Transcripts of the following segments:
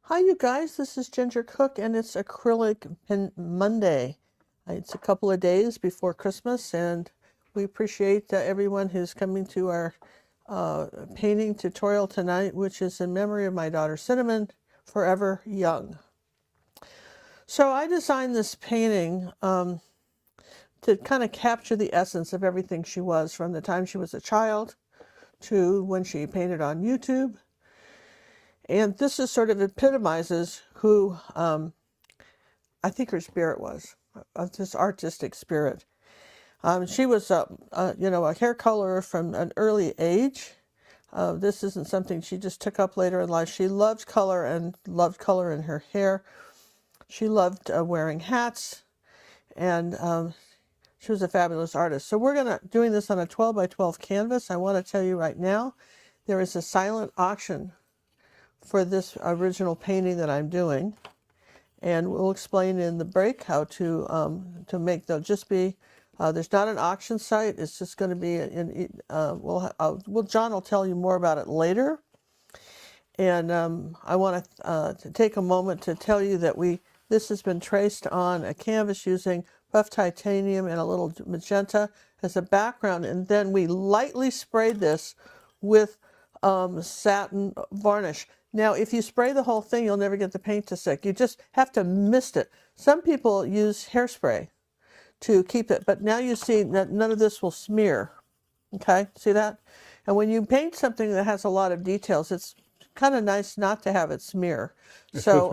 Hi, you guys. This is Ginger Cook, and it's Acrylic Pen Monday. It's a couple of days before Christmas, and we appreciate everyone who's coming to our painting tutorial tonight, which is in memory of my daughter Cinnamon, forever young. So I designed this painting to kind of capture the essence of everything she was, from the time she was a child to when she painted on YouTube. And this is sort of epitomizes who I think her spirit was, this artistic spirit. She was, a hair colorer from an early age. This isn't something she just took up later in life. She loved color and loved color in her hair. She loved wearing hats, and she was a fabulous artist. So we're doing this on a 12 by 12 canvas. I want to tell you right now, there is a silent auction for this original painting that I'm doing, and we'll explain in the break how to make them. Just be there's not an auction site. It's just going to be John will tell you more about it later. And I want to take a moment to tell you that this has been traced on a canvas using buff titanium and a little magenta as a background, and then we lightly sprayed this with satin varnish. Now, if you spray the whole thing, you'll never get the paint to stick. You just have to mist it. Some people use hairspray to keep it, but now you see that none of this will smear. Okay, see that? And when you paint something that has a lot of details, it's kind of nice not to have it smear. So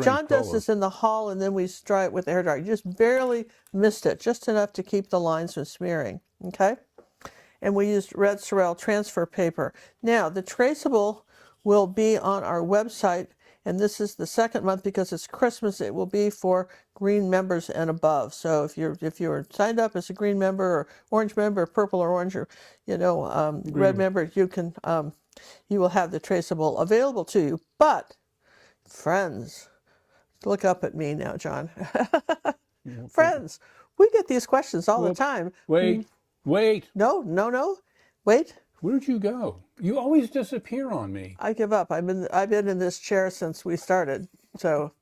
John does this in the hall, and then we dry it with air dryer. You just barely mist it, just enough to keep the lines from smearing. Okay? And we used red Sorel transfer paper. Now, the traceable will be on our website, and this is the second month because it's Christmas. It will be for green members and above. So if you're signed up as a green member or orange member, purple or orange, or red member, you will have the traceable available to you. But friends, look up at me now, John. Friends, we get these questions all the time. Wait. No. Wait. Where'd you go? You always disappear on me. I give up. I've been in this chair since we started. So.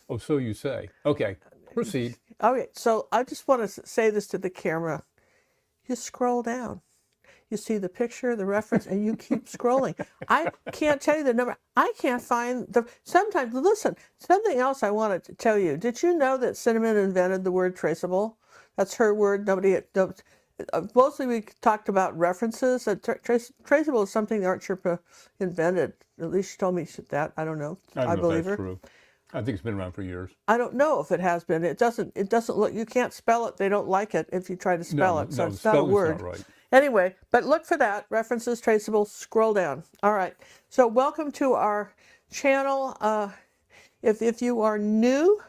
Oh, so you say. Okay, proceed. Okay, so I just want to say this to the camera. You scroll down. You see the picture, the reference, and you keep scrolling. I can't tell you the number. I can't find sometimes, listen, something else I wanted to tell you. Did you know that Cinnamon invented the word traceable? That's her word. Mostly we talked about references. Traceable is something Art Sherpa invented. At least she told me that. I don't know. I don't know believe if that's her. True. I think it's been around for years. I don't know if it has been. It doesn't look. You can't spell it. They don't like it if you try to spell it. So it's not a word. Not right. Anyway, but look for that. References, traceable, scroll down. All right. So welcome to our channel. If you are new,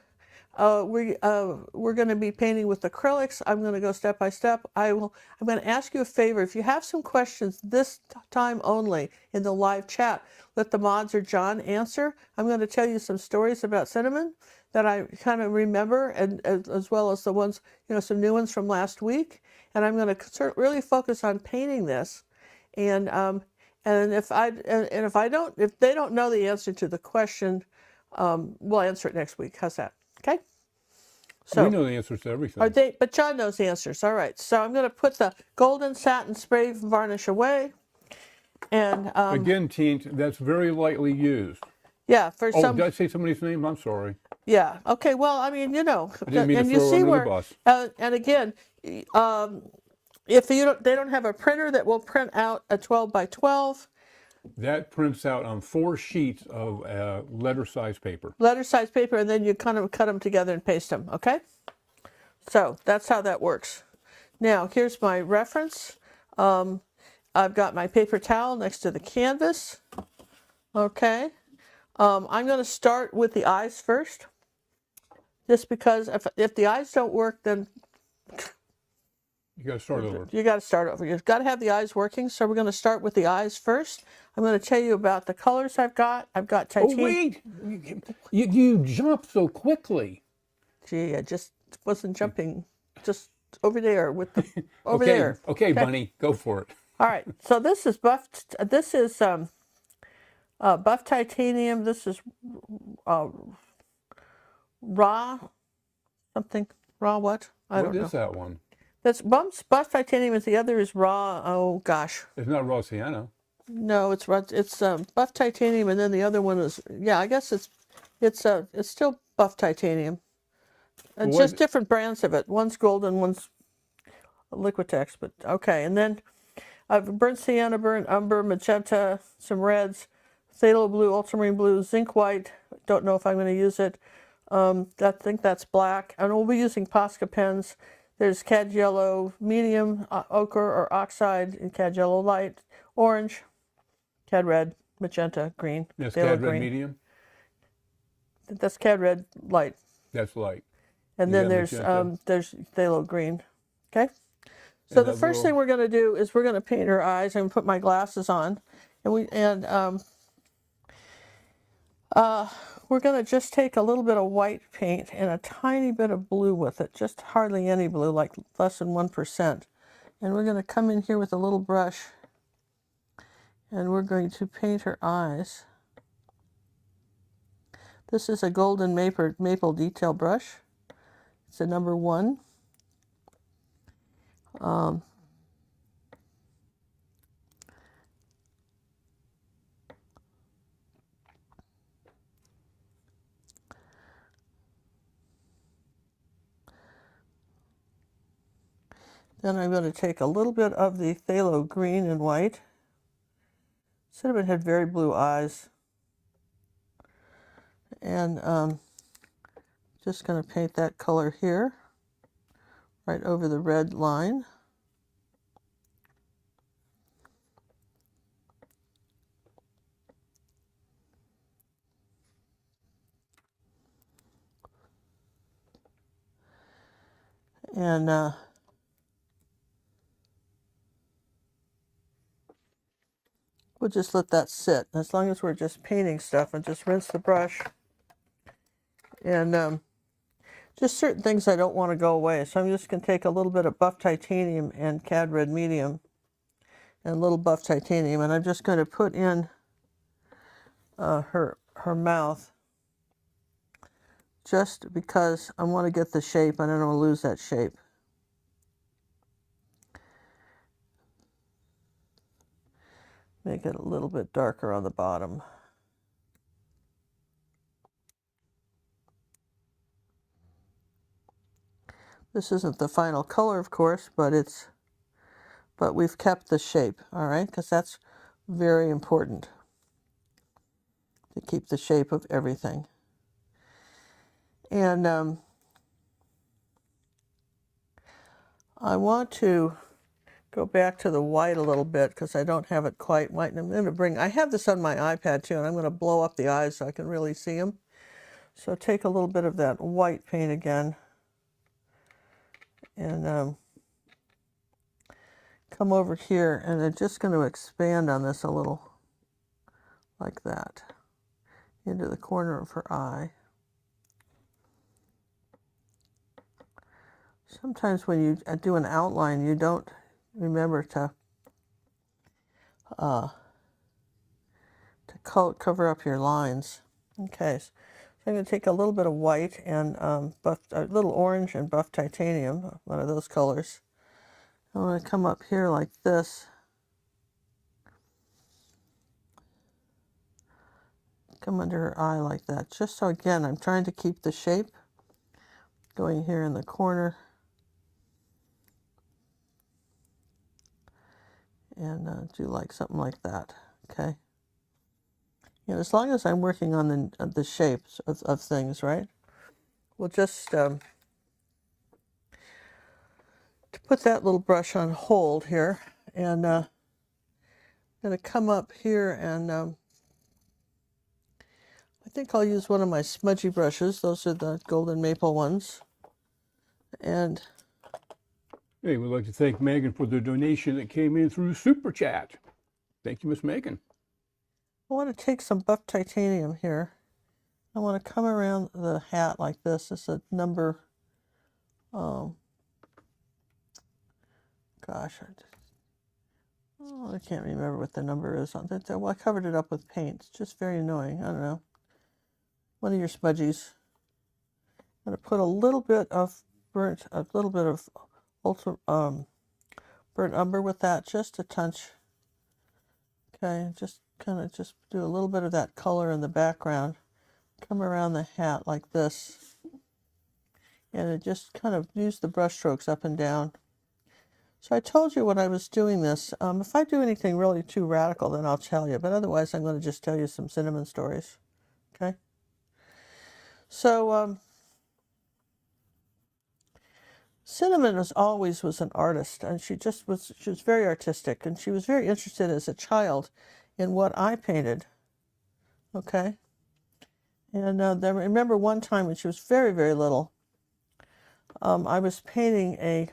we're going to be painting with acrylics. I'm going to go step by step. I'm going to ask you a favor. If you have some questions this time only in the live chat, let the mods or John answer. I'm going to tell you some stories about Cinnamon that I kind of remember, and as well as the ones, some new ones from last week. And I'm going to really focus on painting this. And if they don't know the answer to the question, we'll answer it next week. How's that? Okay. So we know the answers to everything. But John knows the answers. All right. So I'm going to put the golden satin spray varnish away. And again, teens, that's very lightly used. Yeah. Did I say somebody's name? I'm sorry. Yeah. Okay. Well, I mean, I didn't mean to throw her under the bus. And again, if they don't have a printer that will print out a 12 by 12. That prints out on 4 sheets of letter size paper. Letter size paper, and then you kind of cut them together and paste them, okay? So that's how that works. Now, here's my reference. I've got my paper towel next to the canvas, okay? I'm going to start with the eyes first, just because if the eyes don't work, then you got to start over. You got to start over. You've got to have the eyes working. So we're going to start with the eyes first. I'm going to tell you about the colors I've got. I've got titanium. Oh, wait. You jump so quickly. Gee, I just wasn't jumping. Just over there with the over okay, there. Okay, bunny, go for it. All right. So this is buffed. This is Buff titanium. This is raw something. Raw what? I don't know. What is that one? That's buff titanium. Is the other is raw? Oh gosh. It's not raw sienna. No, it's buff titanium, and then the other one is, yeah, I guess it's still buff titanium. It's Well, just different brands of it. One's golden, one's Liquitex. But okay, and then burnt sienna, burnt umber, magenta, some reds, phthalo blue, ultramarine blue, zinc white. Don't know if I'm going to use it. I think that's black, and we'll be using Posca pens. There's cad yellow, medium, ochre or oxide, and cad yellow light, orange, cad red, magenta, green, Yes, phthalo cad red green. medium. That's cad red light, That's light. and You then got there's magenta. phthalo green. Okay. So And the that first thing little- we're going to do is we're going to paint her eyes. I'm going to put my glasses on, and we're going to just take a little bit of white paint and a tiny bit of blue with it, just hardly any blue, like less than 1%. And we're going to come in here with a little brush, and we're going to paint her eyes. This is a golden maple detail brush. It's a number 1. Then I'm going to take a little bit of the phthalo green and white. Cinnamon had very blue eyes. And just going to paint that color here, right over the red line. And we'll just let that sit. As long as we're just painting stuff, and just rinse the brush. And just certain things I don't want to go away. So I'm just going to take a little bit of buff titanium and cad red medium and a little buff titanium, and I'm just going to put in her mouth, just because I want to get the shape. I don't want to lose that shape. Make it a little bit darker on the bottom. This isn't the final color, of course, but we've kept the shape, all right? Because that's very important, to keep the shape of everything. And I want to go back to the white a little bit, because I don't have it quite white. And I'm going to I have this on my iPad too, and I'm going to blow up the eyes so I can really see them. So take a little bit of that white paint again, and come over here, and I'm just going to expand on this a little, like that, into the corner of her eye. Sometimes when you do an outline, you don't remember to cover up your lines. Okay, so I'm going to take a little bit of white and a little orange and buff titanium, one of those colors. I want to come up here like this. Come under her eye like that. Just so, again, I'm trying to keep the shape going here in the corner. And do like something like that, okay? You know, as long as I'm working on the shapes of things, right? We'll just to put that little brush on hold here, and I'm going to come up here, and I think I'll use one of my smudgy brushes. Those are the golden maple ones. And Hey, we'd like to thank Megan for the donation that came in through Super Chat. Thank you, Miss Megan. I want to take some buff titanium here. I want to come around the hat like this. This is a number, gosh, Oh, I can't remember what the number is on that. Well, I covered it up with paint. It's just very annoying. I don't know. One of your smudgies. I'm going to put a little bit of burnt burnt umber with that, just a touch. Okay, just kind of just do a little bit of that color in the background. Come around the hat like this. And it just kind of use the brush strokes up and down. So I told you when I was doing this, if I do anything really too radical, then I'll tell you. But otherwise, I'm going to just tell you some cinnamon stories. Okay? So Cinnamon was an artist, and she was very artistic, and she was very interested as a child in what I painted. Okay? And I remember one time when she was very, very little, I was painting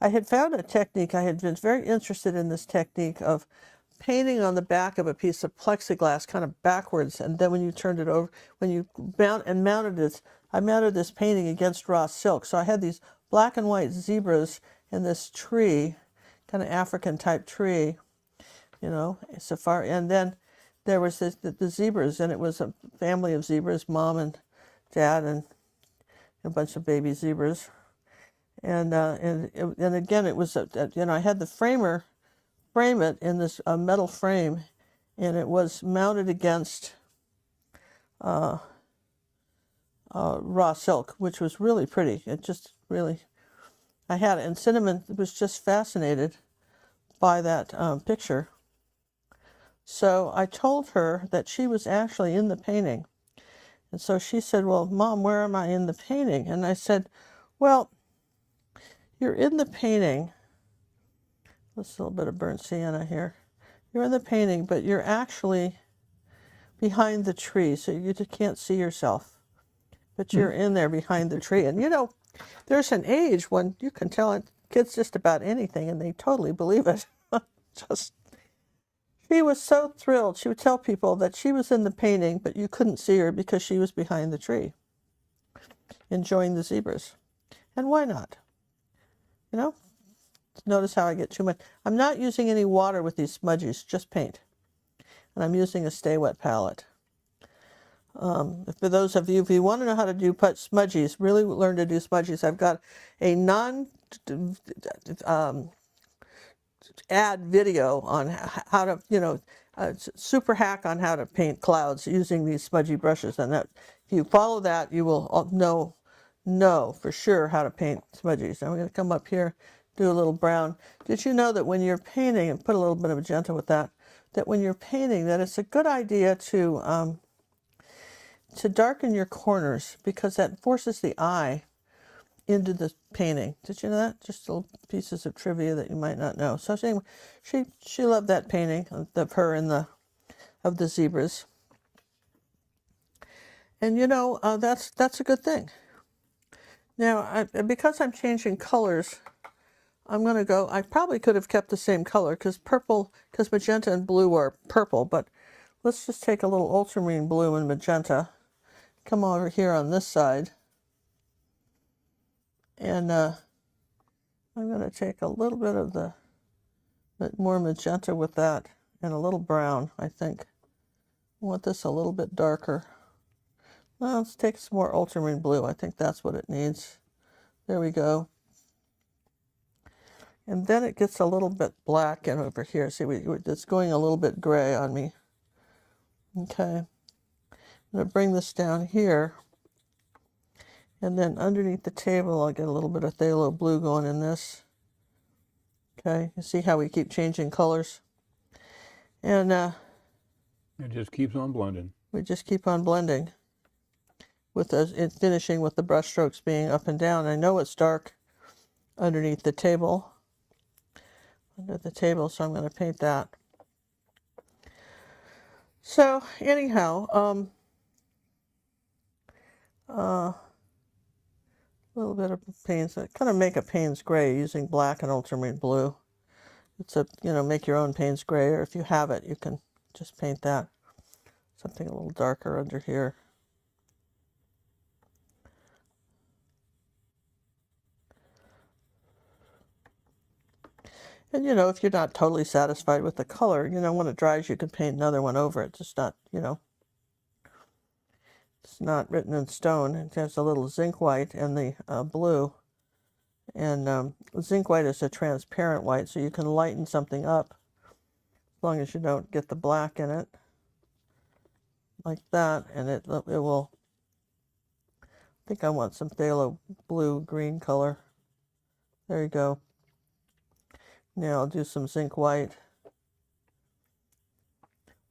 I had found a technique. I had been very interested in this technique of painting on the back of a piece of plexiglass kind of backwards, and then when you turned it over, when you mounted it, I mounted this painting against raw silk. So I had these black and white zebras in this tree, kind of African type tree, you know, safari. And then there was the zebras, and it was a family of zebras, mom and dad, and a bunch of baby zebras. And again, it was I had the framer frame it in this metal frame, and it was mounted against raw silk, which was really pretty. It just really, I had it, and Cinnamon was just fascinated by that picture. So I told her that she was actually in the painting. And so she said, well, Mom, where am I in the painting? And I said, well, you're in the painting. There's a little bit of burnt sienna here. You're in the painting, but you're actually behind the tree, so you just can't see yourself. But you're in there behind the tree. And you know, there's an age when you can tell kids just about anything, and they totally believe it. She was so thrilled. She would tell people that she was in the painting, but you couldn't see her because she was behind the tree, enjoying the zebras. And why not? You know? Notice how I get too much. I'm not using any water with these smudgies, just paint. And I'm using a Stay Wet palette. For those of you, if you want to know how to do smudgies, really learn to do smudgies, I've got a ad video on how to, super hack on how to paint clouds using these smudgy brushes. And that, if you follow that, you will know for sure how to paint smudgies. Now I'm going to come up here, do a little brown. Did you know that when you're painting, and put a little bit of magenta with that when you're painting, that it's a good idea to darken your corners, because that forces the eye into the painting. Did you know that? Just little pieces of trivia that you might not know. So anyway, she loved that painting of her and of the zebras. And you know, that's a good thing. Now, because I'm changing colors, I'm going to go, I probably could have kept the same color because magenta and blue are purple, but let's just take a little ultramarine blue and magenta. Come over here on this side, and I'm going to take a little bit of the more magenta with that, and a little brown, I think. I want this a little bit darker. Well, let's take some more ultramarine blue. I think that's what it needs. There we go. And then it gets a little bit black in over here. See, it's going a little bit gray on me. Okay. I'm going to bring this down here. And then underneath the table, I'll get a little bit of phthalo blue going in this. Okay, you see how we keep changing colors? And it just keeps on blending. We just keep on blending, with finishing with the brush strokes being up and down. I know it's dark underneath the table, so I'm going to paint that. So anyhow, a little bit of Payne's, kind of make a Payne's gray using black and ultramarine blue. It's make your own Payne's gray, or if you have it, you can just paint that. Something a little darker under here. And, if you're not totally satisfied with the color, when it dries, you can paint another one over it. It's just not, it's not written in stone. It has a little zinc white and the blue. And zinc white is a transparent white, so you can lighten something up as long as you don't get the black in it, like that. And it will, I think I want some phthalo blue green color. There you go. Now I'll do some zinc white.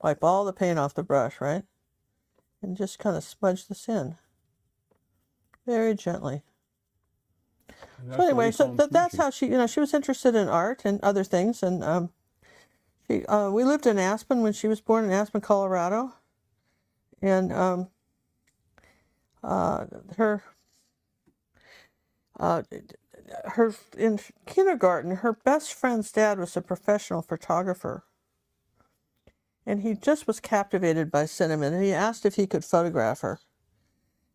Wipe all the paint off the brush, right? And just kind of smudge this in very gently. So anyway, so that's how she, she was interested in art and other things. And we lived in Aspen when she was born, in Aspen, Colorado. And her in kindergarten, her best friend's dad was a professional photographer. And he just was captivated by Cinnamon, and he asked if he could photograph her.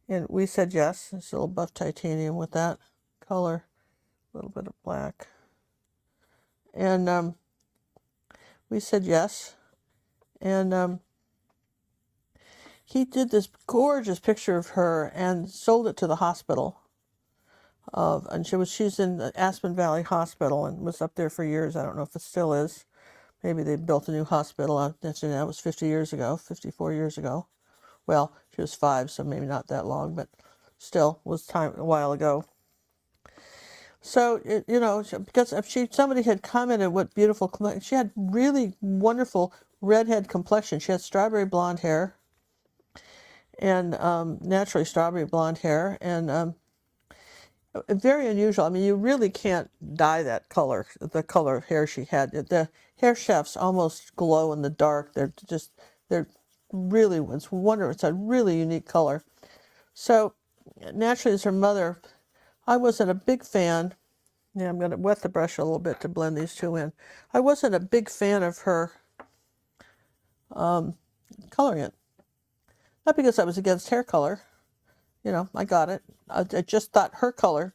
And we said yes. It's a little buff titanium with that color, a little bit of black. And we said yes. And he did this gorgeous picture of her and sold it to the hospital. And she's in the Aspen Valley Hospital and was up there for years. I don't know if it still is. Maybe they built a new hospital. That was 50 years ago, 54 years ago. Well, she was 5, so maybe not that long, but still was a while ago. So, because somebody had commented what beautiful, she had really wonderful redhead complexion. She had strawberry blonde hair, and naturally strawberry blonde hair, and very unusual. I mean, you really can't dye that color, the color of hair she had. The hair shafts almost glow in the dark. They're really, it's wonderful. It's a really unique color. So naturally, as her mother, I wasn't a big fan. Yeah, I'm going to wet the brush a little bit to blend these two in. I wasn't a big fan of her coloring it. Not because I was against hair color. I got it. I just thought her color,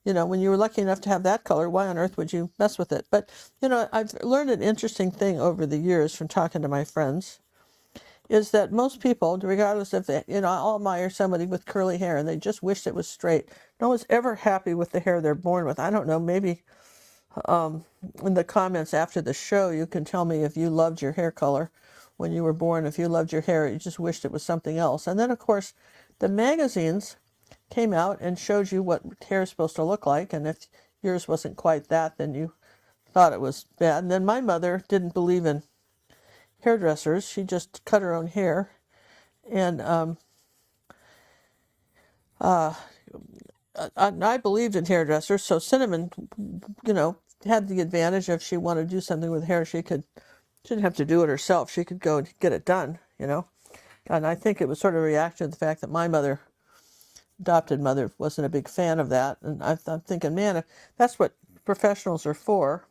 when you were lucky enough to have that color, why on earth would you mess with it? But, I've learned an interesting thing over the years from talking to my friends, is that most people, regardless if they, I'll admire somebody with curly hair and they just wish it was straight. No one's ever happy with the hair they're born with. I don't know, maybe in the comments after the show, you can tell me if you loved your hair color when you were born, if you loved your hair, you just wished it was something else. And then, of course, the magazines came out and showed you what hair is supposed to look like, and if yours wasn't quite that, then you thought it was bad. And then my mother didn't believe in hairdressers. She just cut her own hair, and I believed in hairdressers. So Cinnamon, had the advantage of, if she wanted to do something with hair, she didn't have to do it herself. She could go and get it done, And I think it was sort of a reaction to the fact that my adopted mother, wasn't a big fan of that. And I'm thinking, man, if that's what professionals are for.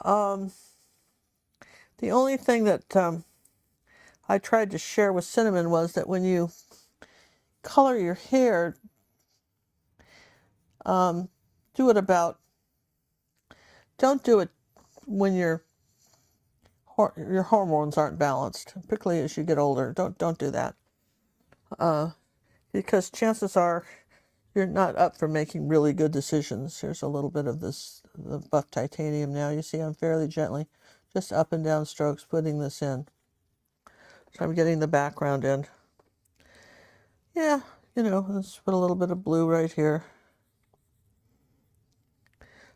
The only thing that I tried to share with Cinnamon was that when you color your hair, don't do it when your hormones aren't balanced, particularly as you get older. Don't do that. Because chances are you're not up for making really good decisions. There's a little bit of the buff titanium now. You see I'm fairly gently, just up and down strokes, putting this in. So I'm getting the background in. Yeah, let's put a little bit of blue right here.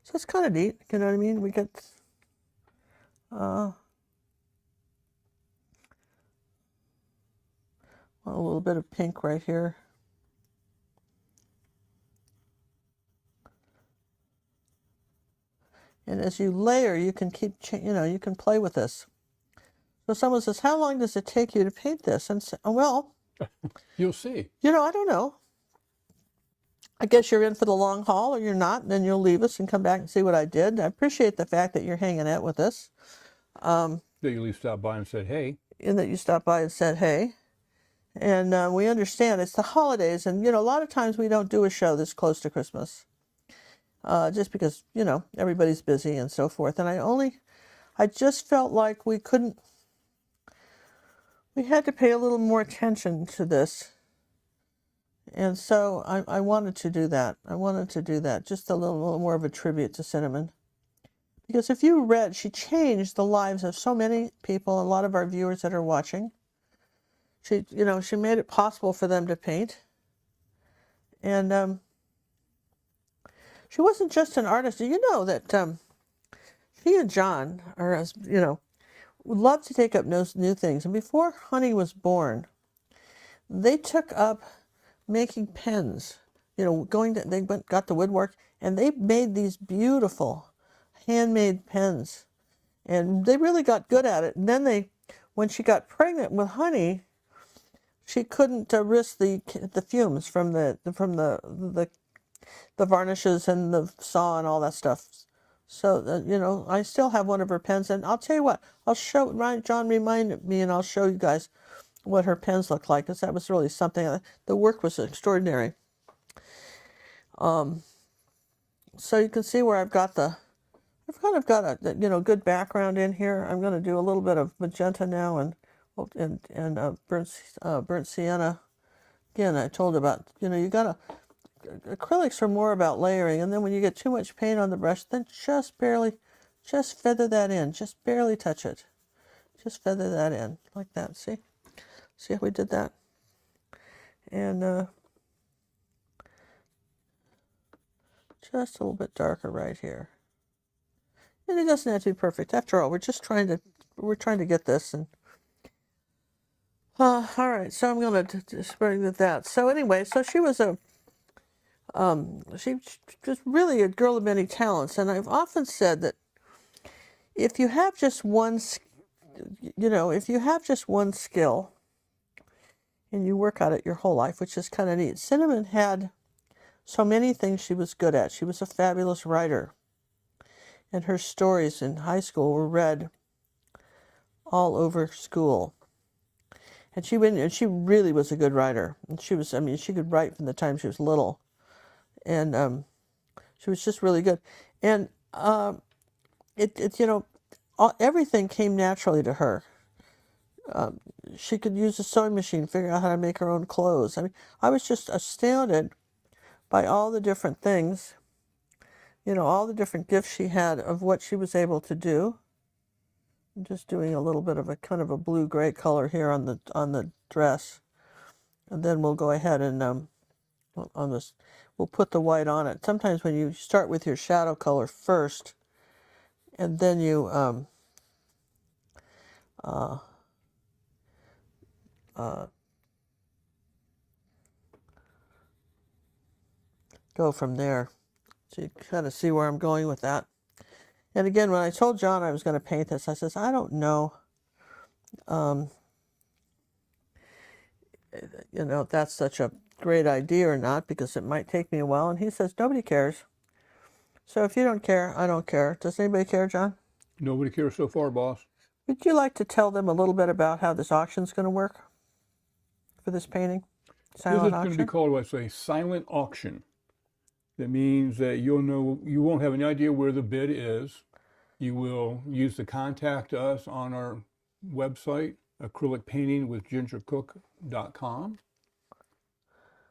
So it's kind of neat, you know what I mean? We get a little bit of pink right here. And as you layer, you can you can play with this. So someone says, how long does it take you to paint this? And say, well, you'll see. I don't know. I guess you're in for the long haul, or you're not, and then you'll leave us and come back and see what I did. I appreciate the fact that you're hanging out with us. That you at least stopped by and said, hey. And that you stopped by and said, hey. And we understand it's the holidays, and a lot of times we don't do a show this close to Christmas. just because, you know, everybody's busy and so forth. And I just felt like we had to pay a little more attention to this. And so I wanted to do that. I wanted to do that, just a little more of a tribute to Cinnamon. Because if you read, she changed the lives of so many people, a lot of our viewers that are watching. She, you know, she made it possible for them to paint. And she wasn't just an artist. You know that she and John are, you know, would love to take up new things. And before Honey was born, they took up making pens. You know, they got the woodwork, and they made these beautiful handmade pens. And they really got good at it. And then when she got pregnant with Honey, she couldn't risk the fumes from the varnishes and the saw and all that stuff. So, you know, I still have one of her pens, and I'll tell you what, John reminded me, and I'll show you guys what her pens look like, because that was really something. The work was extraordinary. So you can see where I've kind of got a, you know, good background in here. I'm going to do a little bit of magenta now and burnt sienna. Again, I told about, you know, acrylics are more about layering, and then when you get too much paint on the brush, then just feather that in, just barely touch it. Just feather that in, like that, see? See how we did that? And just a little bit darker right here. And it doesn't have to be perfect. After all, we're trying to get this. And all right, so I'm going to just bring that. So anyway, so she was she was really a girl of many talents. And I've often said that if you have just one, you know, if you have just one skill and you work at it your whole life, which is kind of neat. Cinnamon had so many things she was good at. She was a fabulous writer. And her stories in high school were read all over school. And she really was a good writer. And she could write from the time she was little. And she was just really good. And you know, everything came naturally to her. She could use a sewing machine, figure out how to make her own clothes. I mean, I was just astounded by all the different things, you know, all the different gifts she had of what she was able to do. I'm just doing a little bit of a kind of a blue-gray color here on the dress, and then we'll go ahead and on this, we'll put the white on it. Sometimes when you start with your shadow color first, and then you go from there. So you kind of see where I'm going with that. And again, when I told John I was going to paint this, I says, I don't know, you know, if that's such a great idea or not, because it might take me a while. And he says, nobody cares. So if you don't care, I don't care. Does anybody care, John? Nobody cares so far, boss. Would you like to tell them a little bit about how this auction's going to work for this painting? Silent This is auction? going to be called, what's a silent auction. That means that you won't have any idea where the bid is. You will use to contact us on our website, acrylicpaintingwithgingercook.com,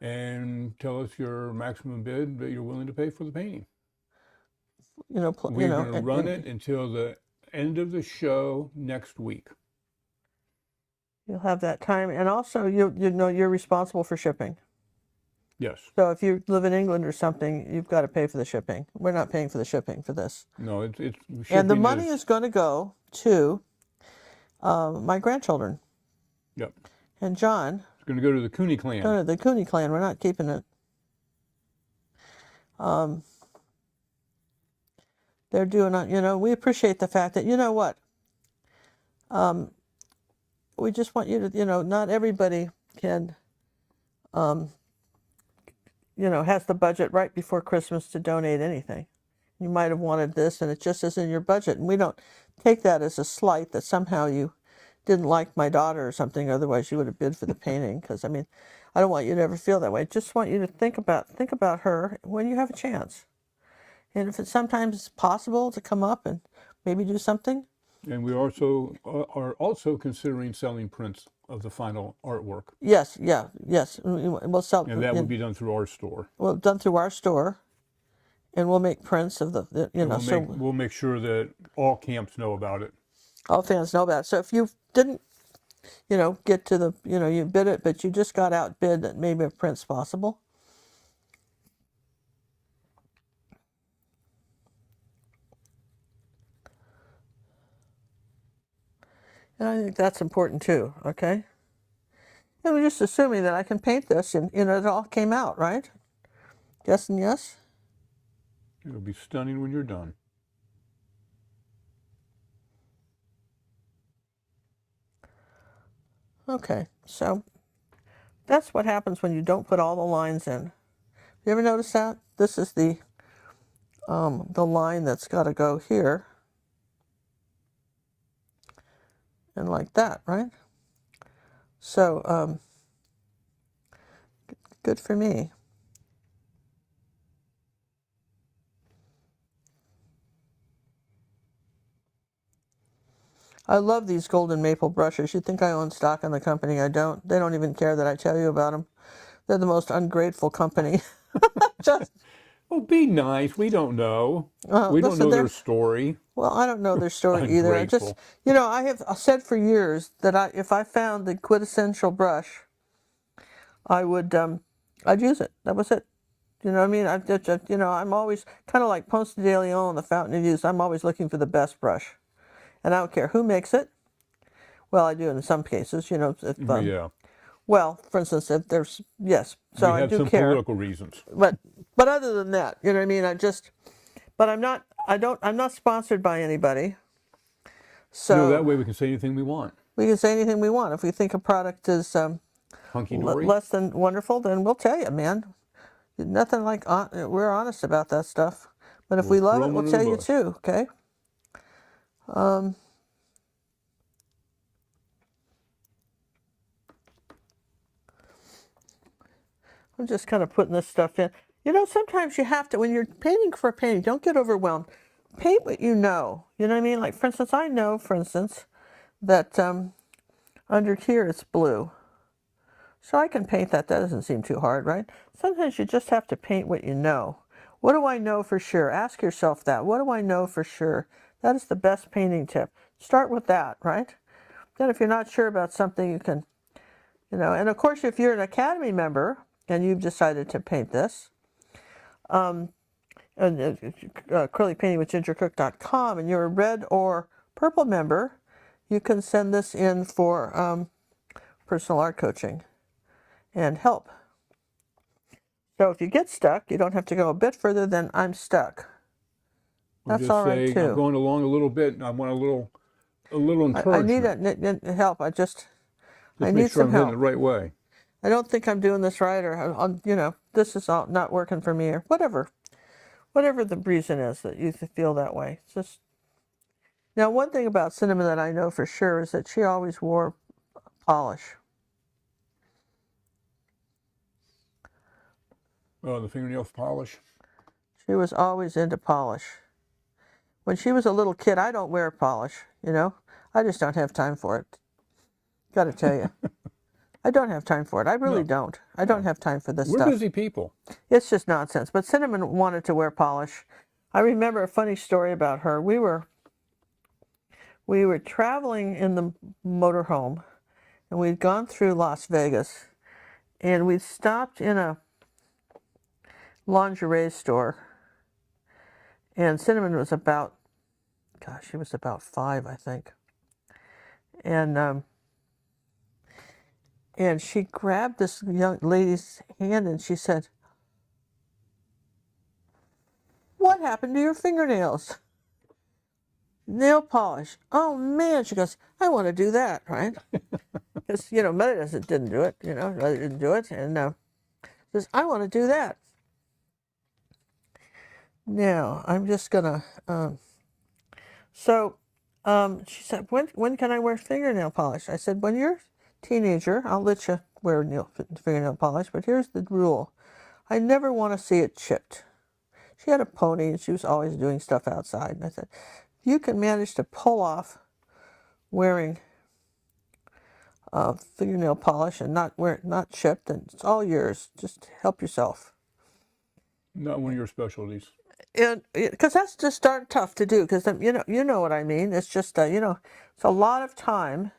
and tell us your maximum bid that you're willing to pay for the painting. You know, We're going to run it until the end of the show next week. You'll have that time, and also you know you're responsible for shipping. Yes. So if you live in England or something, you've got to pay for the shipping. We're not paying for the shipping for this. No, it's and the money is going to go to my grandchildren. Yep. And John. It's going to go to the Cooney clan. No, the Cooney clan. We're not keeping it. They're doing, you know, we appreciate the fact that, you know what, we just want you to, you know, not everybody can, you know, has the budget right before Christmas to donate anything. You might have wanted this and it just isn't in your budget. And we don't take that as a slight that somehow you didn't like my daughter or something, otherwise you would have bid for the painting. Because, I mean, I don't want you to ever feel that way. I just want you to think about her when you have a chance. And if it's sometimes possible to come up and maybe do something. And we also are also considering selling prints of the final artwork. Yes, yeah, yes. We'll sell, And that would be done through our store. well, done through our store, and we'll make prints of the And so we'll make sure that all camps know about it. all fans know about it. So if you didn't, get to the, you bid it, but you just got outbid that maybe a print's possible. And I think that's important too, okay? And we're just assuming that I can paint this and, it all came out, right? Yes and yes? It'll be stunning when you're done. Okay, so that's what happens when you don't put all the lines in. You ever notice that? This is the line that's got to go here. And like that, right? So, good for me. I love these golden maple brushes. You'd think I own stock in the company. I don't. They don't even care that I tell you about them. They're the most ungrateful company. Just, Oh, be nice. We don't know. We don't listen, know their story. well, I don't know their story either. I just, Ungrateful. I have said for years that if I found the quintessential brush, I would, I'd use it. That was it. You know what I mean? I'm always kind of like Ponce de Leon, the Fountain of Youth. I'm always looking for the best brush. And I don't care who makes it. Well, I do in some cases, if, Yeah. well, for instance, if there's, yes, so We I have do some care. political reasons. But other than that, you know what I mean? But I'm not sponsored by anybody. So No, that way we can say anything we want. we can say anything we want. If we think a product is Hunky-dory. less than wonderful, then we'll tell you, man. Nothing like, we're honest about that stuff. But if we love it, we'll tell you too, okay? I'm just kind of putting this stuff in. Sometimes you have to, when you're painting for a painting, don't get overwhelmed. Paint what you know. You know what I mean? Like, for instance, I know, that under here it's blue. So I can paint that. That doesn't seem too hard, right? Sometimes you just have to paint what you know. What do I know for sure? Ask yourself that. What do I know for sure? That is the best painting tip. Start with that, right? Then if you're not sure about something, you can, and of course, if you're an Academy member and you've decided to paint this, acrylic painting with gingercook.com, and you're a red or purple member, you can send this in for personal art coaching and help. So if you get stuck, you don't have to go a bit further than I'm stuck. That's all right too. I'm going along a little bit. I want a little encouragement. I need help. I Make need sure some I'm help. hitting it the right way. I don't think I'm doing this right, or this is all not working for me, or whatever the reason is that you feel that way. It's just, now, one thing about Cinnamon that I know for sure is that she always wore polish. Oh, the fingernail polish. She was always into polish. When she was a little kid, I don't wear polish, I just don't have time for it. Got to tell you. I don't have time for it. I really don't. I don't have time for this stuff. We're busy people. It's just nonsense. But Cinnamon wanted to wear polish. I remember a funny story about her. We were traveling in the motorhome, and we'd gone through Las Vegas, and we'd stopped in a lingerie store, and Cinnamon was about, she was about 5, I think. And she grabbed this young lady's hand and she said, "What happened to your fingernails?" "Nail polish." "Oh man," she goes, "I want to do that," right? Because, Mother didn't do it, Mother didn't do it. And says, "I want to do that." Now, I'm just going to, she said, when can I wear fingernail polish? I said, when you're a teenager, I'll let you wear fingernail polish, but here's the rule. I never want to see it chipped. She had a pony, and she was always doing stuff outside. And I said, you can manage to pull off wearing fingernail polish and not chipped, and it's all yours. Just help yourself. Not one of your specialties. And because that's just darn tough to do, because you know what I mean. It's just it's a lot of time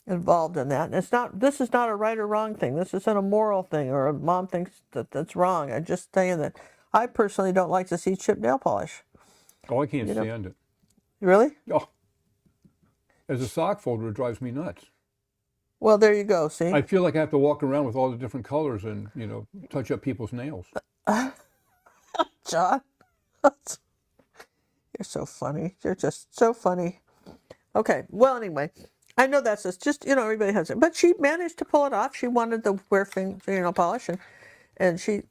involved in that. And this is not a right or wrong thing. This isn't a moral thing or a mom thinks that's wrong. I'm just saying that I personally don't like to see chipped nail polish. Oh, I can't stand it. Really? Oh, as a sock folder, it drives me nuts. Well, there you go. See, I feel like I have to walk around with all the different colors and, touch up people's nails. John, you're so funny. You're just so funny. Okay. Well, anyway, I know that's just everybody has it, but she managed to pull it off. She wanted to wear fingernail polish, and she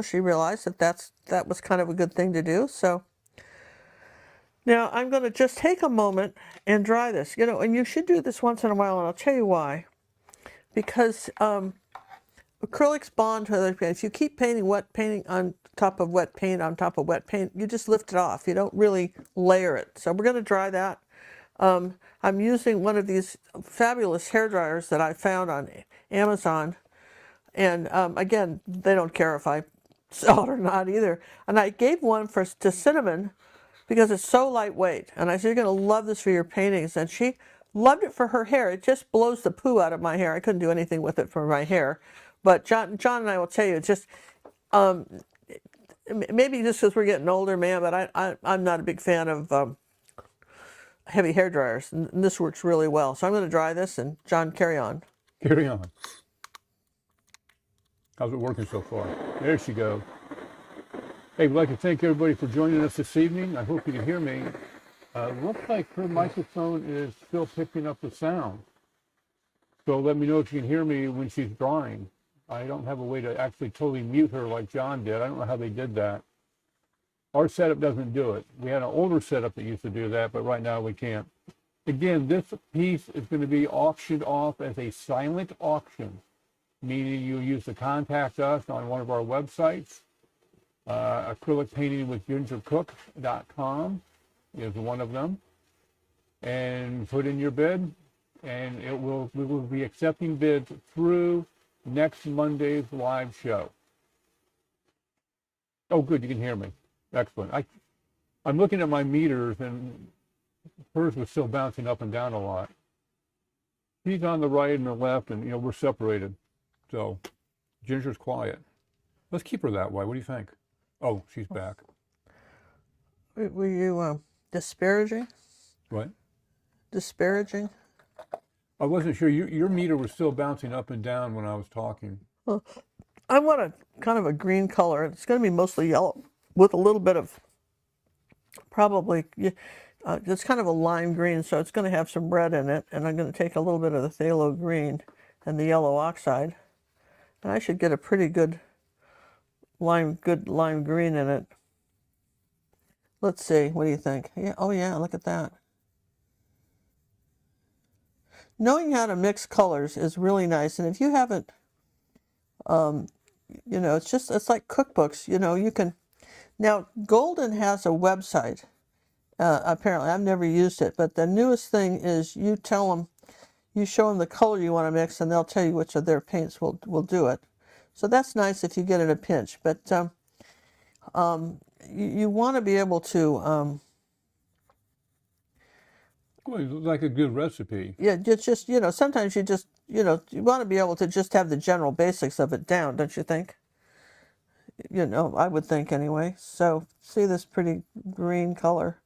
she realized that was kind of a good thing to do. So now I'm going to just take a moment and dry this. And you should do this once in a while, and I'll tell you why. Because acrylics bond to other paint. If you keep painting wet painting on top of wet paint on top of wet paint, you just lift it off. You don't really layer it. So we're going to dry that. I'm using one of these fabulous hair dryers that I found on Amazon. And again, they don't care if I sell it or not either. And I gave one to Cinnamon because it's so lightweight. And I said, you're going to love this for your paintings. And she loved it for her hair. It just blows the poo out of my hair. I couldn't do anything with it for my hair. But John and I will tell you, it's just, maybe just because we're getting older, man, but I'm not a big fan of heavy hair dryers. And this works really well. So I'm going to dry this, and John, carry on. Carry on. How's it working so far? There she goes. Hey, we'd like to thank everybody for joining us this evening. I hope you can hear me. Looks like her microphone is still picking up the sound. So let me know if you can hear me when she's drawing. I don't have a way to actually totally mute her like John did. I don't know how they did that. Our setup doesn't do it. We had an older setup that used to do that, but right now we can't. Again, this piece is going to be auctioned off as a silent auction, meaning you use to contact us on one of our websites. acrylicpaintingwithgingercook.com is one of them, and put in your bid, and we will be accepting bids through next Monday's live show. Oh, good, you can hear me. Excellent. I'm looking at my meters, and hers was still bouncing up and down a lot. She's on the right and the left, and we're separated. So Ginger's quiet. Let's keep her that way. What do you think? Oh, she's back. Were you disparaging? What? Disparaging? I wasn't sure. Your meter was still bouncing up and down when I was talking. Well, I want a kind of a green color. It's going to be mostly yellow with a little bit of probably, it's kind of a lime green, so it's going to have some red in it. And I'm going to take a little bit of the phthalo green and the yellow oxide. And I should get a pretty good lime green in it. Let's see. What do you think? Yeah. Oh, yeah. Look at that. Knowing how to mix colors is really nice. And if you haven't, it's like cookbooks. You can. Now, Golden has a website. Apparently, I've never used it. But the newest thing is you show them the color you want to mix, and they'll tell you which of their paints will do it. So that's nice if you get in a pinch. But you want to be able to. Well, it's like a good recipe. Yeah, it's just sometimes you just you want to be able to just have the general basics of it down, don't you think? I would think anyway. So see this pretty green color.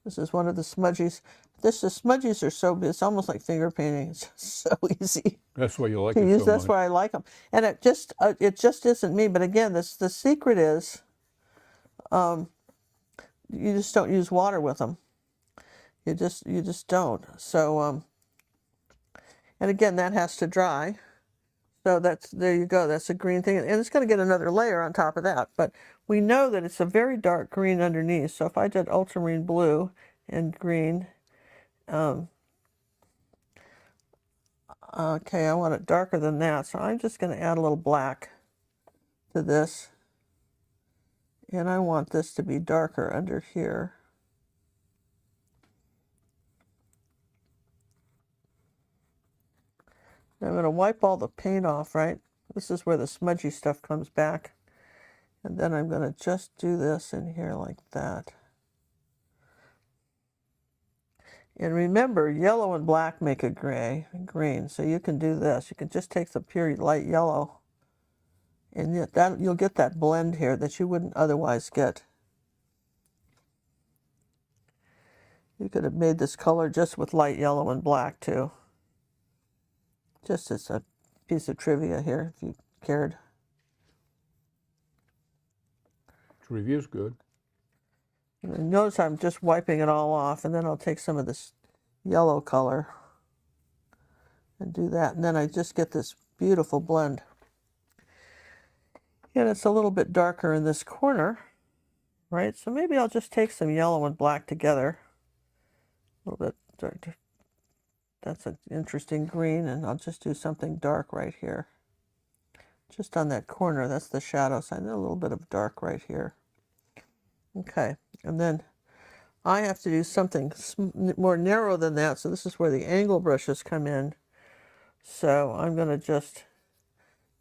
This is one of the smudgies. The smudgies are so it's almost like finger painting. It's just so easy. That's why you like to it use. so That's much. why I like them. And it just isn't me. But again, the secret is, you just don't use water with them. You just don't. So and again, that has to dry. So there you go. That's a green thing, and it's going to get another layer on top of that. But we know that it's a very dark green underneath. So if I did ultramarine blue and green, okay, I want it darker than that. So I'm just going to add a little black to to this, and I want this to be darker under here. Now I'm going to wipe all the paint off, right? This is where the smudgy stuff comes back. And then I'm going to just do this in here like that. And remember, yellow and black make a green. So you can do this. You can just take the pure light yellow, and yet that you'll get that blend here that you wouldn't otherwise get. You could have made this color just with light yellow and black too. Just as a piece of trivia here, if you cared. Trivia is good. And notice I'm just wiping it all off, and then I'll take some of this yellow color and do that, and then I just get this beautiful blend. And it's a little bit darker in this corner, right? So maybe I'll just take some yellow and black together. A little bit dark. That's an interesting green, and I'll just do something dark right here. Just on that corner, that's the shadow side. A little bit of dark right here. Okay, and then I have to do something more narrow than that, so this is where the angle brushes come in. So I'm going to just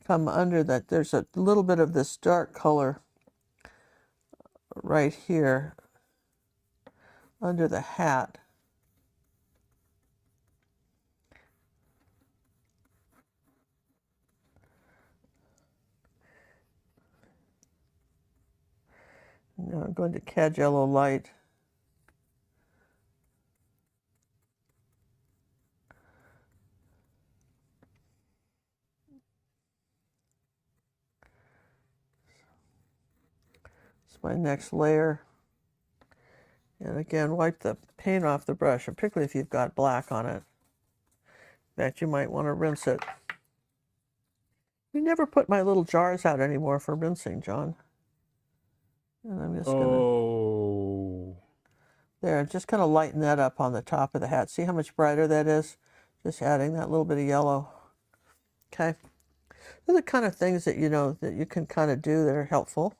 come under that. There's a little bit of this dark color right here under the hat. Now I'm going to CAD yellow light. It's my next layer. And again, wipe the paint off the brush, and particularly if you've got black on it. In fact, you might want to rinse it. You never put my little jars out anymore for rinsing, John. And I'm just gonna, there, just kind of lighten that up on the top of the hat. See how much brighter that is? Just adding that little bit of yellow. Okay. They're the kind of things that you know that you can kind of do that are helpful.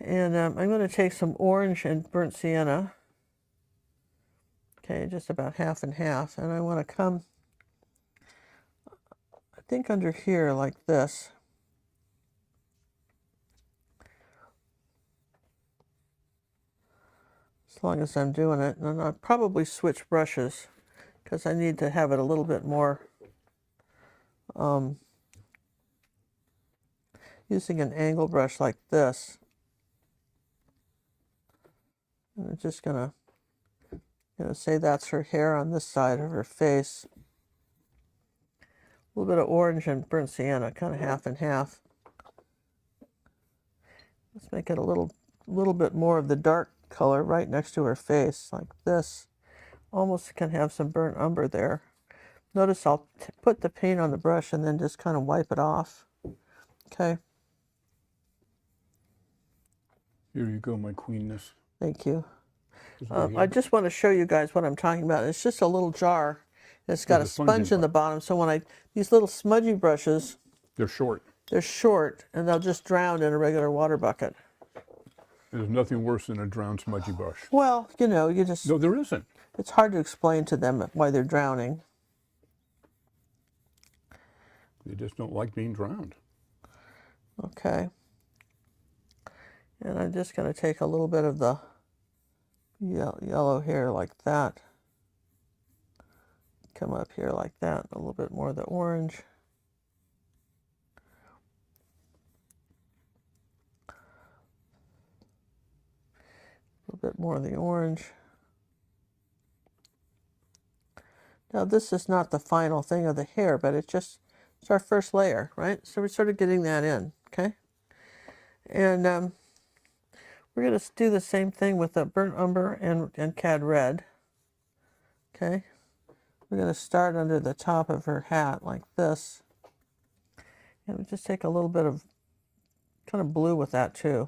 And I'm going to take some orange and burnt sienna. Okay, just about half and half. And I want to come, I think, under here like this. As long as I'm doing it. And I'll probably switch brushes because I need to have it a little bit more using an angle brush like this. And I'm just gonna say that's her hair on this side of her face. A little bit of orange and burnt sienna, kind of half and half. Let's make it a little bit more of the dark color right next to her face, like this. Almost can have some burnt umber there. Notice I'll put the paint on the brush and then just kind of wipe it off. Okay. Here you go, my queenness. Thank you. I just want to show you guys what I'm talking about. It's just a little jar. It's got a sponge in the bottom, so when these little smudgy brushes, they're short. They're short, and they'll just drown in a regular water bucket. There's nothing worse than a drowned smudgy brush. Well, you just... No, there isn't. It's hard to explain to them why they're drowning. They just don't like being drowned. Okay. And I'm just going to take a little bit of the yellow here like that. Come up here like that. A little bit more of the orange. A little bit more of the orange. Now this is not the final thing of the hair, but it's our first layer, right? So we're sort of getting that in, okay? And we're going to do the same thing with the burnt umber and cad red, okay? We're going to start under the top of her hat like this. And we just take a little bit of kind of blue with that too.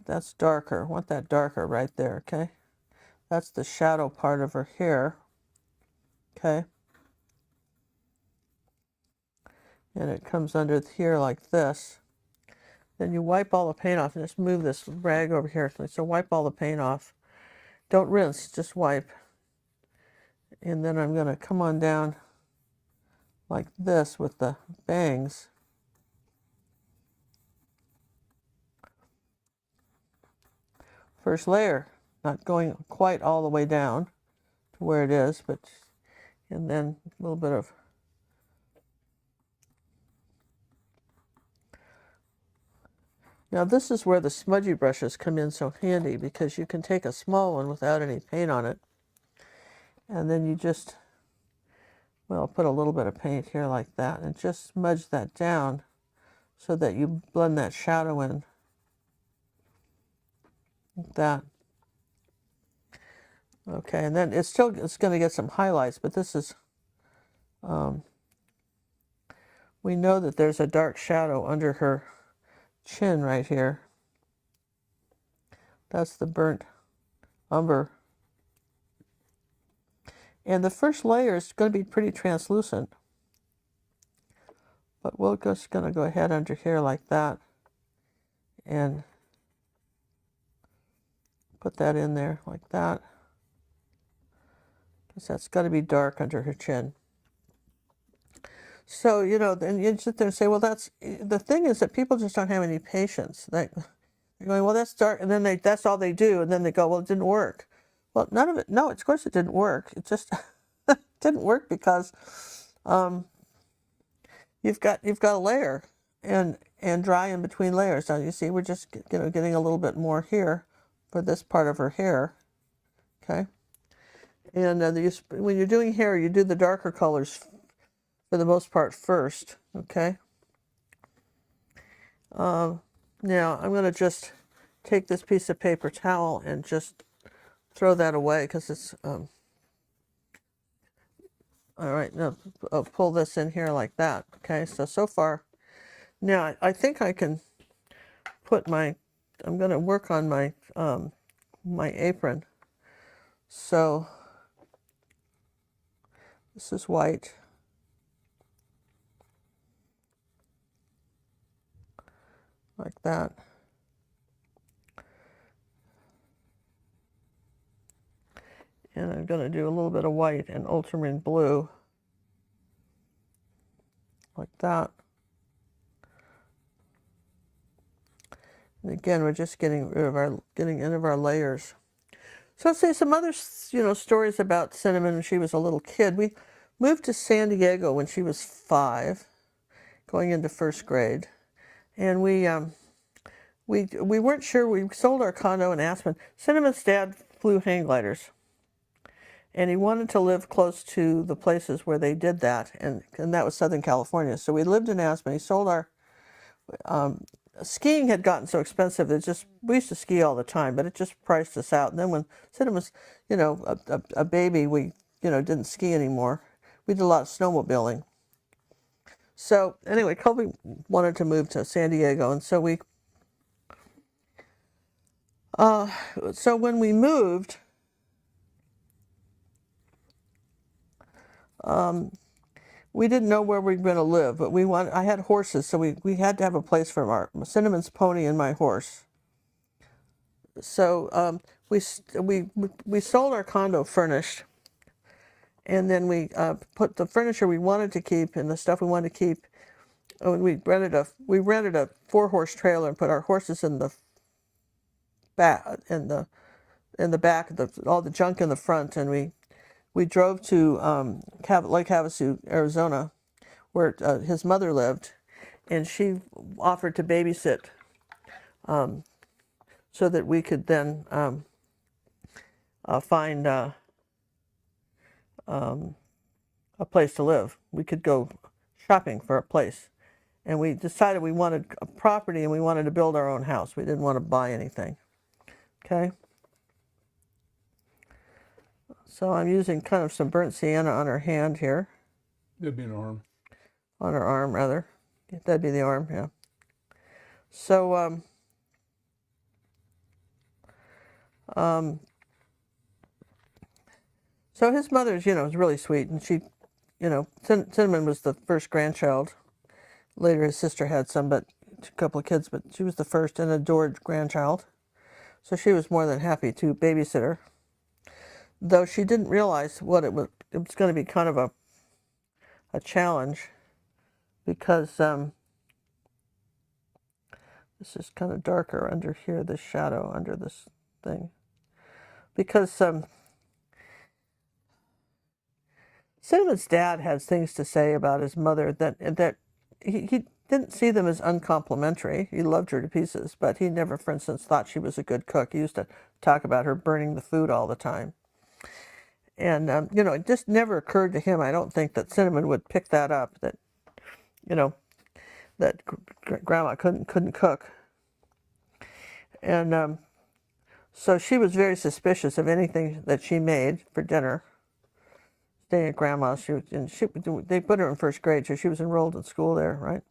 That's darker. I want that darker right there, okay? That's the shadow part of her hair, okay? and it comes under here like this. Then you wipe all the paint off and just move this rag over here. So wipe all the paint off. Don't rinse, just wipe. And then I'm going to come on down like this with the bangs. First layer, not going quite all the way down to where it is, but, and then a little bit of, now this is where the smudgy brushes come in so handy, because you can take a small one without any paint on it, and then you just, well, put a little bit of paint here like that, and just smudge that down so that you blend that shadow in like that. Okay, and then it's going to get some highlights, but this is, we know that there's a dark shadow under her chin right here. That's the burnt umber. And the first layer is going to be pretty translucent. But we're just going to go ahead under here like that and put that in there like that. Because that's got to be dark under her chin. So, you know, then you sit there and say, well, that's, the thing is that people just don't have any patience. They're going, well, that's dark, and then that's all they do, and then they go, well, it didn't work. Well, none of it, no, of course it didn't work. It just didn't work because you've got a layer and dry in between layers. Now you see, we're just getting a little bit more here for this part of her hair, okay? And when you're doing hair, you do the darker colors for the most part first, okay? Now I'm going to just take this piece of paper towel and just throw that away because it's, all right, now I'll pull this in here like that, okay? So far, now I think I can put I'm going to work on my, my apron. So this is white. Like that. And I'm going to do a little bit of white and ultramarine blue. Like that. And again, we're just getting rid of getting rid of our layers. So I'll say some other, stories about Cinnamon when she was a little kid. We moved to San Diego when she was 5, going into 1st grade. And we weren't sure. We sold our condo in Aspen. Cinnamon's dad flew hang gliders, and he wanted to live close to the places where they did that, and that was Southern California. So we lived in Aspen. He sold our skiing had gotten so expensive that we used to ski all the time, but it just priced us out. And then when Cinnamon was, a baby, we didn't ski anymore. We did a lot of snowmobiling. So anyway, Colby wanted to move to San Diego, and so so when we moved, we didn't know where we were going to live, but I had horses, so we had to have a place for Cinnamon's pony and my horse. So we sold our condo furnished, and then we put the furniture we wanted to keep and the stuff we wanted to keep. We rented a 4-horse trailer and put our horses in the back, all the junk in the front, and we drove to Lake Havasu, Arizona, where his mother lived, and she offered to babysit so that we could then find a place to live. We could go shopping for a place. And we decided we wanted a property and we wanted to build our own house. We didn't want to buy anything. Okay? So I'm using kind of some burnt sienna on her hand here. That'd be an arm. On her arm, rather. That'd be the arm, yeah. So, so his mother's, was really sweet, and she, Cinnamon was the first grandchild, Later, his sister had some, but a couple of kids, but she was the first and adored grandchild. So she was more than happy to babysit her, though she didn't realize what it was. It was going to be kind of a challenge because this is kind of darker under here, this shadow under this thing. Because Cinnamon's dad has things to say about his mother that he didn't see them as uncomplimentary. He loved her to pieces, but he never, for instance, thought she was a good cook. He used to talk about her burning the food all the time. And, you know, it just never occurred to him, I don't think, that Cinnamon would pick that up, that, you know, that grandma couldn't cook. And so she was very suspicious of anything that she made for dinner. Staying at grandma's, they put her in first grade, so she was enrolled in school there, right?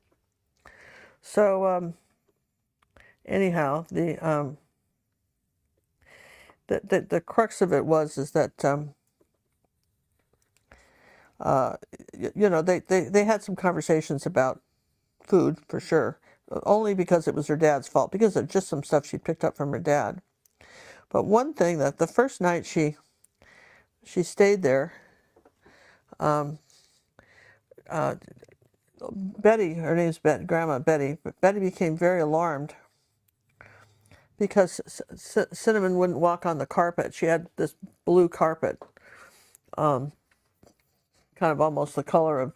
So anyhow, the crux of it is that you know, they had some conversations about food for sure, only because it was her dad's fault, because of just some stuff she picked up from her dad. But one thing, that the first night she stayed there, Betty, her name's Grandma Betty, but Betty became very alarmed because Cinnamon wouldn't walk on the carpet. She had this blue carpet, kind of almost the color of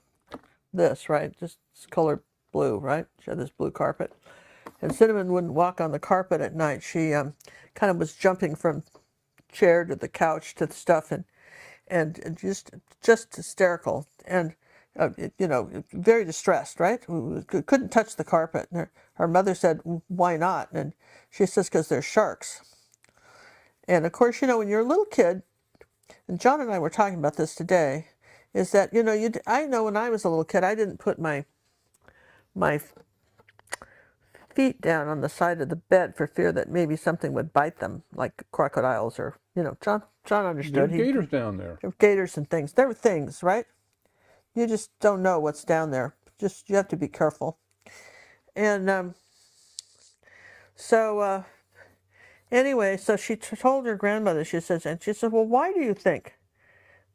this, right? Just color blue, right? She had this blue carpet. And Cinnamon wouldn't walk on the carpet at night. She kind of was jumping from chair to the couch to the stuff, and just hysterical, and you know, very distressed, right? Couldn't touch the carpet. And her mother said, "Why not?" And she says, "Because there's sharks." And of course, you know, when you're a little kid, and John and I were talking about this today, is that, you know, I know when I was a little kid, I didn't put my feet down on the side of the bed for fear that maybe something would bite them, like crocodiles, or, you know, John understood. There's gators down there. Gators and things. There were things, right? You just don't know what's down there. Just, you have to be careful. And so anyway, so she told her grandmother, she said, well, why do you think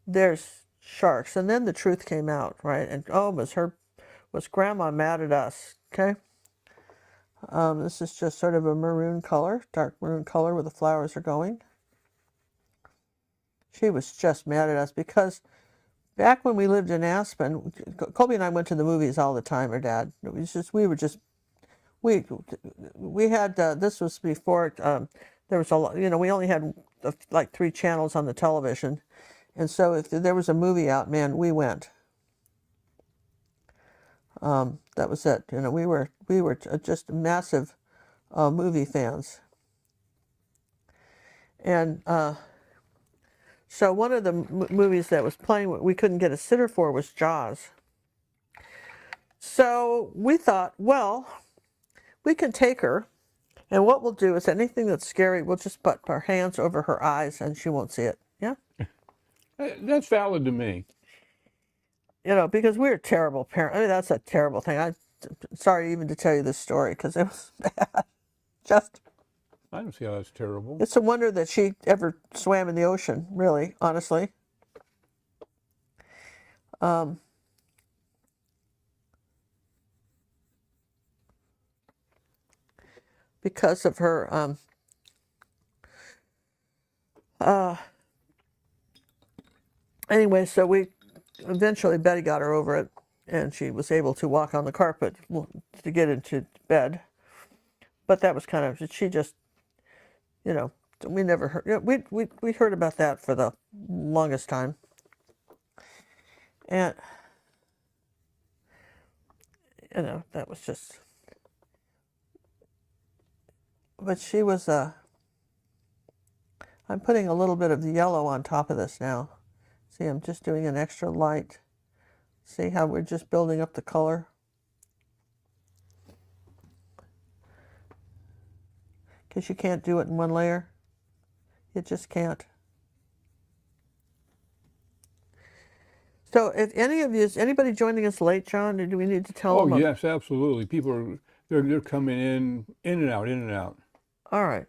there's sharks? And then the truth came out, right? And oh, was grandma mad at us? Okay. This is just sort of a maroon color, dark maroon color where the flowers are going. She was just mad at us because back when we lived in Aspen, Colby and I went to the movies all the time, her dad. It was just, we had, this was before, there was a lot, you know, we only had like 3 channels on the television. And so if there was a movie out, man, we went. That was it. You know, we were just massive movie fans. And so one of the movies that was playing, we couldn't get a sitter for, was Jaws. So we thought, well, we can take her, and what we'll do is anything that's scary, we'll just put our hands over her eyes and she won't see it. Yeah? That's valid to me. You know, because we're terrible parents. I mean, that's a terrible thing. I'm sorry even to tell you this story because it was bad. Just, I don't see how that's terrible. it's a wonder that she ever swam in the ocean, really, honestly. Because of her, anyway, so eventually Betty got her over it, and she was able to walk on the carpet to get into bed. But that was kind of, she just, you know, we never heard, you know, we heard about that for the longest time. And, you know, that was just, but she was, I'm putting a little bit of the yellow on top of this now. See, I'm just doing an extra light. See how we're just building up the color? Because you can't do it in one layer. You just can't. So if is anybody joining us late, John, or do we need to tell Oh them? yes, absolutely. People are they're coming in and out, in and out. All right.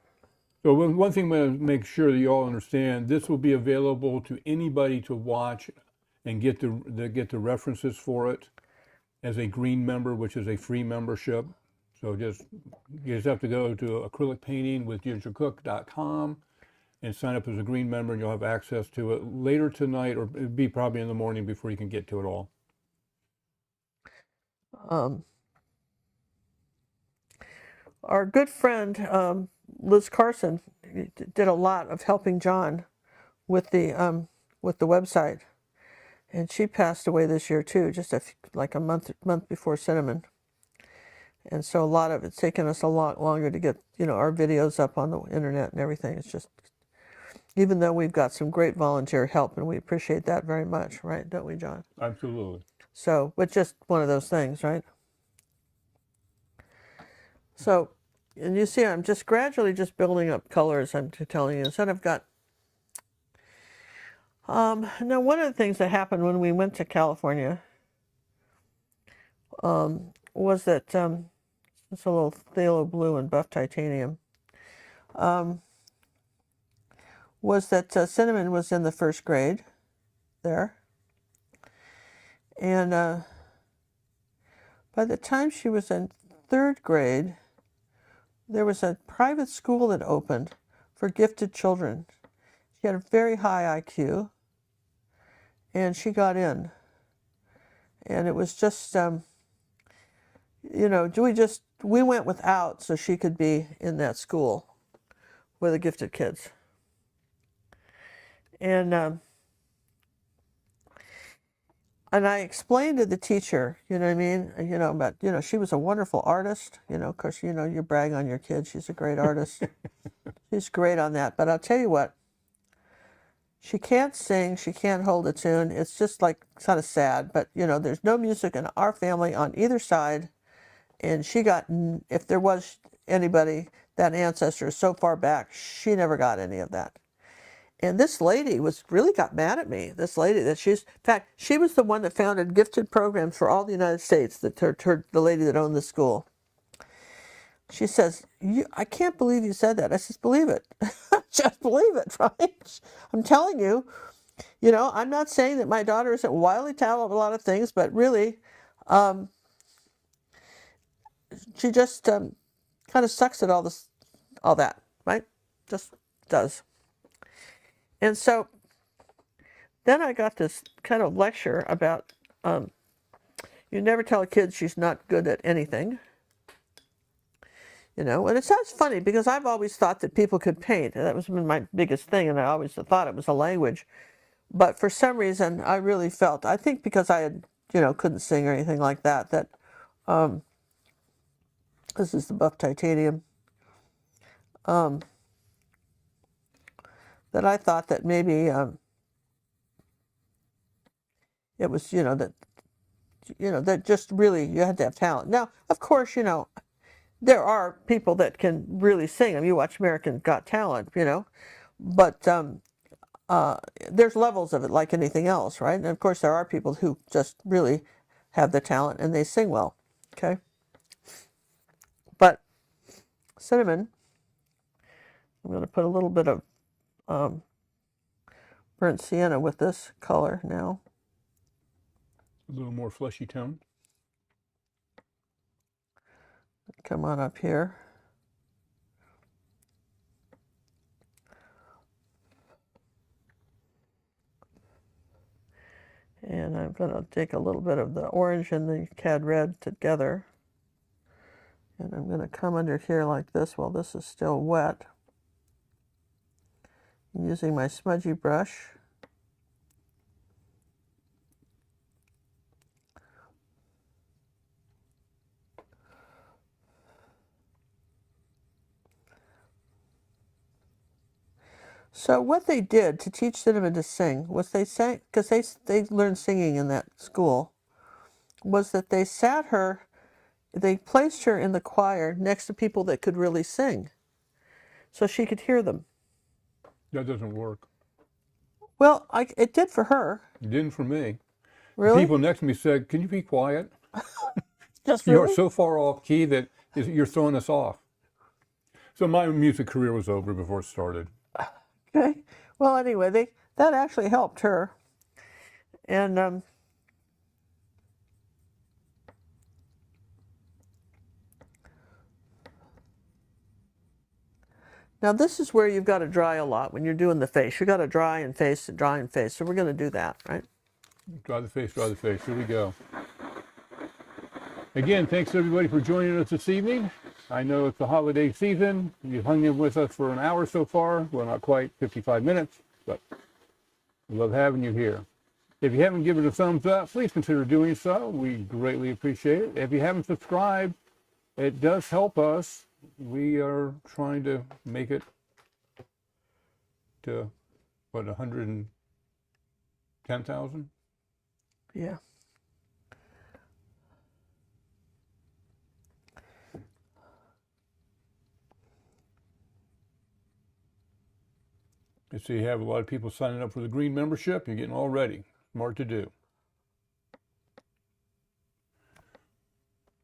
So one thing I'm going to make sure that you all understand, this will be available to anybody to watch and get get the references for it as a green member, which is a free membership. So you just have to go to acrylicpaintingwithgingercook.com and sign up as a green member, and you'll have access to it later tonight, or it'll be probably in the morning before you can get to it all. Um, our good friend Liz Carson did a lot of helping John with the website, and she passed away this year too, just like a month before Cinnamon. And so a lot of it's taken us a lot longer to get our videos up on the internet and everything. It's just, even though we've got some great volunteer help, and we appreciate that very much, right? Don't we, John? Absolutely. So, but just one of those things, right? So, and you see, I'm just gradually just building up colors. I'm telling you. Instead, I've got. Now, one of the things that happened when we went to California was that it's a little phthalo blue and buff titanium. Was that Cinnamon was in the first grade there, and by the time she was in third grade, there was a private school that opened for gifted children. She had a very high IQ, and she got in. And it was just, we went without so she could be in that school with the gifted kids. And I explained to the teacher, you know what I mean, about, she was a wonderful artist, of course, you brag on your kid, she's a great artist. She's great on that. But I'll tell you what, she can't sing, she can't hold a tune. It's just like kind of sad, but there's no music in our family on either side. And she got, if there was anybody, that ancestor so far back, she never got any of that. And this lady really got mad at me. This lady in fact, she was the one that founded gifted programs for all the United States, the lady that owned the school. She says, I can't believe you said that. I says, believe it. Just believe it, right? I'm telling you, I'm not saying that my daughter isn't wildly talented at a lot of things, but really, she just kind of sucks at all that, right? Just does. And so then I got this kind of lecture about you never tell a kid she's not good at anything. And it sounds funny because I've always thought that people could paint. And that was my biggest thing, and I always thought it was a language. But for some reason, I really felt, I think because I had, couldn't sing or anything like that, that this is the buff titanium, that I thought that maybe it was, that just really you had to have talent. Now, of course, there are people that can really sing. I mean, you watch American Got Talent, but there's levels of it like anything else, right? And of course, there are people who just really have the talent and they sing well, okay? But Cinnamon, I'm going to put a little bit of burnt sienna with this color now. A little more fleshy tone. Come on up here. And I'm going to take a little bit of the orange and the cad red together. And I'm going to come under here like this while this is still wet. I'm using my smudgy brush. So what they did to teach Cinnamon to sing was they sang, because they learned singing in that school, was that they placed her in the choir next to people that could really sing, so she could hear them. That doesn't work. Well, it did for her. It didn't for me. The Really? people next to me said, "Can you be quiet? Just You are really? so far off key that you're throwing us off." So my music career was over before it started. Okay. Well, anyway, that actually helped her. And now this is where you've got to dry a lot when you're doing the face. You've got to dry and face and dry and face. So we're going to do that, right? Dry the face, dry the face. Here we go. Again, thanks everybody for joining us this evening. I know it's the holiday season. You've hung in with us for an hour so far. Well, not quite 55 minutes, but we love having you here. If you haven't given it a thumbs up, please consider doing so. We greatly appreciate it. If you haven't subscribed, it does help us. We are trying to make it to, what, 110,000? Yeah. I see you have a lot of people signing up for the green membership. You're getting all ready. Smart to do.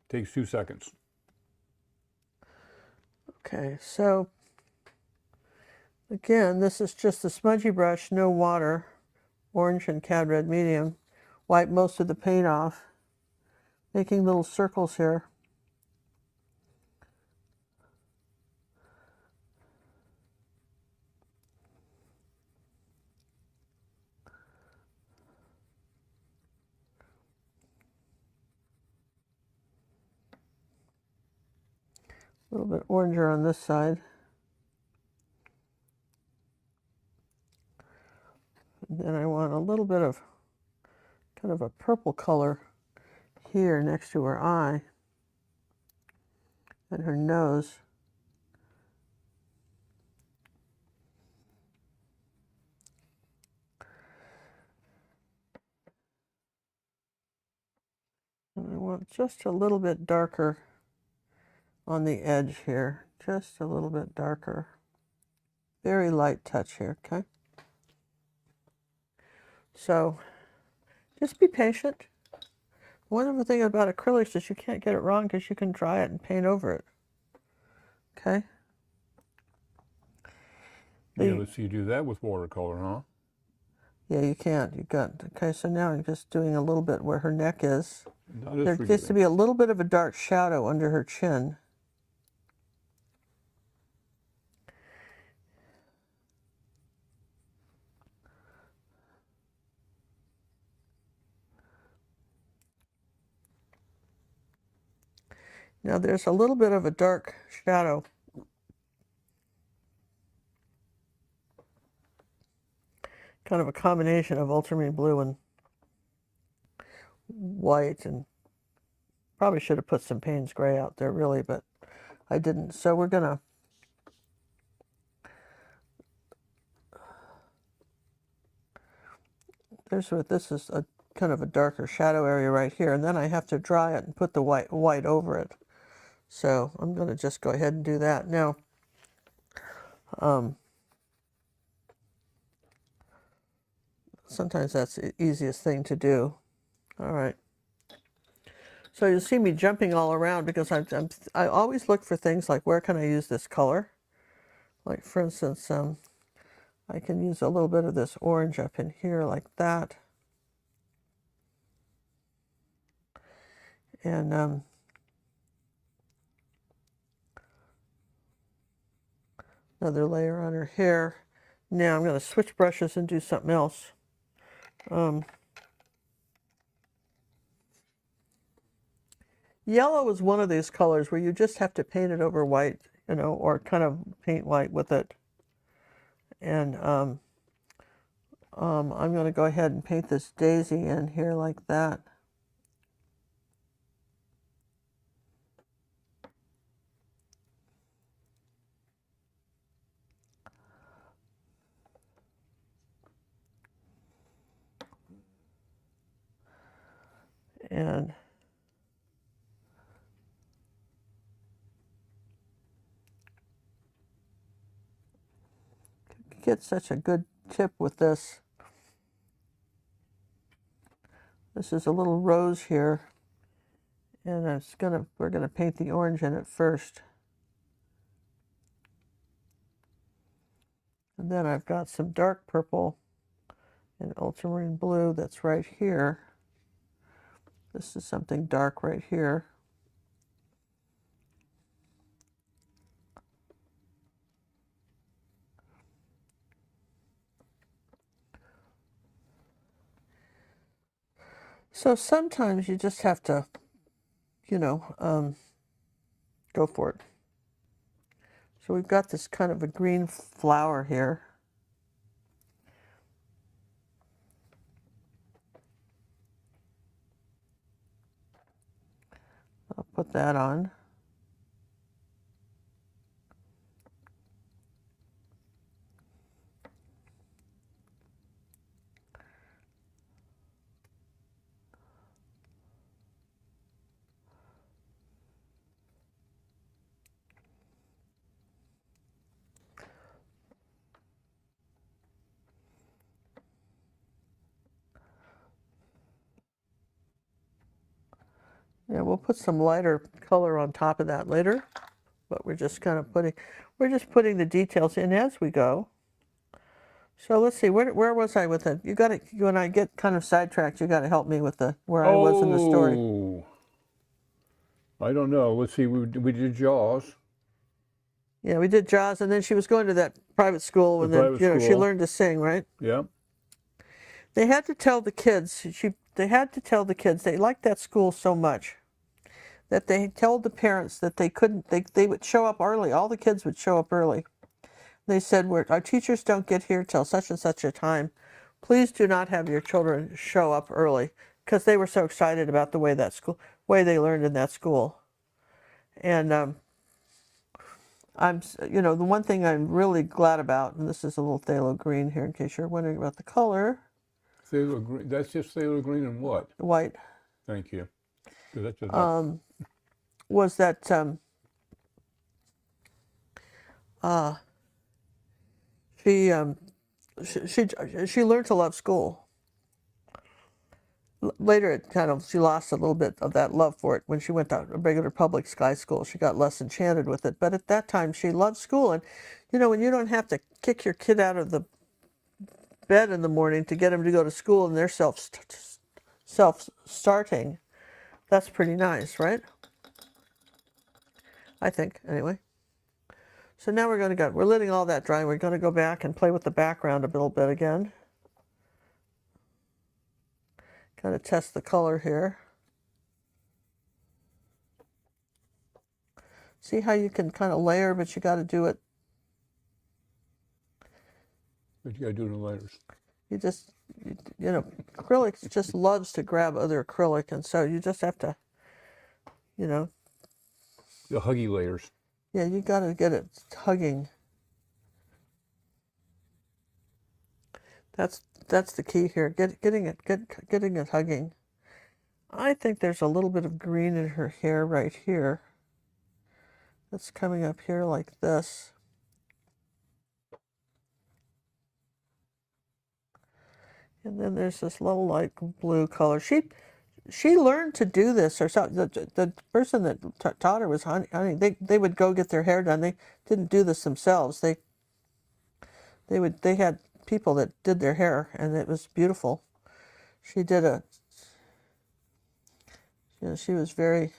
Takes 2 seconds. Okay, so again, this is just a smudgy brush, no water, orange and cad red medium. Wipe most of the paint off, making little circles here. A little bit oranger on this side. And then I want a little bit of kind of a purple color here next to her eye and her nose. And I want just a little bit darker on the edge here, just a little bit darker. Very light touch here, okay? So just be patient. Wonderful thing about acrylics is you can't get it wrong because you can dry it and paint over it. Okay? Yeah, let's see you do that with watercolor, huh? Yeah, you can't. You got, okay, so now I'm just doing a little bit where her neck is. There gets to be a little bit of a dark shadow under her chin. Now there's a little bit of a dark shadow kind of a combination of ultramarine blue and white, and probably should have put some Payne's gray out there really, but I didn't. So we're gonna this is a kind of a darker shadow area right here, and then I have to dry it and put the white over it. So I'm going to just go ahead and do that now. Sometimes that's the easiest thing to do. All right. So you'll see me jumping all around because I always look for things like, where can I use this color? Like for instance, I can use a little bit of this orange up in here like that. And another layer on her hair. Now I'm going to switch brushes and do something else. Yellow is one of these colors where you just have to paint it over white, you know, or kind of paint white with it. And I'm going to go ahead and paint this daisy in here like that. And get such a good tip with this. This is a little rose here, and we're gonna paint the orange in it first. And then I've got some dark purple and ultramarine blue that's right here. This is something dark right here. So sometimes you just have to, go for it. So we've got this kind of a green flower here. I'll put that on. Yeah, we'll put some lighter color on top of that later, but we're just putting the details in as we go. So let's see, where was I with it? When I get kind of sidetracked, you got to help me with where I was in the story. Oh, I don't know. Let's see. We did Jaws. Yeah, we did Jaws, and then she was going to that private school, and then she learned to sing, right? Yeah. They had to tell the kids. They had to tell the kids they liked that school so much that they told the parents that they couldn't. They would show up early. All the kids would show up early. They said, our teachers don't get here till such and such a time. Please do not have your children show up early, because they were so excited about the way they learned in that school. And the one thing I'm really glad about, and this is a little phthalo green here in case you're wondering about the color. Phthalo green. That's just phthalo green and what? White. Thank you. That's Was that she learned to love school. Later, she lost a little bit of that love for it when she went to a regular public high school. She got less enchanted with it. But at that time, she loved school. And, when you don't have to kick your kid out of the bed in the morning to get them to go to school and they're self-starting, that's pretty nice, right? I think, anyway. So now we're letting all that dry. We're going to go back and play with the background a little bit again. Kind of test the color here. See how you can kind of layer, but you got to do it. But you got to do it in layers. Acrylic just loves to grab other acrylic, and so you just have to, The huggy layers. Yeah, you got to get it hugging. That's the key here. Getting it hugging. I think there's a little bit of green in her hair right here. That's coming up here like this. And then there's this little light blue color. She learned to do this herself. The person that taught her was Honey. They would go get their hair done. They didn't do this themselves. They had people that did their hair, and it was beautiful. She did she was very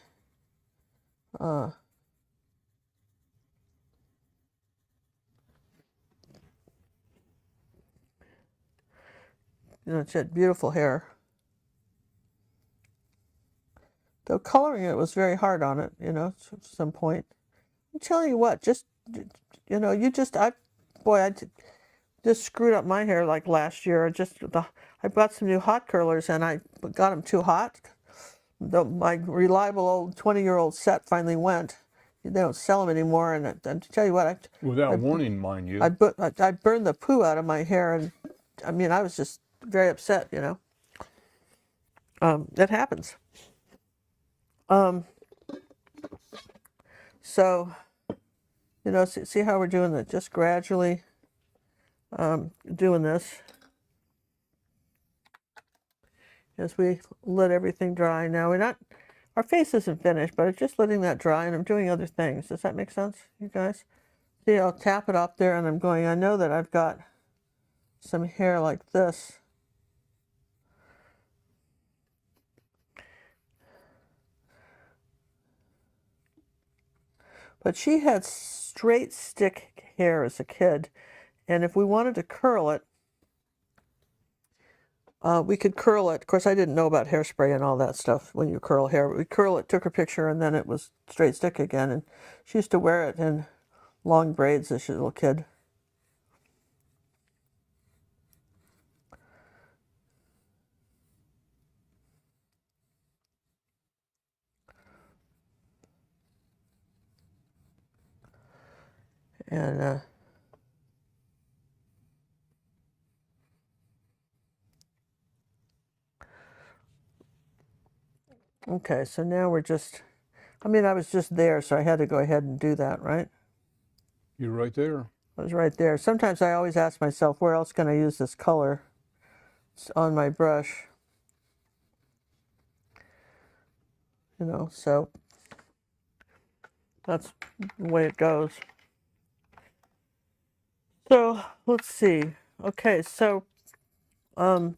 she had beautiful hair. Though coloring it was very hard on it, at some point. I'm telling you what, I just screwed up my hair like last year. I bought some new hot curlers and I got them too hot. My reliable old 20-year-old set finally went. They don't sell them anymore. And to tell you what, without warning, mind you, I burned the poo out of my hair, and I was just very upset. That happens. So, see how we're doing it? Just gradually doing this. as we let everything dry. Now our face isn't finished, but it's just letting that dry, and I'm doing other things. Does that make sense, you guys? See, I'll tap it up there, and I know that I've got some hair like this. But she had straight stick hair as a kid, and if we wanted to curl it, we could curl it. Of course, I didn't know about hairspray and all that stuff when you curl hair. But we curl it, took her picture, and then it was straight stick again. And she used to wear it in long braids as a little kid. And okay, so now we're just, I was just there, so I had to go ahead and do that, right? You're right there. I was right there. Sometimes I always ask myself, where else can I use this color? It's on my brush. So that's the way it goes. So let's see. Okay, so when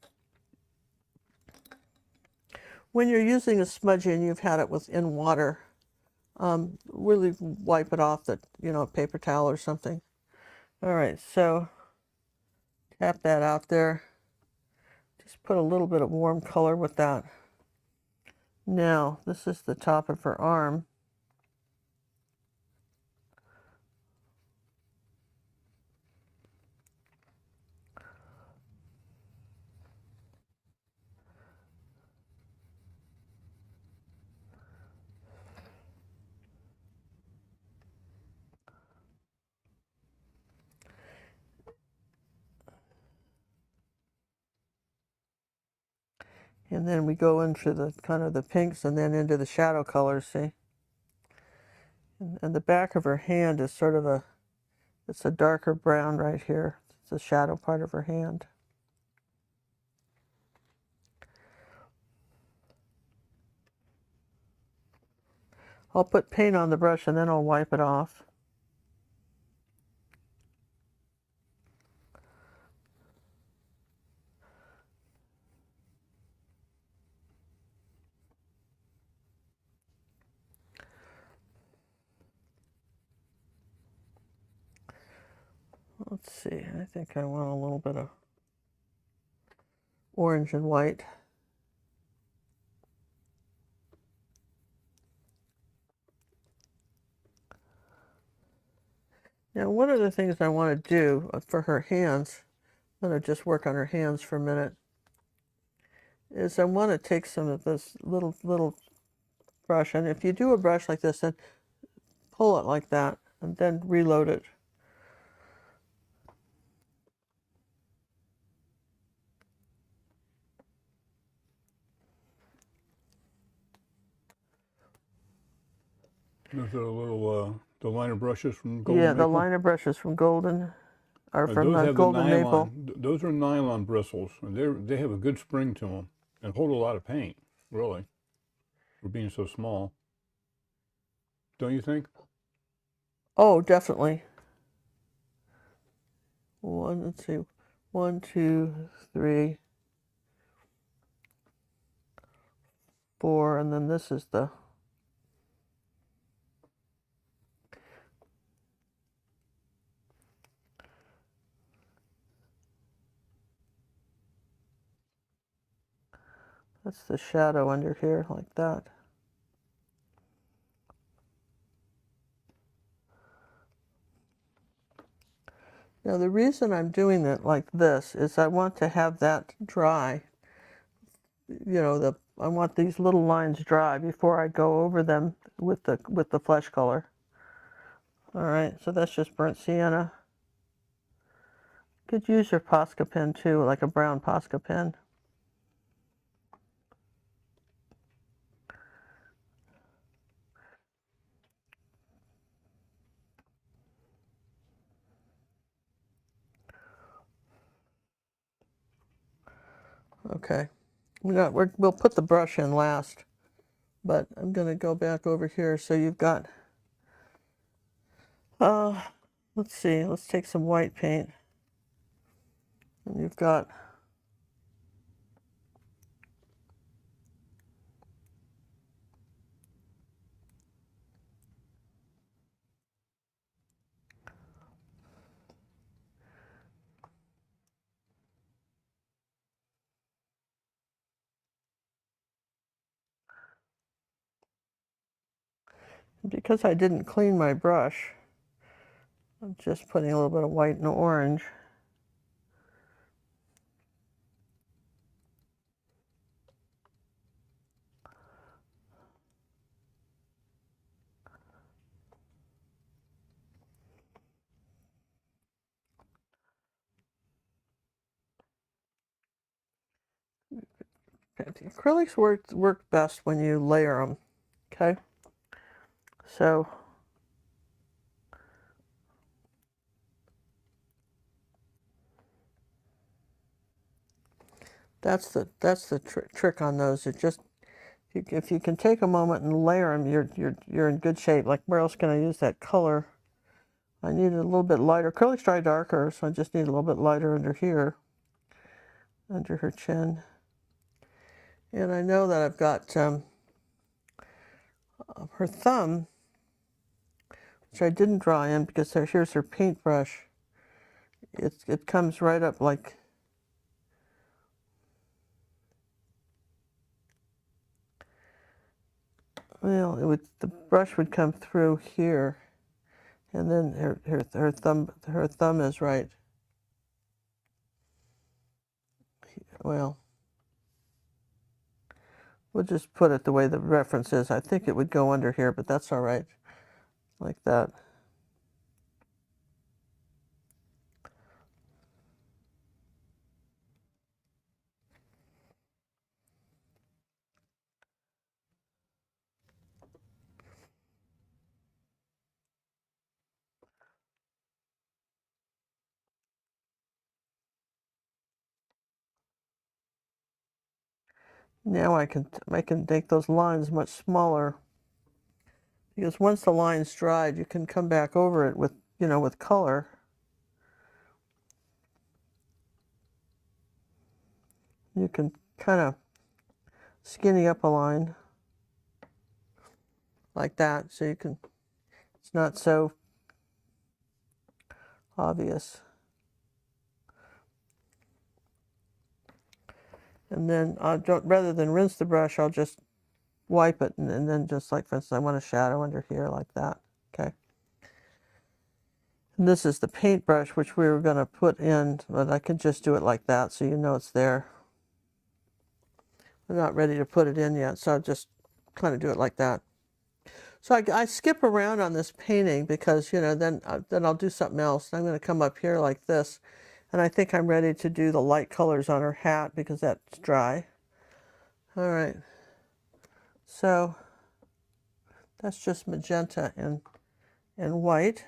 you're using a smudgy and you've had it in water, really wipe it off with a paper towel or something. All right, so tap that out there. Just put a little bit of warm color with that. Now, this is the top of her arm. And then we go into the kind of the pinks and then into the shadow colors, see? And the back of her hand is sort of it's a darker brown right here. It's the shadow part of her hand. I'll put paint on the brush and then I'll wipe it off. Let's see, I think I want a little bit of orange and white. Now, one of the things I want to do for her hands, I'm going to just work on her hands for a minute, is I want to take some of this little brush, and if you do a brush like this, then pull it like that, and then reload it. Those are little, the liner brushes from Golden Yeah, the Maple. liner brushes from Golden, or from Those have Golden the Maple. nylon. Those are nylon bristles, and they have a good spring to them and hold a lot of paint, really, for being so small. Don't you think? Oh, definitely. Let's see, 1, 2, 3, 4, and then this is that's the shadow under here, like that. Now, the reason I'm doing it like this is I want to have that dry. I want these little lines dry before I go over them with the flesh color. All right, so that's just burnt sienna. Could use your Posca pen too, like a brown Posca pen. Okay, We'll put the brush in last, but I'm going to go back over here. So you've got, let's see, let's take some white paint. And you've got, because I didn't clean my brush, I'm just putting a little bit of white and orange. The acrylics work best when you layer them, okay? So that's the trick on those. It just if you can take a moment and layer them, you're in good shape. Like, where else can I use that color? I need it a little bit lighter. Acrylics dry darker, so I just need a little bit lighter under here, under her chin. And I know that I've got her thumb, which I didn't draw in because here's her paintbrush. It comes right up like, well, the brush would come through here, and then her thumb is right. Well, we'll just put it the way the reference is. I think it would go under here, but that's all right, like that. Now I can make those lines much smaller, because once the line's dried, you can come back over it with, with color. You can kind of skinny up a line like that, so it's not so obvious. And then rather than rinse the brush, I'll just wipe it, and then just, like, for instance, I want a shadow under here like that. Okay. And this is the paintbrush, which we were going to put in, but I can just do it like that so you know it's there. I'm not ready to put it in yet, so I'll just kind of do it like that. So I skip around on this painting because, then I'll do something else. I'm going to come up here like this, and I think I'm ready to do the light colors on her hat because that's dry. All right. So that's just magenta and white.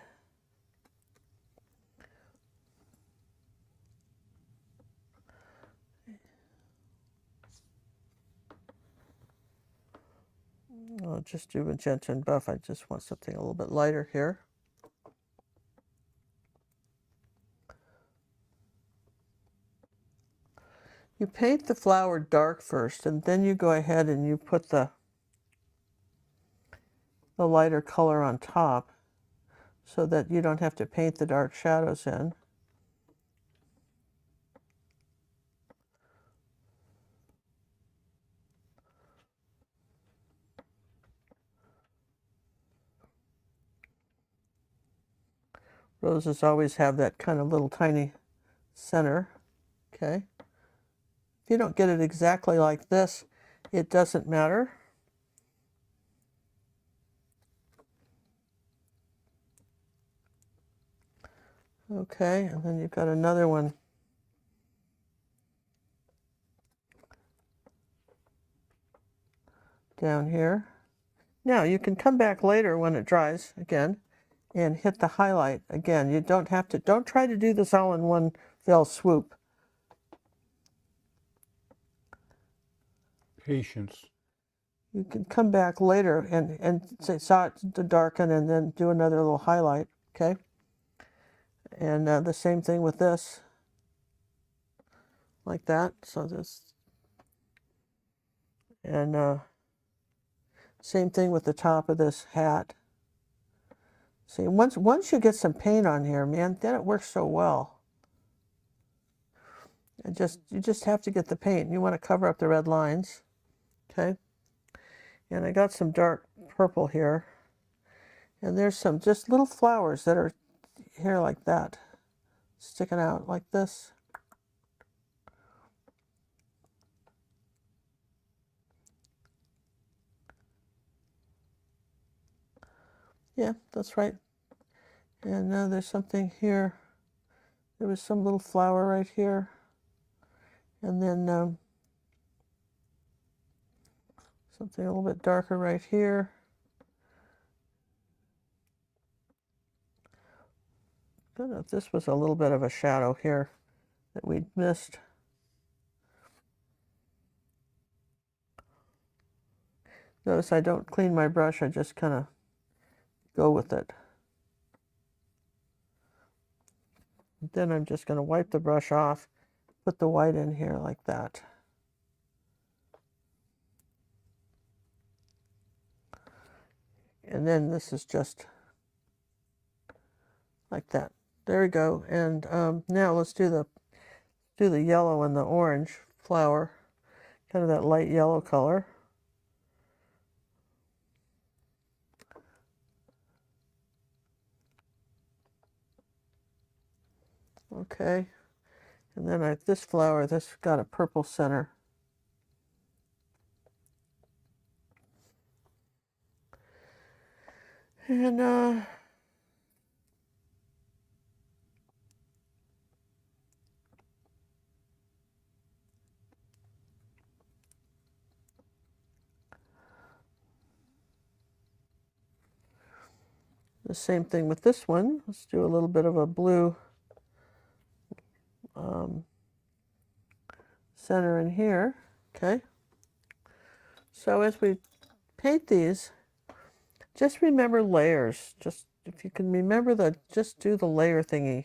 I'll just do magenta and buff. I just want something a little bit lighter here. You paint the flower dark first, and then you go ahead and you put the lighter color on top so that you don't have to paint the dark shadows in. Roses always have that kind of little tiny center. Okay. If you don't get it exactly like this, it doesn't matter. Okay, and then you've got another one down here. Now you can come back later when it dries again and hit the highlight again. You don't try to do this all in one fell swoop. Patience. You can come back later and say, start to darken and then do another little highlight, okay? And the same thing with this, like that. So this, and same thing with the top of this hat. See, once you get some paint on here, man, then it works so well. And you just have to get the paint. You want to cover up the red lines, okay? And I got some dark purple here. And there's some just little flowers that are here like that, sticking out like this. Yeah, that's right. And now there's something here. There was some little flower right here. And then something a little bit darker right here. I don't know if this was a little bit of a shadow here that we'd missed. Notice I don't clean my brush, I just kind of go with it. Then I'm just going to wipe the brush off, put the white in here like that. And then this is just like that. There we go. And now let's do the yellow and the orange flower, kind of that light yellow color. Okay. And then this flower, this got a purple center. And the same thing with this one. Let's do a little bit of a blue center in here. Okay. So as we paint these, just remember layers. Just if you can remember just do the layer thingy.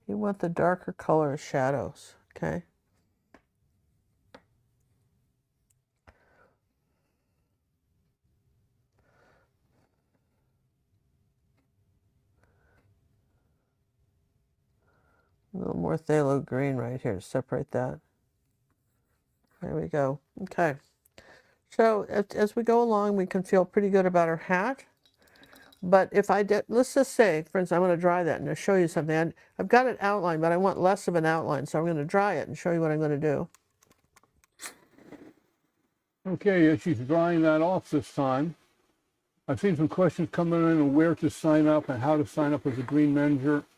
You want the darker color shadows, okay? A little more phthalo green right here to separate that. There we go. Okay. So as we go along, we can feel pretty good about our hat. But if I did, let's just say, for instance, I'm going to dry that and to show you something. I've got it outlined, but I want less of an outline. So I'm going to dry it and show you what I'm going to do. Okay, as she's drying that off this time, I've seen some questions coming in on where to sign up and how to sign up as a Green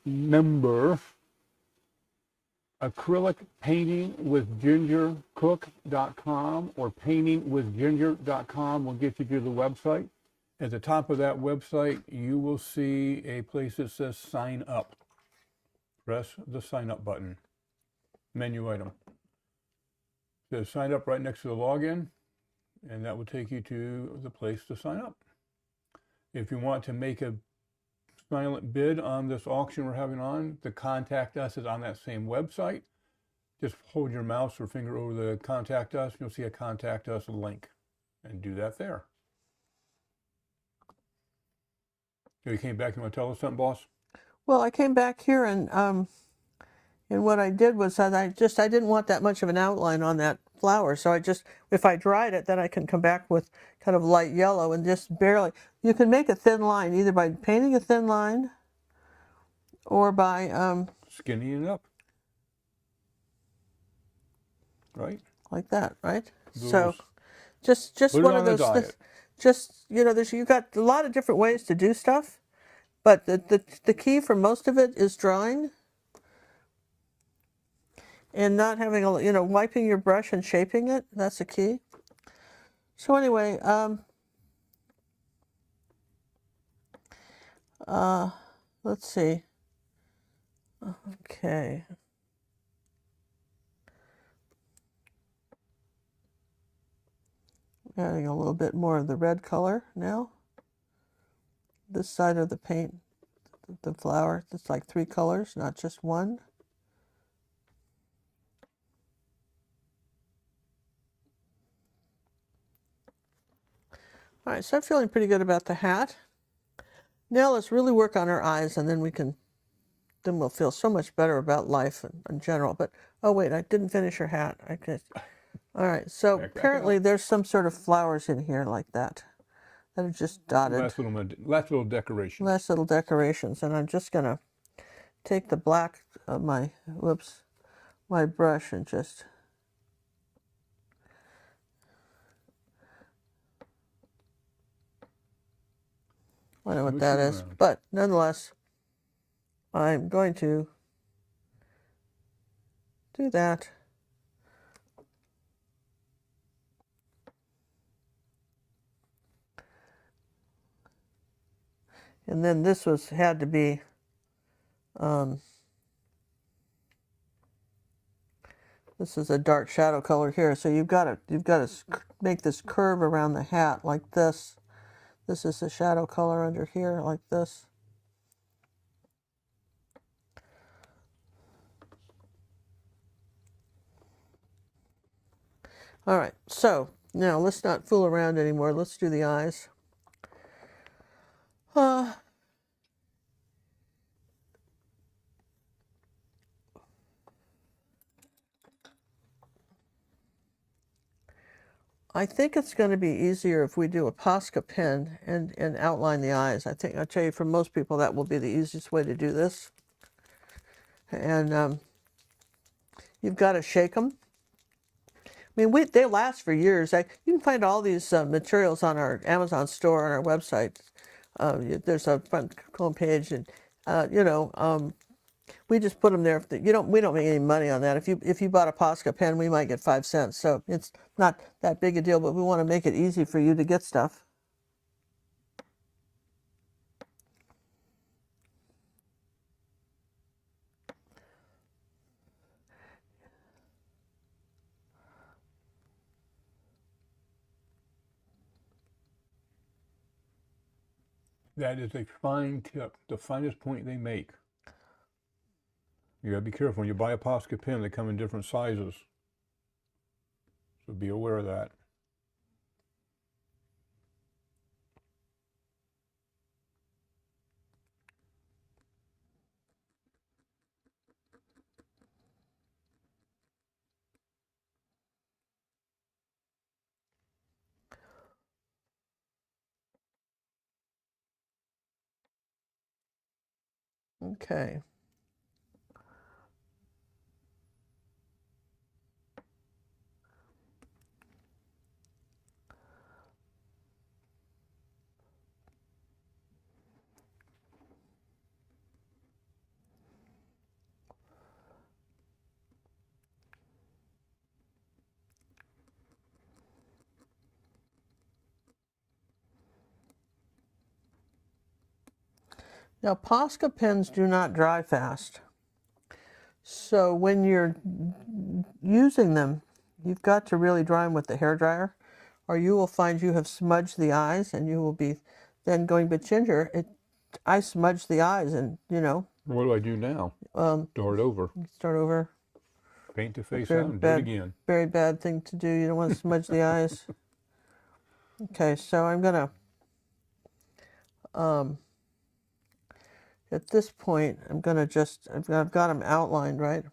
member. Acrylic painting with gingercook.com or paintingwithginger.com will get you to the website. At the top of that website, you will see a place that says sign up. Press the sign up button. Menu item. It says sign up right next to the login, and that will take you to the place to sign up. If you want to make a silent bid on this auction we're having on, the contact us is on that same website. Just hold your mouse or finger over the contact us, you'll see a contact us link, and do that there. So you came back, you want to tell us something, boss? Well, I came back here and what I did was that I didn't want that much of an outline on that flower. So if I dried it, then I can come back with kind of light yellow and just barely, you can make a thin line either by painting a thin line or by skinning it up. Right? Like that, right? Those, so just one of those, you've got a lot of different ways to do stuff, but the key for most of it is drawing and not having wiping your brush and shaping it. That's the key. So anyway, let's see. Okay. Adding a little bit more of the red color now. This side of the paint, the flower, it's like 3 colors, not just one. All right, so I'm feeling pretty good about the hat. Now let's really work on our eyes, and then we'll feel so much better about life in general. But, oh wait, I didn't finish her hat. All right, so apparently there's some sort of flowers in here like that are just dotted. Last little decorations. Last little decorations, and I'm just gonna take the black of my brush and just I don't know what that is, but nonetheless, I'm going to do that. And then this had to be this is a dark shadow color here, so you've got to make this curve around the hat like this. This is the shadow color under here like this. All right, so now let's not fool around anymore. Let's do the eyes. I think it's going to be easier if we do a Posca pen and outline the eyes. I'll tell you, for most people, that will be the easiest way to do this. And you've got to shake them. I mean, they last for years. You can find all these materials on our Amazon store, on our website. There's a front home page, and we just put them there. We don't make any money on that. If you bought a Posca pen, we might get 5 cents. So it's not that big a deal, but we want to make it easy for you to get stuff. That is a fine tip, the finest point they make. You gotta be careful when you buy a Posca pen. They come in different sizes, so be aware of that. Okay. Now, Posca pens do not dry fast. So when you're using them, you've got to really dry them with the hairdryer, or you will find you have smudged the eyes, and you will be then going, but Ginger, I smudged the eyes, and What do I do now? Start over. Start over. Paint the face out and do it again. Very bad thing to do. You don't want to smudge the eyes. Okay, so I'm gonna at this point, I'm gonna I've got them outlined, right?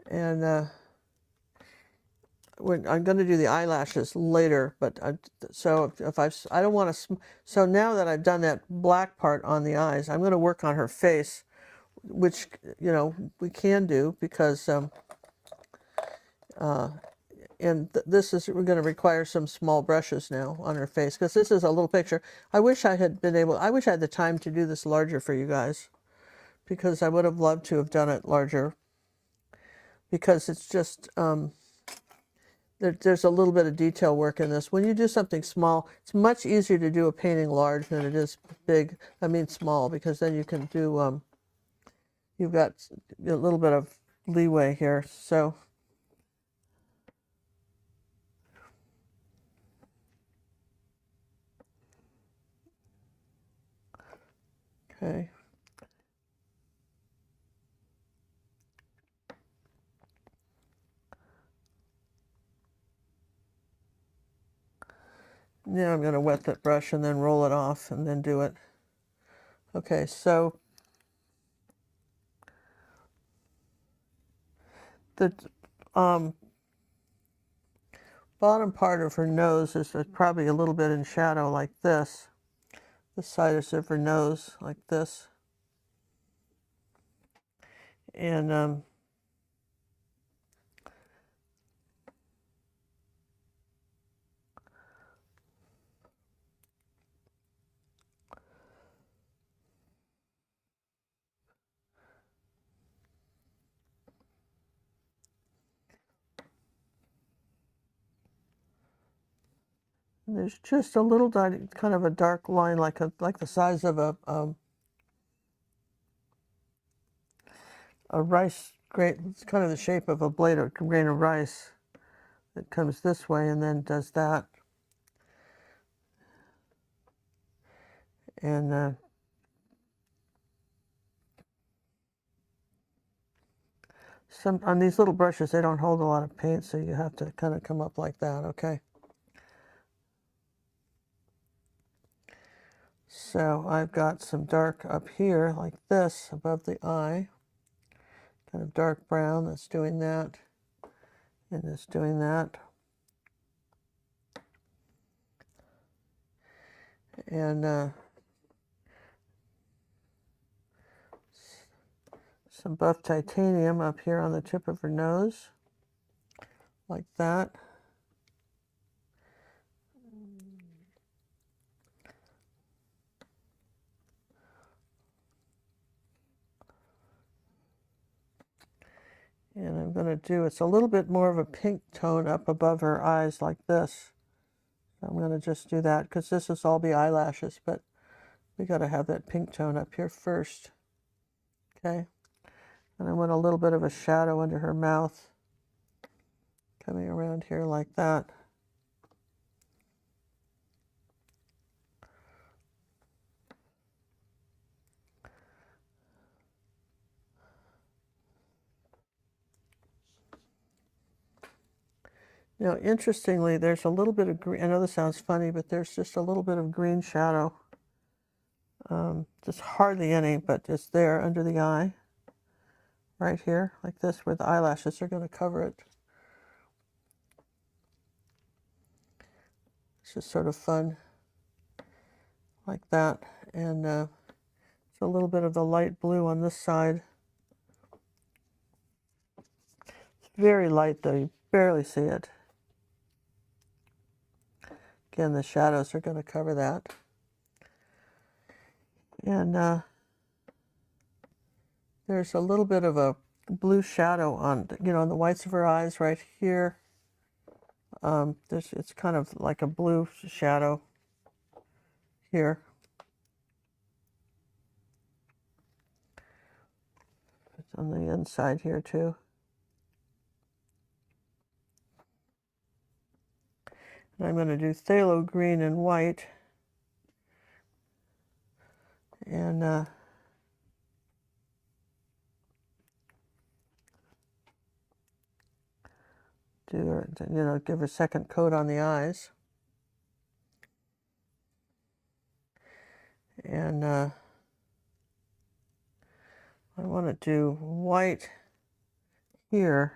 And I'm gonna do the eyelashes later, but so I don't want to. So now that I've done that black part on the eyes, I'm gonna work on her face, which we can do because we're going to require some small brushes now on her face, because this is a little picture. I wish I had the time to do this larger for you guys, because I would have loved to have done it larger, because it's just there's a little bit of detail work in this. When you do something small, it's much easier to do a painting large than it is big. I mean small, because then you can do, you've got a little bit of leeway here. So, okay. Now I'm going to wet that brush and then roll it off and then do it. Okay, so the bottom part of her nose is probably a little bit in shadow like this. The side of her nose like this. And there's just a little kind of a dark line, like the size of a rice grain. It's kind of the shape of a blade or grain of rice that comes this way and then does that. And some on these little brushes, they don't hold a lot of paint, so you have to kind of come up like that. Okay. So I've got some dark up here like this above the eye, kind of dark brown that's doing that, and it's doing that. And some buff titanium up here on the tip of her nose, like that. And I'm going to do, it's a little bit more of a pink tone up above her eyes like this. So I'm going to just do that because this is all the eyelashes, but we got to have that pink tone up here first. Okay. And I want a little bit of a shadow under her mouth coming around here like that. Now, interestingly, there's a little bit of green. I know this sounds funny, but there's just a little bit of green shadow. Just hardly any, but it's there under the eye. Right here, like this, where the eyelashes are going to cover it. It's just sort of fun, like that. And it's a little bit of the light blue on this side. It's very light, though. You barely see it. Again, the shadows are going to cover that. And there's a little bit of a blue shadow on, on the whites of her eyes right here. It's kind of like a blue shadow here. It's on the inside here too. And I'm going to do phthalo green and white. And give her a second coat on the eyes. And I want to do white here.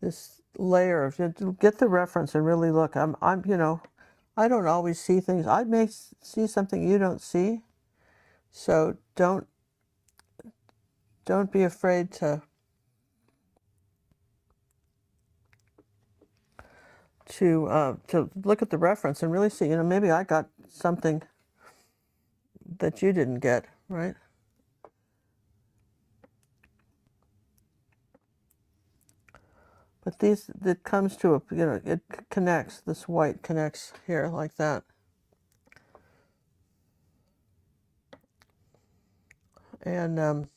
This layer of, get the reference and really look. I don't always see things. I may see something you don't see, So don't be afraid to look at the reference and really see, maybe I got something that you didn't get, right? But it comes to it connects, this white connects here like that. And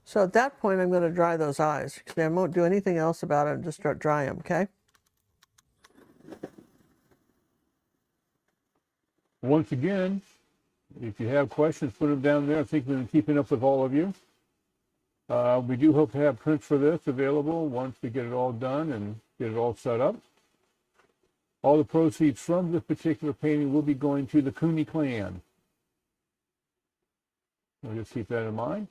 so at that point, I'm going to dry those eyes. I won't do anything else about it. Just start dry them, okay? Once again, if you have questions, put them down there. I think we've been keeping up with all of you. We do hope to have prints for this available once we get it all done and get it all set up. All the proceeds from this particular painting will be going to the Cooney clan. We'll just keep that in mind.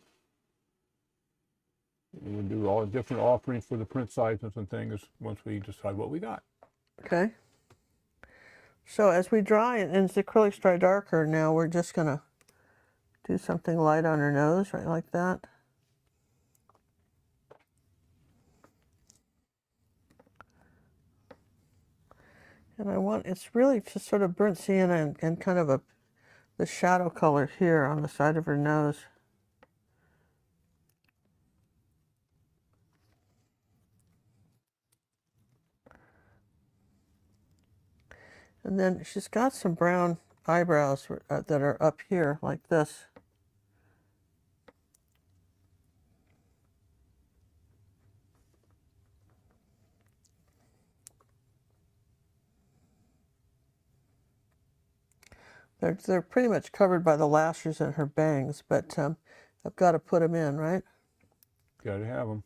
And we'll do all the different offerings for the print sizes and things once we decide what we got. Okay. So as we dry it, and the acrylics dry darker, now we're just going to do something light on her nose, right like that. And it's really just sort of burnt sienna and kind of the shadow color here on the side of her nose. And then she's got some brown eyebrows that are up here like this. They're pretty much covered by the lashes and her bangs, but I've got to put them in, right? Got to have them.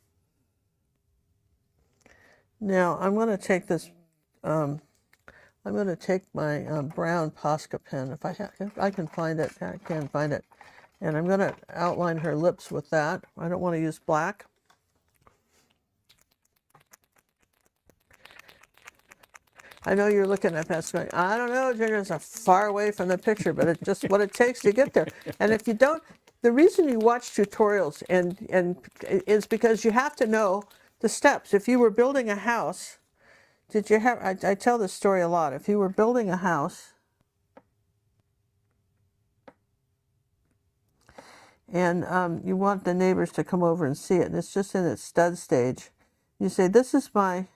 Now I'm going to take this. I'm going to take my brown Posca pen. If I can find it, I can find it, and I'm going to outline her lips with that. I don't want to use black. I know you're looking at that going, I don't know, Ginger, it's far away from the picture, but it's just what it takes to get there. And if you don't, the reason you watch tutorials and is because you have to know the steps. If you were building a house, did you have, I tell this story a lot. If you were building a house and you want the neighbors to come over and see it, and it's just in its stud stage, you say, this is going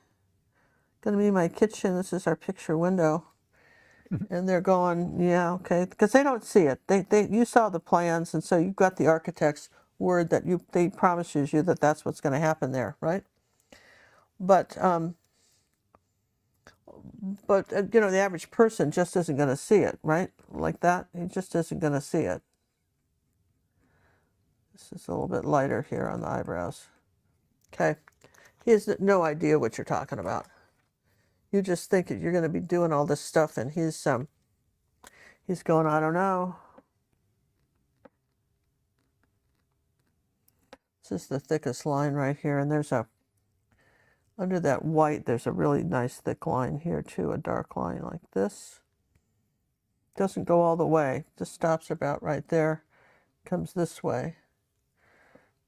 to be my kitchen. This is our picture window. And they're going, yeah, okay, because they don't see it. You saw the plans, and so you've got the architect's word that they promises you that that's what's going to happen there, right? But the average person just isn't going to see it, right? Like that, he just isn't going to see it. This is a little bit lighter here on the eyebrows. Okay, he has no idea what you're talking about. You just think that you're going to be doing all this stuff, and he's going, I don't know. This is the thickest line right here, and under that white, there's a really nice thick line here too, a dark line like this. Doesn't go all the way, just stops about right there, comes this way,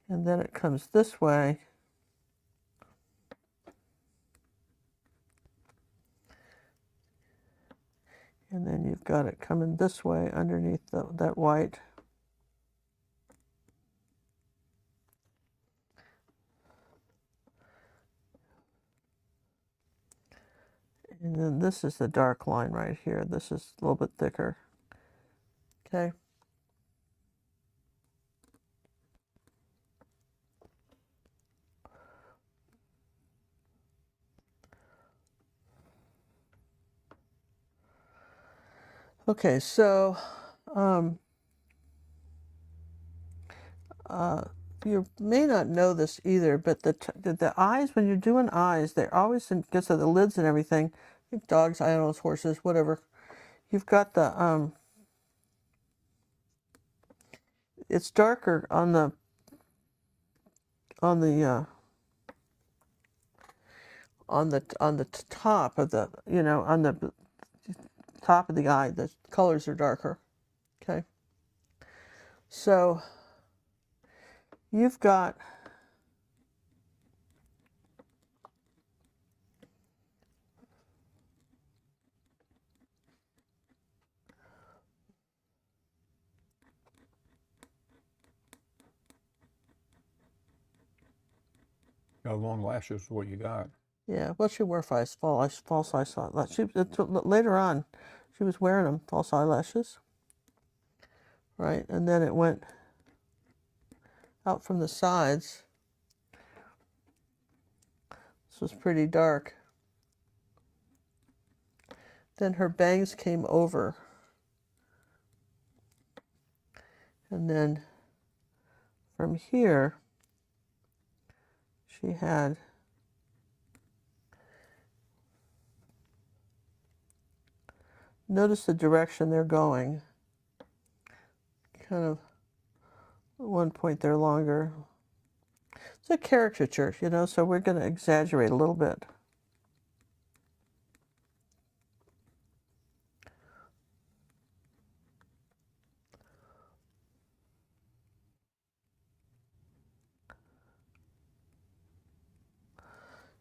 and then it comes this way. And then you've got it coming this way underneath that white. And then this is the dark line right here. This is a little bit thicker. Okay. Okay, so you may not know this either, but the eyes, when you're doing eyes, they're always, because of the lids and everything, dogs, animals, horses, whatever. You've got the, it's darker on the, on the, on the top of the, on the top of the eye, the colors are darker. Okay. So you've got Got long lashes, what you got. yeah, well, she wore false eyelashes. Later on, she was wearing them, false eyelashes, right? And then it went out from the sides. This was pretty dark. Then her bangs came over. And then from here, she had notice the direction they're going. Kind of at one point they're longer. It's a caricature, so we're going to exaggerate a little bit.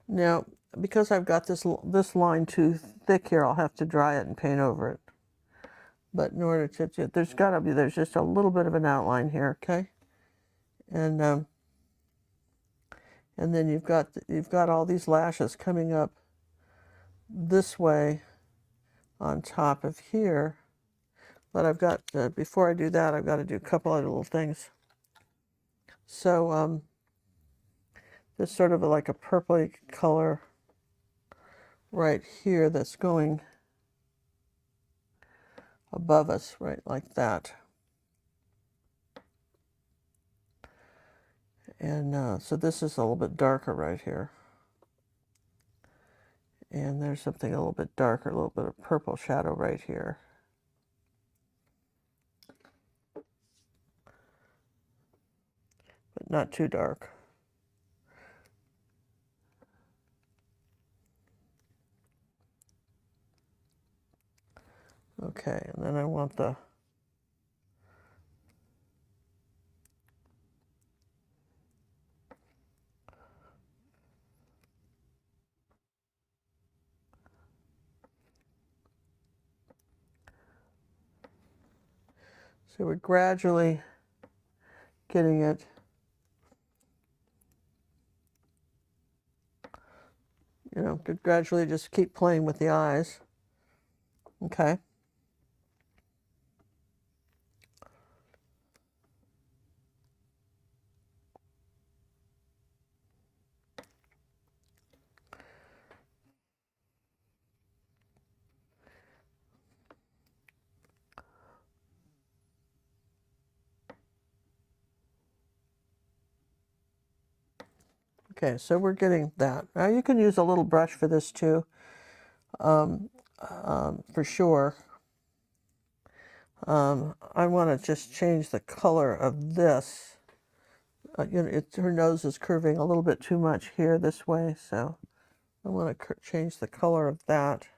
Now, because I've got this line too thick here, I'll have to dry it and paint over it. But in order to, there's just a little bit of an outline here, okay? And then you've got all these lashes coming up this way on top of here. But I've got, before I do that, I've got to do a couple other little things. So there's sort of like a purpley color right here that's going above us, right like that. And so this is a little bit darker right here. And there's something a little bit darker, a little bit of purple shadow right here. But not too dark. Okay, and then I want the so we're gradually getting it to gradually just keep playing with the eyes. Okay. Okay, so we're getting that. Now you can use a little brush for this too, for sure. I want to just change the color of this. Her nose is curving a little bit too much here this way, so I want to change the color of that.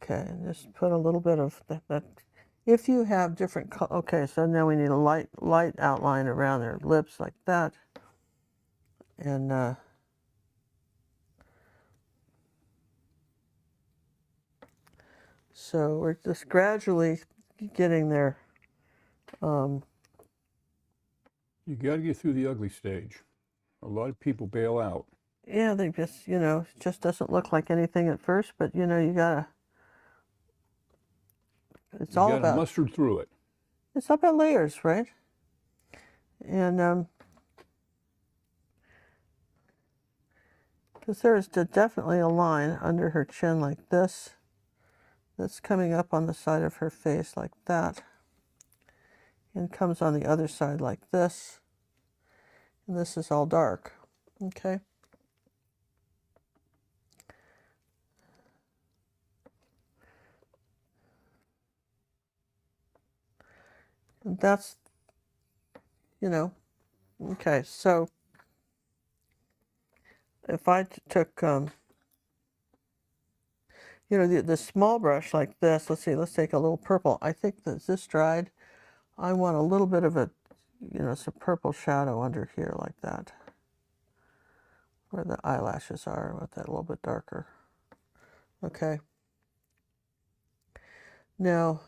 Okay, and just put a little bit of that. If you have different okay, so now we need a light outline around their lips like that. And so we're just gradually getting there. You got to get through the ugly stage. A lot of people bail out. Yeah, they just, it just doesn't look like anything at first, but you gotta, it's all about mustard through it. It's all about layers, right? And because there is definitely a line under her chin like this, that's coming up on the side of her face like that, and comes on the other side like this, And this is all dark. Okay. And that's, you know, okay. So if I took, you know, the small brush like this, let's see, let's take a little purple. I think that this dried, I want a little bit of a, you know, some purple shadow under here like that, where the eyelashes are. I want that a little bit darker. Okay. Now,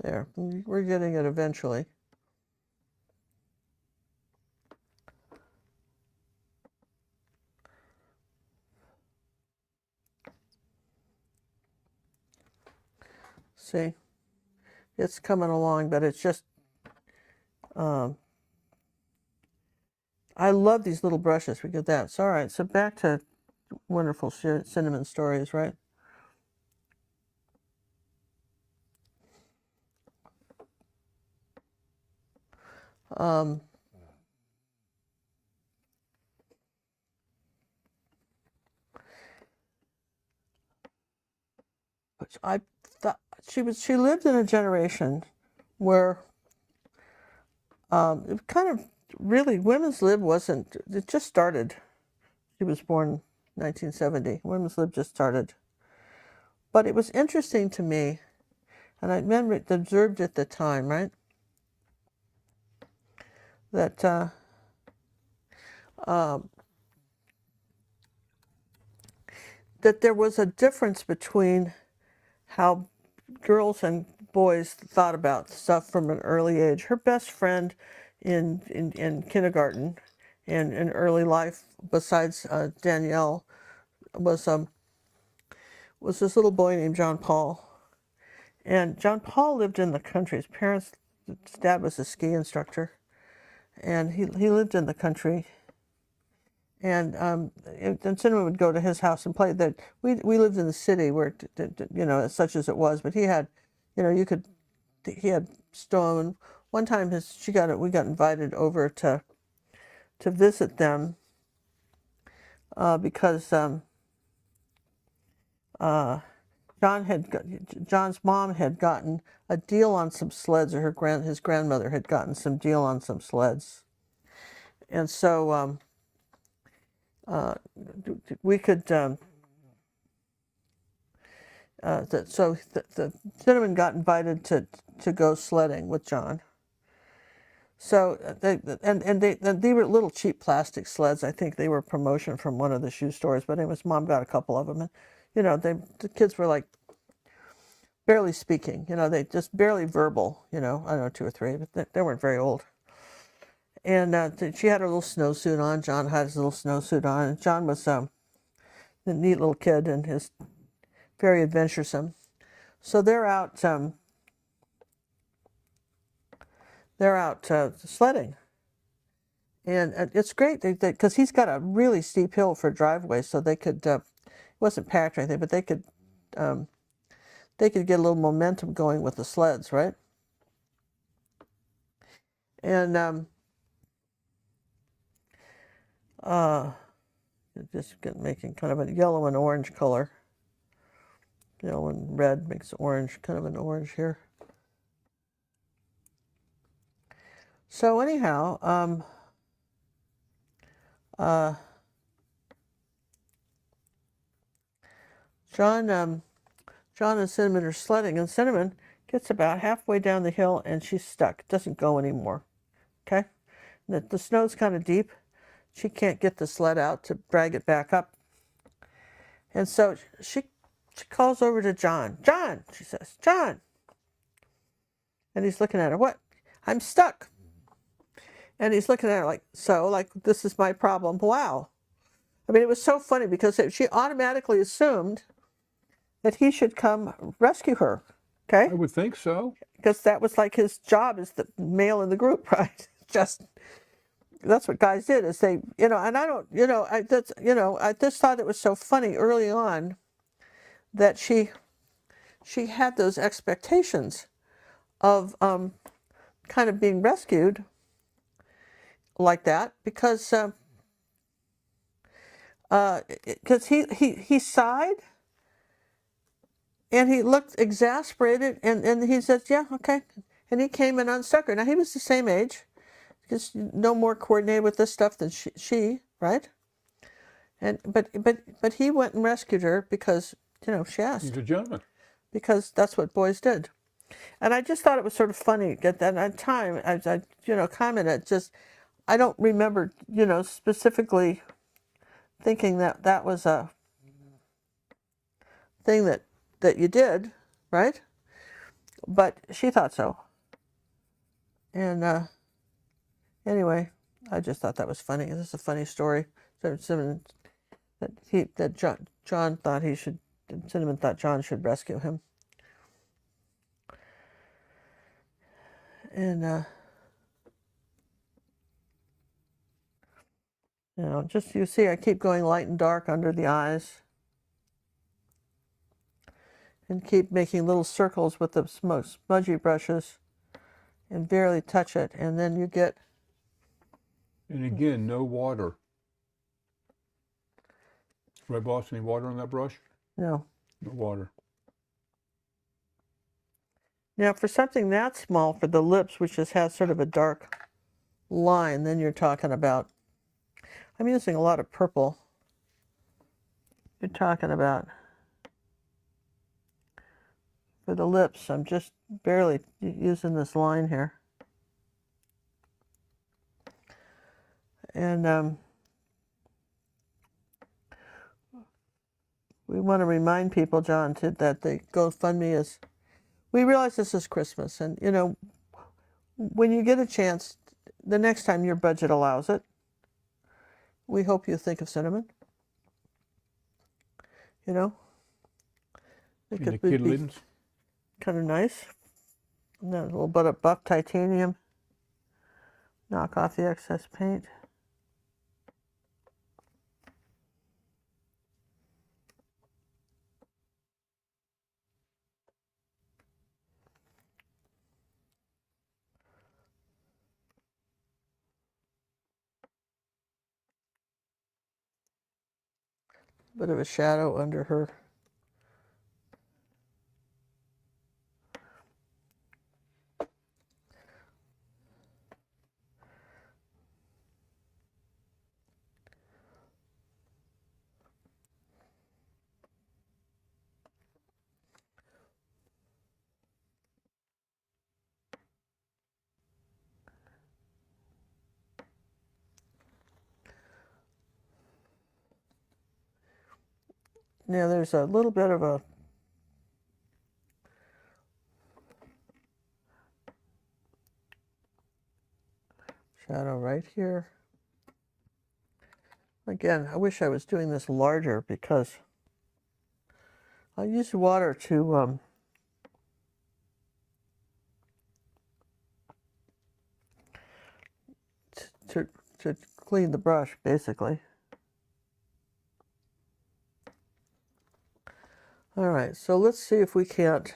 there, we're getting it eventually. See, it's coming along, but it's just, I love these little brushes. We get that. So, all right, so back to wonderful cinnamon stories, right? Which I thought she lived in a generation where it kind of really women's lib wasn't, it just started. She was born 1970. Women's lib just started. But it was interesting to me, and I remember observed at the time, right? That that there was a difference between how girls and boys thought about stuff from an early age. Her best friend in kindergarten and in early life, besides Danielle, was this little boy named John Paul. And John Paul lived in the country. His dad was a ski instructor, and he lived in the country. And Cinnamon would go to his house and play. That we lived in the city where, you know, such as it was. But he had, you know, he had stone. One time we got invited over to visit them because John's mom had gotten a deal on some sleds, or his grandmother had gotten some deal on some sleds, and so we could. The Cinnamon got invited to go sledding with John. So they were little cheap plastic sleds. I think they were a promotion from one of the shoe stores. But anyways, Mom got a couple of them, and you know, the kids were like barely speaking. You know, they just barely verbal. You know, I don't know, 2 or 3, but they weren't very old. And she had her little snowsuit on. John had his little snowsuit on. And John was a neat little kid and is very adventuresome. So they're out sledding, and it's great because he's got a really steep hill for a driveway, so they could. It wasn't packed or anything, but they could get a little momentum going with the sleds, right? And just making kind of a yellow and orange color. Yellow and red makes orange, kind of an orange here. So anyhow, John and Cinnamon are sledding, and Cinnamon gets about halfway down the hill and she's stuck. Doesn't go anymore. Okay, the snow's kind of deep. She can't get the sled out to drag it back up, and so she calls over to John. John, she says, John, and he's looking at her. What? I'm stuck. And he's looking at her like, so, like, this is my problem. Wow. I mean, it was so funny because she automatically assumed that he should come rescue her. Okay? I would think so. Because that was like his job as the male in the group, right? Just that's what guys did, is they, and I don't, I just thought it was so funny early on that she had those expectations of kind of being rescued like that, because he sighed and he looked exasperated, and he says, yeah, okay, and he came and unstuck her. Now he was the same age, just no more coordinated with this stuff than she, right? And but he went and rescued her because she asked. He's a gentleman. Because that's what boys did. And I just thought it was sort of funny at that time. I commented, just I don't remember specifically thinking that that was a thing that you did, right? But she thought so. And anyway, I just thought that was funny. This is a funny story. Cinnamon, John thought Cinnamon thought John should rescue him. And just you see, I keep going light and dark under the eyes, and keep making little circles with the smudgy brushes, and barely touch it, and then you get. And again, no water. Right, boss? Any water on that brush? No. No water. Now, for something that small, for the lips, which just has sort of a dark line, then you're talking about. I'm using a lot of purple. You're talking about. For the lips, I'm just barely using this line here. And we want to remind people, John, that the GoFundMe is. We realize this is Christmas, and when you get a chance, the next time your budget allows it, we hope you think of Cinnamon. It And the kid be kind of nice. And then a little bit of buff titanium. Knock off the excess paint. Bit of a shadow under her. Now there's a little bit of a shadow right here. Again, I wish I was doing this larger, because I use water to clean the brush, basically. All right, so let's see if we can't.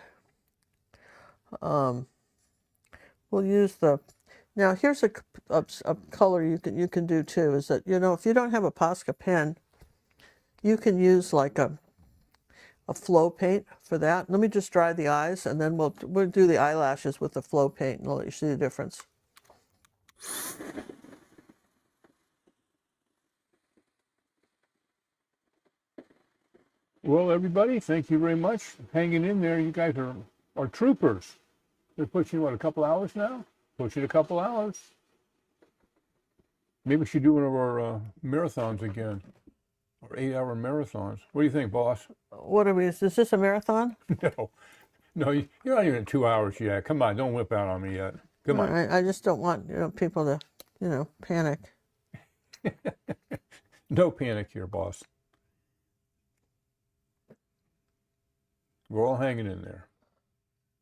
We'll use the. Now here's a color you can do too. Is that if you don't have a Posca pen, you can use like a flow paint for that. Let me just dry the eyes, and then we'll do the eyelashes with the flow paint, and I'll let you see the difference. Well, everybody, thank you very much for hanging in there. You guys are troopers. They're pushing, what, a couple hours now? Pushing a couple hours. Maybe we should do one of our marathons again, or 8-hour marathons. What do you think, boss? What are we? Is this a marathon? No, you're not even at 2 hours yet. Come on, don't whip out on me yet. Come on. I just don't want people to panic. No panic here, boss. We're all hanging in there.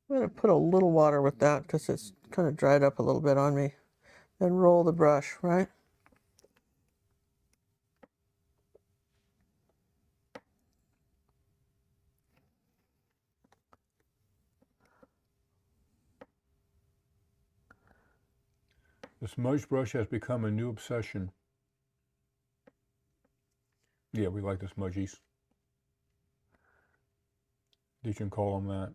I'm going to put a little water with that, because it's kind of dried up a little bit on me. Then roll the brush, right? The smudge brush has become a new obsession. Yeah, we like the smudgies. You can call them that.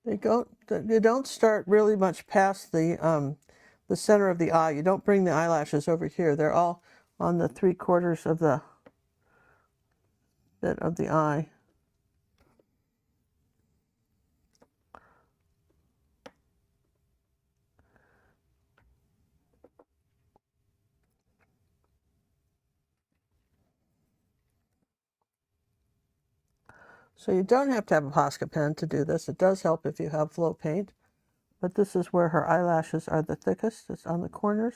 They don't start really much past the center of the eye. You don't bring the eyelashes over here. They're all on the 3/4 of the bit of the eye. So you don't have to have a Posca pen to do this. It does help if you have flow paint. But this is where her eyelashes are the thickest. It's on the corners.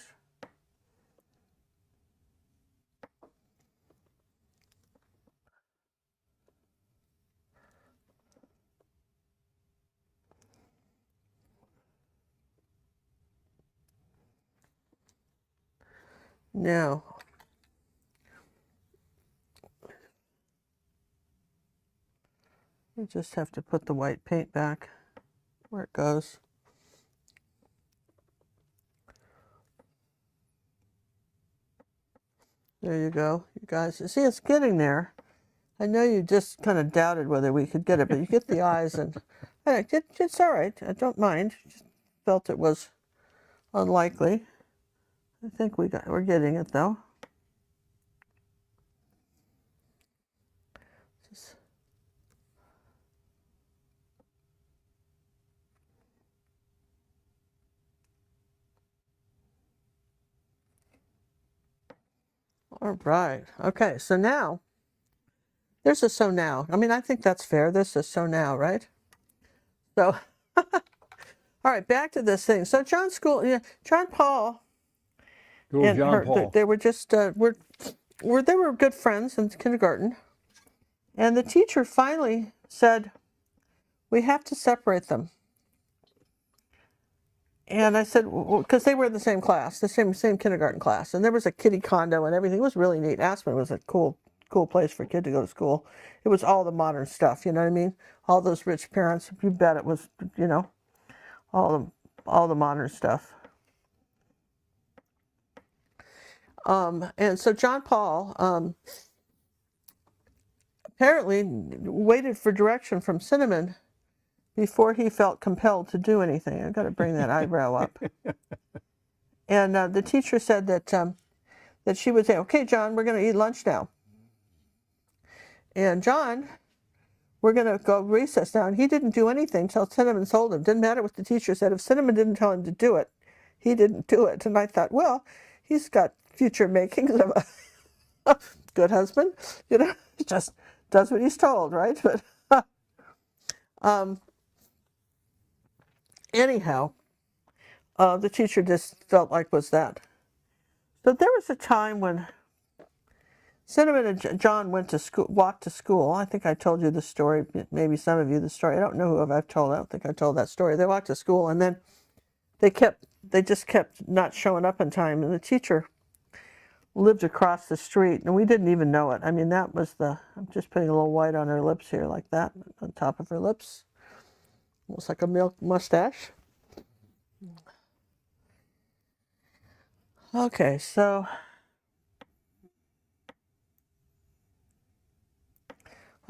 Now, you just have to put the white paint back where it goes. There you go, you guys. You see, it's getting there. I know you just kind of doubted whether we could get it, but you get the eyes, and it's all right. I don't mind. Just felt it was unlikely. I think we're getting it though. Just, all right. Okay, so now there's a so now. I mean, I think that's fair. This is so now, right? So, all right, back to this thing. So John Paul and John her, Paul. they were just they were good friends in kindergarten, and the teacher finally said, "We have to separate them." And I said, because they were in the same class, the same kindergarten class, and there was a kiddie condo and everything. It was really neat. Aspen was a cool place for a kid to go to school. It was all the modern stuff, you know what I mean? All those rich parents, you bet it was, you know, all the modern stuff. And so John Paul apparently waited for direction from Cinnamon before he felt compelled to do anything. I've got to bring that eyebrow up. And the teacher said that she would say, "Okay, John, we're going to eat lunch now." And John, we're going to go recess now. And he didn't do anything till Cinnamon told him. Didn't matter what the teacher said. If Cinnamon didn't tell him to do it, he didn't do it. And I thought, well, he's got future makings of a good husband. You know, just does what he's told, right? But anyhow, the teacher just felt like was that. So there was a time when Cinnamon and John went to school, walked to school. I think I told you the story, maybe some of you the story. I don't know who I've told. I don't think I told that story. They walked to school, and then they just kept not showing up in time. And the teacher lived across the street, and we didn't even know it. I mean, that was I'm just putting a little white on her lips here, like that, on top of her lips. Almost like a milk mustache. Okay, so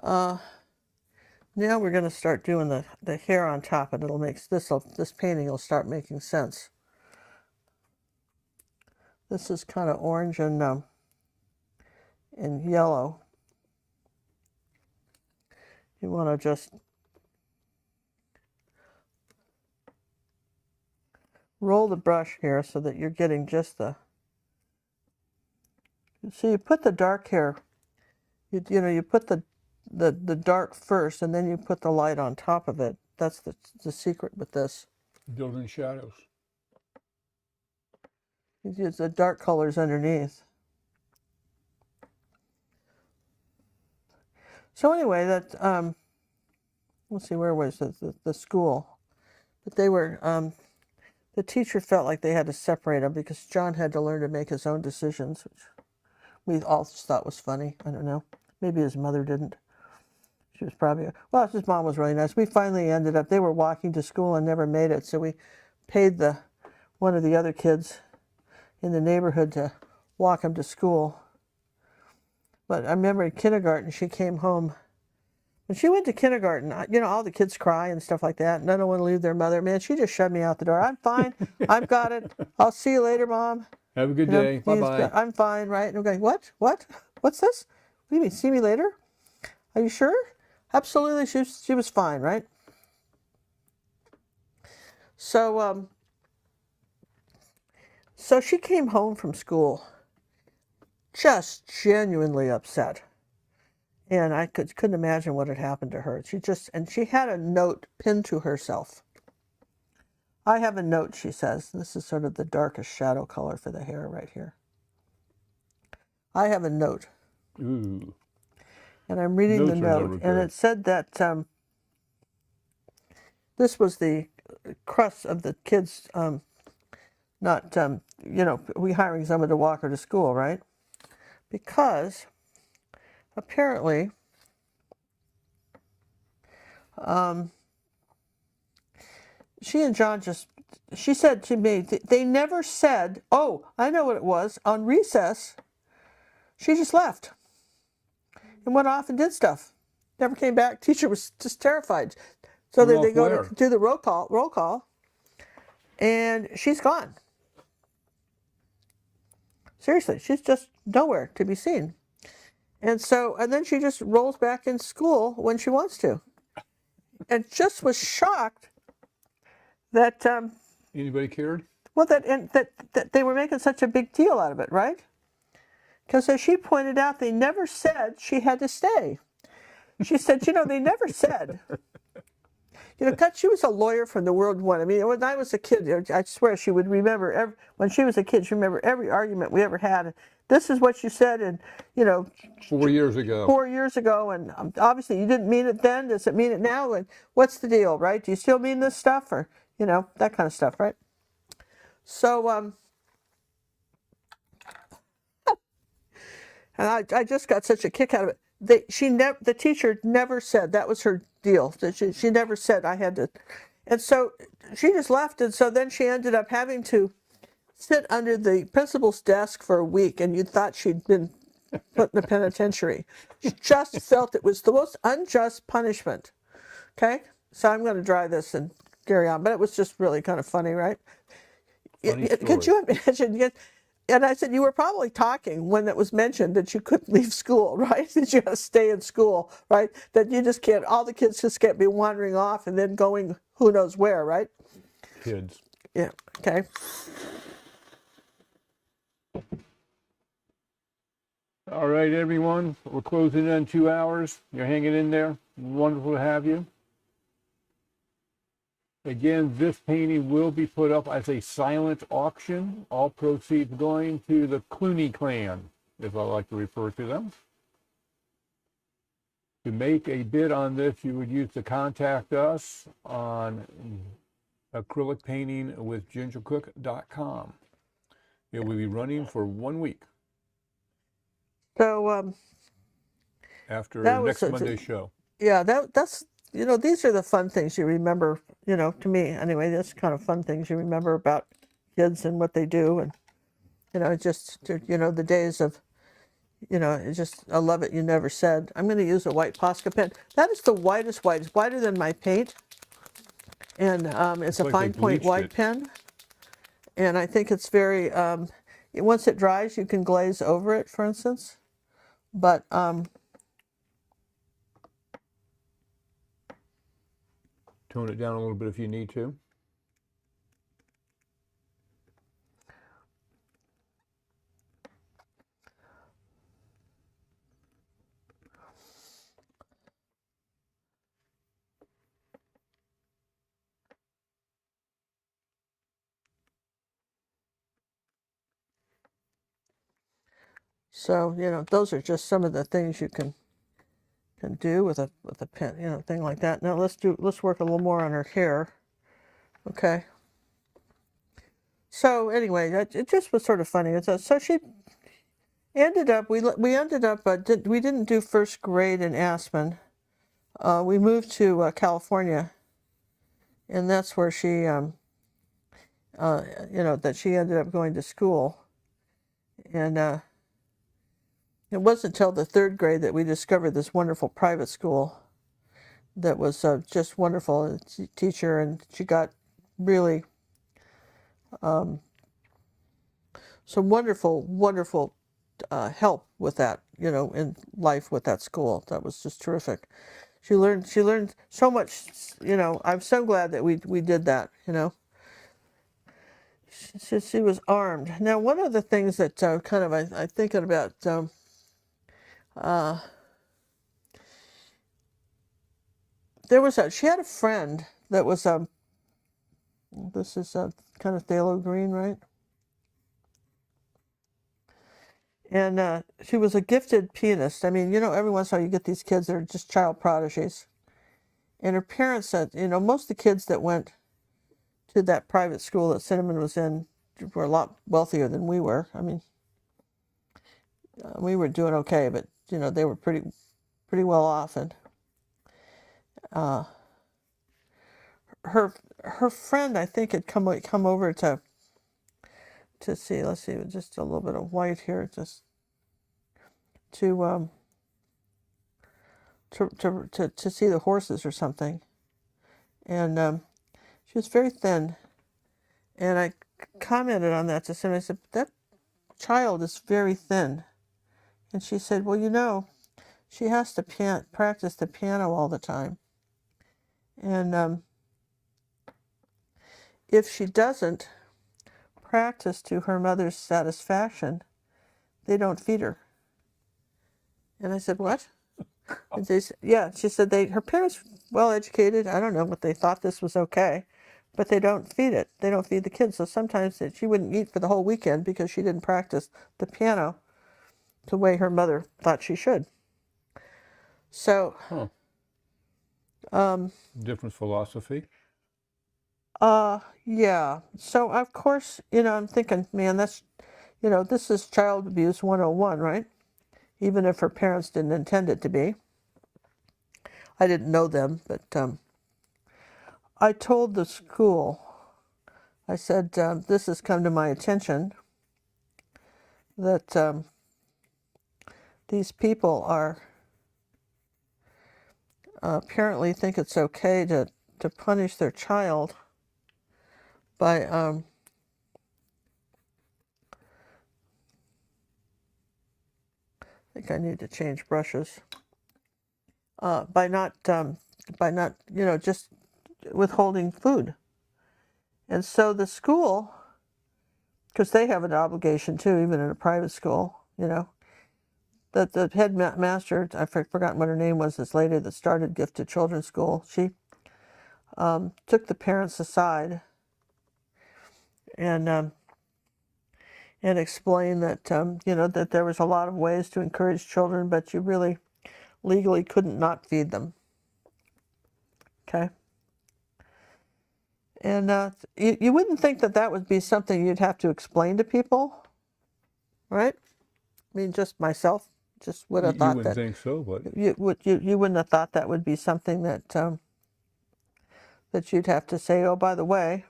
now we're going to start doing the hair on top, and this painting will start making sense. This is kind of orange and yellow. You want to just roll the brush here so that you're getting just so you put the dark hair, you put the dark first, and then you put the light on top of it. That's the secret with this. Building shadows. You use the dark colors underneath. So anyway, let's see, where was the school? But they were, the teacher felt like they had to separate them because John had to learn to make his own decisions, which we all thought was funny. I don't know. Maybe his mother didn't. She was probably, well, his mom was really nice. We finally ended up, they were walking to school and never made it, so we paid one of the other kids in the neighborhood to walk him to school. But I remember in kindergarten, she came home. When she went to kindergarten, all the kids cry and stuff like that, and they don't want to leave their mother. Man, she just shoved me out the door. I'm fine. I've got it. I'll see you later, Mom. Have a good day. Bye-bye. I'm fine, right? And I'm going, what? What's this? What do you mean, see me later? Are you sure? Absolutely, she was fine, right? So, so she came home from school just genuinely upset. And I couldn't imagine what had happened to her. She had a note pinned to herself. I have a note, she says. This is sort of the darkest shadow color for the hair right here. I have a note. Ooh. And I'm reading the note. And it said that this was the crux of the kids not, we hiring someone to walk her to school, right? Because apparently, she and John she said to me, they never said, oh, I know what it was. On recess, she just left and went off and did stuff. Never came back. Teacher was just terrified. So then they go to do the roll call, and she's gone. Seriously, she's just nowhere to be seen. And then she just rolls back in school when she wants to. And just was shocked that anybody cared? Well, that they were making such a big deal out of it, right? Because as she pointed out, they never said she had to stay. She said, they never said. God, she was a lawyer from the World War. I mean, when I was a kid, I swear she would remember when she was a kid, she remember every argument we ever had. This is what you said, and 4 years ago. 4 years ago, and obviously you didn't mean it then. Does it mean it now? And what's the deal, right? Do you still mean this stuff, or that kind of stuff, right? So, and I just got such a kick out of it. The teacher never said that was her deal. She never said I had to, and so she just left. And so then she ended up having to sit under the principal's desk for a week, and you thought she'd been put in the penitentiary. She just felt it was the most unjust punishment. Okay, so I'm going to dry this and carry on, but it was just really kind of funny, right? Could you imagine? And I said, you were probably talking when it was mentioned that you couldn't leave school, right? That you got to stay in school, right? That you just can't, all the kids just can't be wandering off and then going who knows where, right? Kids. Yeah, okay. All right, everyone. We're closing in 2 hours. You're hanging in there. Wonderful to have you. Again, this painting will be put up as a silent auction. All proceeds going to the Clooney clan, as I like to refer to them. To make a bid on this, you would use to contact us on acrylicpaintingwithgingercook.com. It will be running for 1 week. So after next Monday's show. Yeah, that's these are the fun things you remember. To me anyway, that's kind of fun things you remember about kids and what they do, and the days of it's just I love it. You never said. I'm going to use a white Posca pen. That is the whitest white. It's whiter than my paint, and it's a fine point white pen, and I think it's very. Once it dries, you can glaze over it, for instance, but tone it down a little bit if you need to. So those are just some of the things you can do with a pen, thing like that. Now let's work a little more on her hair. Okay. So anyway, it just was sort of funny. So she ended up we ended up we didn't do first grade in Aspen. we moved to California, and that's where she, that she ended up going to school. And it wasn't until the third grade that we discovered this wonderful private school that was just wonderful teacher, and she got really some wonderful help with that, in life with that school. That was just terrific. She learned so much. I'm so glad that we did that. She was armed. Now, one of the things that kind of I thinking about. She had a friend that was this is kind of phthalo green, right? And she was a gifted pianist. I mean, every once in a while you get these kids that are just child prodigies. And her parents said, most of the kids that went to that private school that Cinnamon was in were a lot wealthier than we were. I mean, we were doing okay, but they were pretty well off. And her friend, I think, had come over to see. Let's see, just a little bit of white here, just to see the horses or something. And she was very thin, and I commented on that to Cinnamon. I said, that child is very thin. And she said, well, she has to practice the piano all the time. And if she doesn't practice to her mother's satisfaction, they don't feed her. And I said, what? And she said her parents, well educated, I don't know, but they thought this was okay, but they don't feed it. They don't feed the kids. So sometimes she wouldn't eat for the whole weekend because she didn't practice the piano the way her mother thought she should. So, different philosophy. Yeah. So of course, I'm thinking, man, that's, this is child abuse 101, right? Even if her parents didn't intend it to be. I didn't know them, but I told the school, I said, this has come to my attention that these people are apparently think it's okay to punish their child by I think I need to change brushes. By not just withholding food. And so the school, because they have an obligation too, even in a private school, that the headmaster, I've forgotten what her name was, this lady that started Gifted Children's School, she took the parents aside and explained that, that there was a lot of ways to encourage children, but you really legally couldn't not feed them. Okay? And you wouldn't think that would be something you'd have to explain to people, right? I mean, just myself just would have thought you wouldn't think so, but you wouldn't have thought that would be something that that you'd have to say, oh, by the way,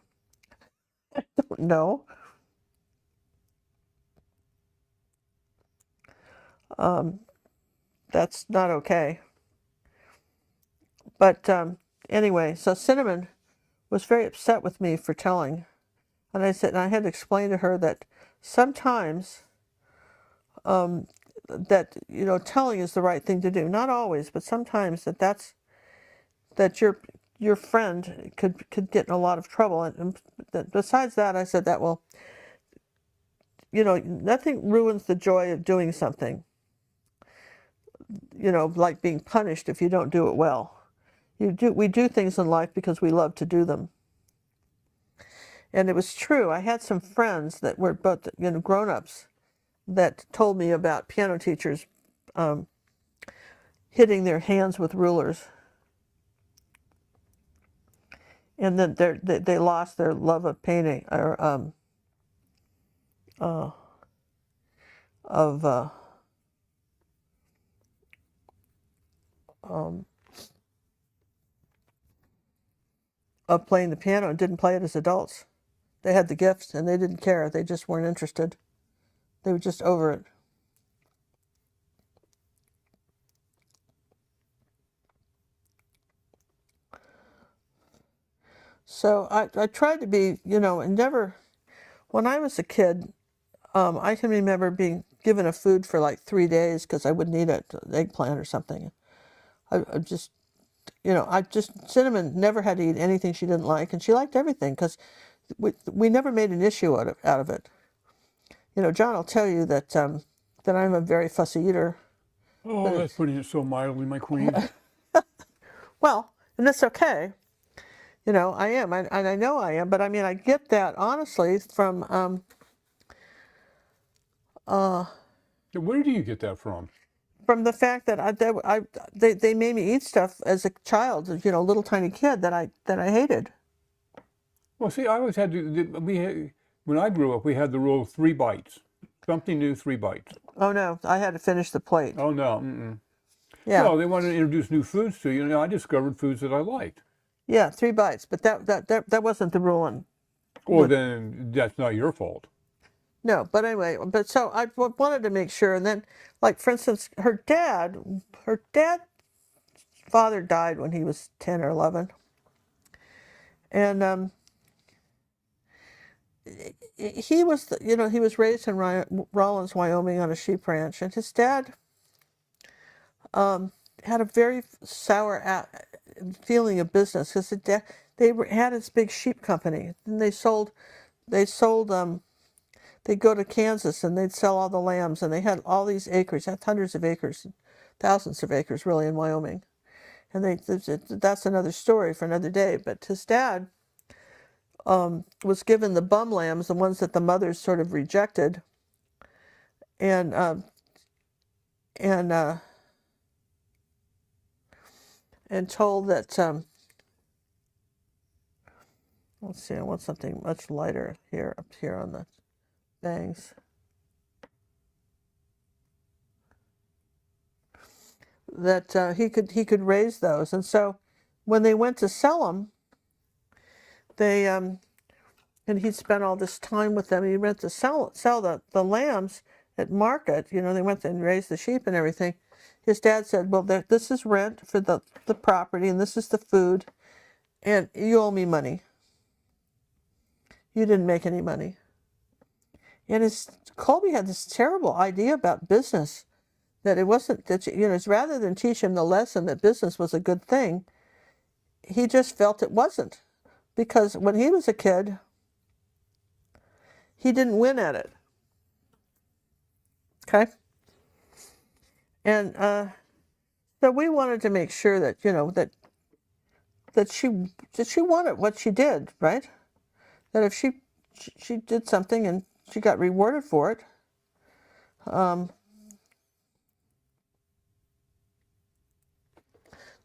I don't know. That's not okay. But anyway, so Cinnamon was very upset with me for telling. And I had to explain to her that sometimes that, telling is the right thing to do. Not always, but sometimes that your friend could get in a lot of trouble. And besides that, I said that, well, nothing ruins the joy of doing something, like being punished if you don't do it well. We do things in life because we love to do them. And it was true. I had some friends that were both, grown-ups that told me about piano teachers hitting their hands with rulers. And then they lost their love of painting, or of playing the piano and didn't play it as adults. They had the gifts and they didn't care. They just weren't interested. They were just over it. So I tried to be, and never, when I was a kid, I can remember being given a food for like 3 days because I wouldn't eat an eggplant or something. I just, Cinnamon never had to eat anything she didn't like, and she liked everything because we never made an issue out of it. John will tell you that that I'm a very fussy eater. Oh, that's putting it so mildly, my queen. Well, and that's okay. I am, and I know I am, but I mean, I get that honestly from Where do you get that from? the fact that they made me eat stuff as a child, little tiny kid that I hated. Well, see, I always had to. When I grew up, we had the rule of 3 bites. Something new, 3 bites. Oh no, I had to finish the plate. Oh no. Mm-mm. Yeah. Well, they wanted to introduce new foods to you. I discovered foods that I liked. Yeah, 3 bites, but that wasn't the rule. Well, then that's not your fault. No, but anyway, so I wanted to make sure, and then, like for instance, her father died when he was 10 or 11, and he was, he was raised in Rollins, Wyoming, on a sheep ranch, and his dad had a very sour feeling of business because they had this big sheep company, and they'd go to Kansas and they'd sell all the lambs, and they had all these acres, had hundreds of acres, thousands of acres really in Wyoming, and that's another story for another day. But his dad was given the bum lambs, the ones that the mothers sort of rejected, and told that let's see, I want something much lighter here, up here on the bangs. That he could raise those, and so when they went to sell them, they and he'd spent all this time with them. He went to sell the lambs at market. They went and raised the sheep and everything. His dad said, "Well, this is rent for the property, and this is the food, and you owe me money. You didn't make any money." And Colby had this terrible idea about business, that it wasn't that rather than teach him the lesson that business was a good thing, he just felt it wasn't, because when he was a kid, he didn't win at it. Okay, and so we wanted to make sure that that she wanted what she did, right? That if she did something and she got rewarded for it.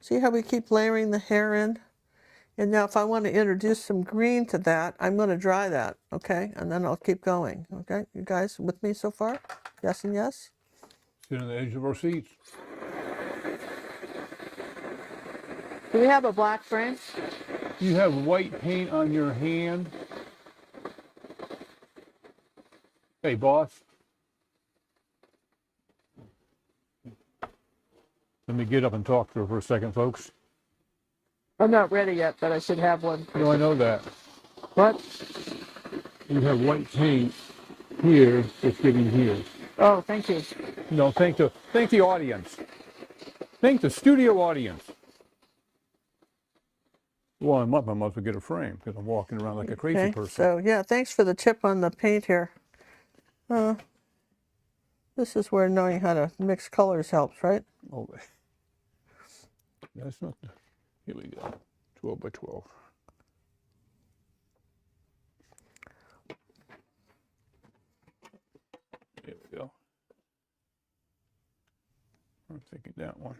See how we keep layering the hair in? And now if I want to introduce some green to that, I'm going to dry that, okay? And then I'll keep going, okay? You guys with me so far? Yes and yes? Sit on the edge of our seats. Do we have a black frame? You have white paint on your hand. Hey, boss. Let me get up and talk to her for a second, folks. I'm not ready yet, but I should have one. No, I know that. What? You have white paint here that's getting here. Oh, thank you. No, thank the audience. Thank the studio audience. Well, I might as well get a frame because I'm walking around like a crazy person. So yeah, thanks for the tip on the paint here. This is where knowing how to mix colors helps, right? Oh, that's not the, here we go, 12 by 12. There we go. I'm thinking that one.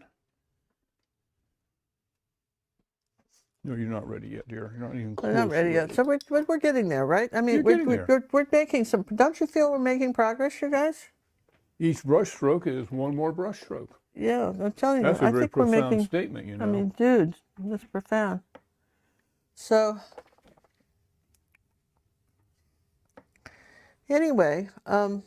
No, you're not ready yet, dear. You're not even close. We're not ready yet. So we're getting there, right? I mean, we're making some, don't you feel we're making progress, you guys? Each brush stroke is one more brush stroke. Yeah, I'm telling you. That's a I very think we're profound making statement, I mean, dude, that's profound. So anyway, um,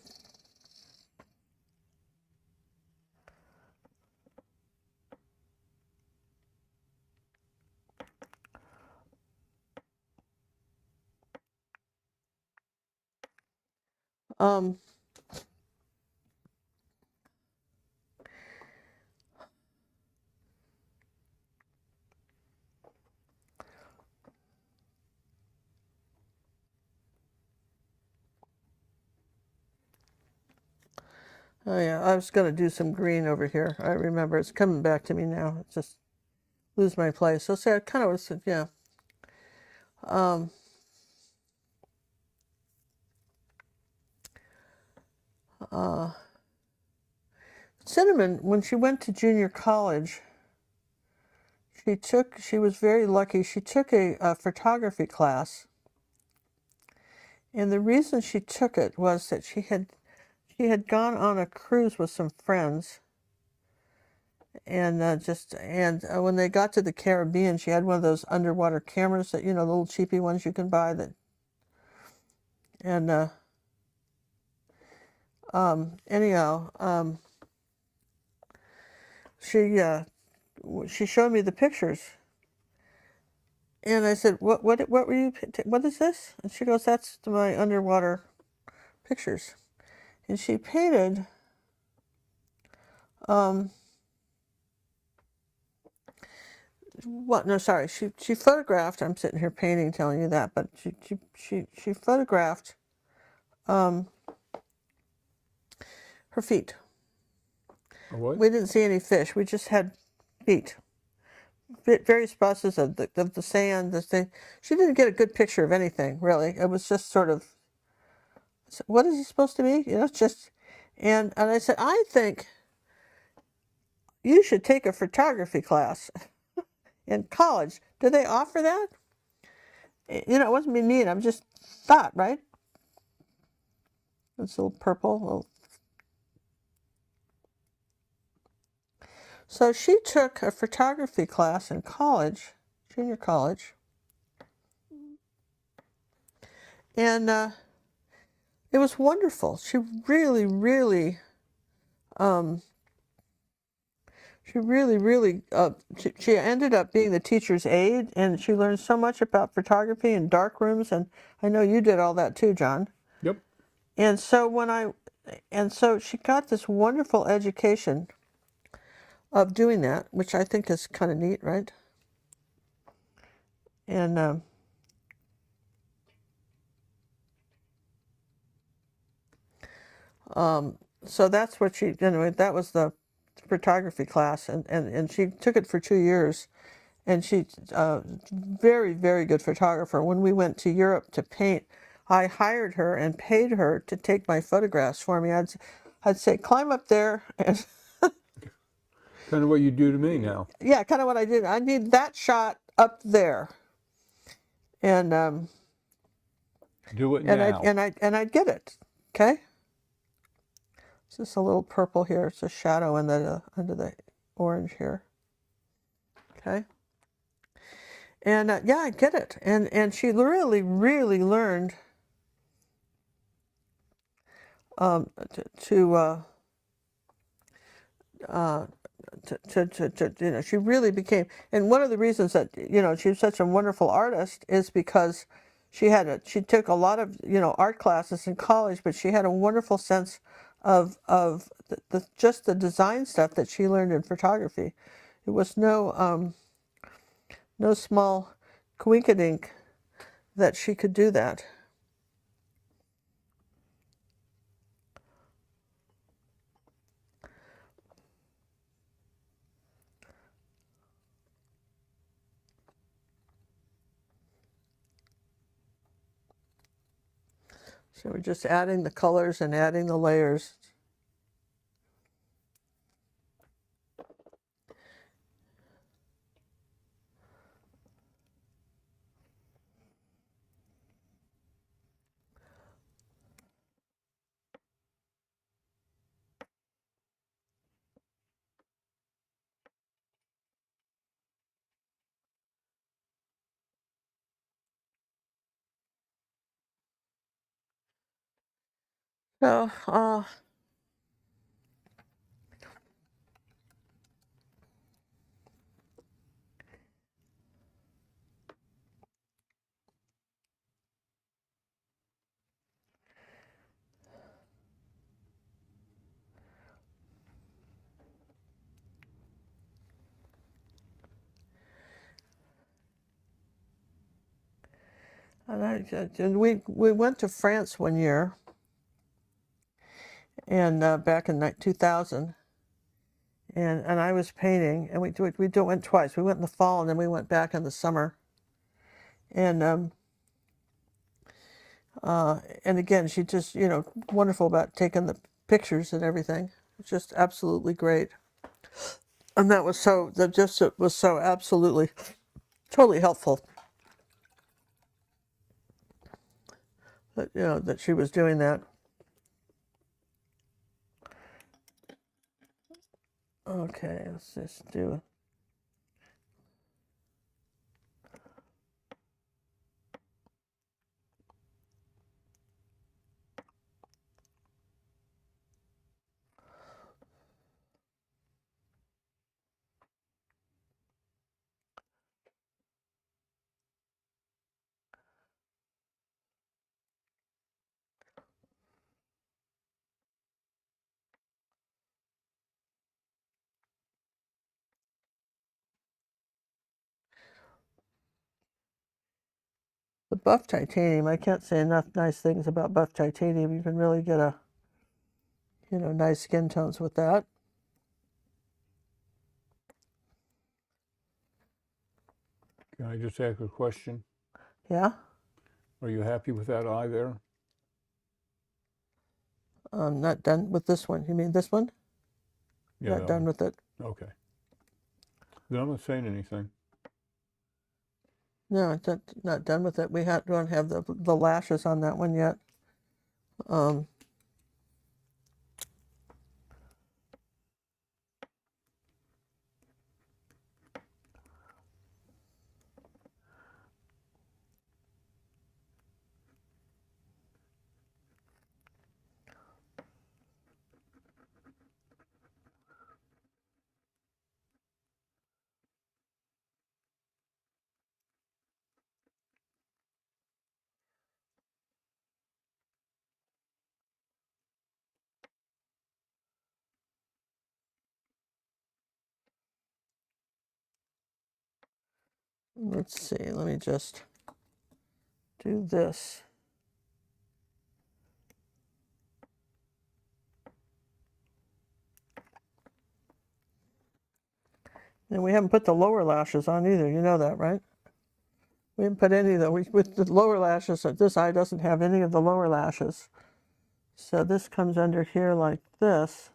oh yeah, I was going to do some green over here. I remember it's coming back to me now. It's just lose my place. So say I kind of was, yeah. Um, Cinnamon, when she went to junior college, she was very lucky. She took a photography class. And the reason she took it was that she had gone on a cruise with some friends. And when they got to the Caribbean, she had one of those underwater cameras that, you know, the little cheapy ones you can buy that. And anyhow, she showed me the pictures, and I said, "What were you? What is this?" And she goes, "That's my underwater pictures." And she painted. What? No, sorry. She photographed. I'm sitting here painting, telling you that, but she photographed her feet. What? We didn't see any fish. We just had feet. Various spots of the sand. The thing. She didn't get a good picture of anything really. It was just sort of, what is it supposed to be? You know, just. And I said, I think you should take a photography class in college. Do they offer that? You know, it wasn't me mean. I'm just thought, right? It's a little purple. So she took a photography class in college, junior college, and it was wonderful. She really, really, um, she ended up being the teacher's aide, and she learned so much about photography and dark rooms. And I know you did all that too, John. Yep. And so she got this wonderful education of doing that, which I think is kind of neat, right? And so that's what she, anyway, that was the photography class, and she took it for 2 years, and she's a very, very good photographer. When we went to Europe to paint, I hired her and paid her to take my photographs for me. I'd say, climb up there, and Kind of what you do to me now. yeah, kind of what I did. I need that shot up there, and Do it and I now. and I and I'd get it. Okay. It's just a little purple here. It's a shadow under the orange here. Okay. And yeah, I get it. And she really, really learned to, you know, she really became, and one of the reasons that, you know, she was such a wonderful artist is because she took a lot of, you know, art classes in college, but she had a wonderful sense of just the design stuff that she learned in photography. It was no small coinkydink that she could do that. So we're just adding the colors and adding the layers. So, and we went to France one year, and back in 2000, and I was painting, and we went twice. We went in the fall, and then we went back in the summer. And and again, she just, wonderful about taking the pictures and everything. It's just absolutely great. And that was it was so absolutely, totally helpful that, that she was doing that. Okay, let's just do the buff titanium. I can't say enough nice things about buff titanium. You can really get a, nice skin tones with that. Can I just ask a question? Yeah. Are you happy with that eye there? I'm not done with this one. You mean this one? Yeah, Not that done one. with it. Okay. Then I'm not saying anything. No, not done with it. We don't have the lashes on that one yet. Let's see. Let me just do this. And we haven't put the lower lashes on either. You know that, right? We didn't put any of the, with the lower lashes. This eye doesn't have any of the lower lashes. So this comes under here like this.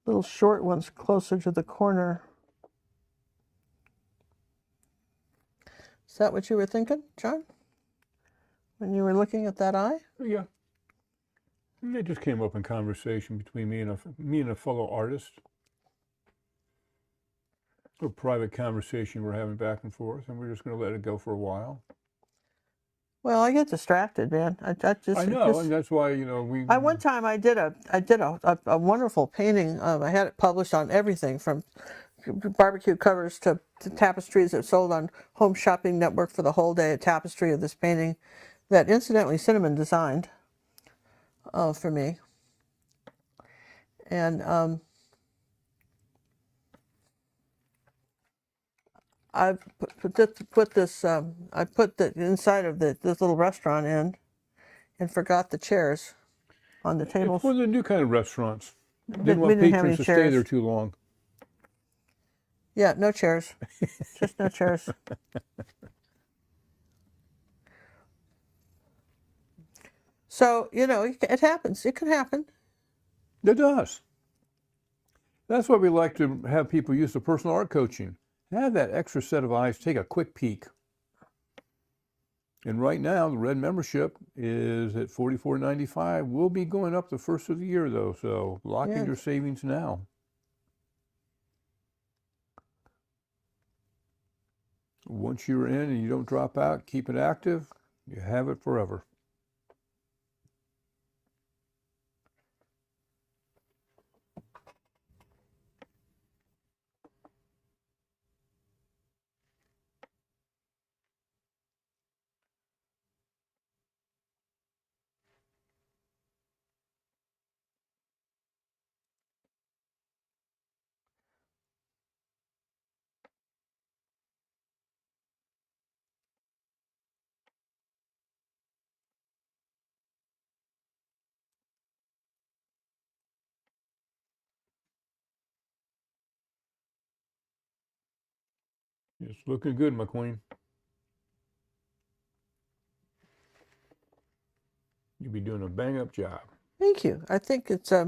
Little short ones closer to the corner. Is that what you were thinking, John? When you were looking at that eye? Yeah. It just came up in conversation between me and a fellow artist. A private conversation we're having back and forth, and we're just going to let it go for a while. Well, I get distracted, man. I know, and that's why One time I did a wonderful painting. I had it published on everything from barbecue covers to tapestries that sold on Home Shopping Network for the whole day. A tapestry of this painting that incidentally Cinnamon designed for me. And I put this. I put the inside of this little restaurant in, and forgot the chairs on the tables. It's one of the new kind of restaurants. We Didn't want didn't have any patrons to stay there chairs. too long. Yeah, no chairs. Just no chairs. So, it happens. It can happen. It does. That's why we like to have people use the personal art coaching. Have that extra set of eyes, take a quick peek. And right now, the Red membership is at $44.95. We'll be going up the first of the year, though, so lock in your savings now. Once you're in and you don't drop out, keep it active, you have it forever. It's looking good, my queen. You'll be doing a bang-up job. Thank you. I think it's it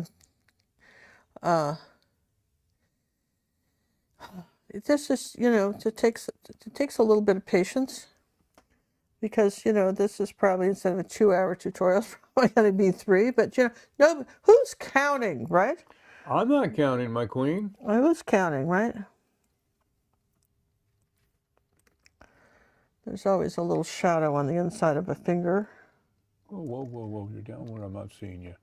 just you know, it takes a little bit of patience, because you know this is probably, instead of a 2-hour tutorial, it's probably going to be 3. But you know, no, who's counting, right? I'm not counting, my queen. Who's counting, right? There's always a little shadow on the inside of a finger. Whoa, whoa, whoa, whoa! You're down where I'm not seeing you.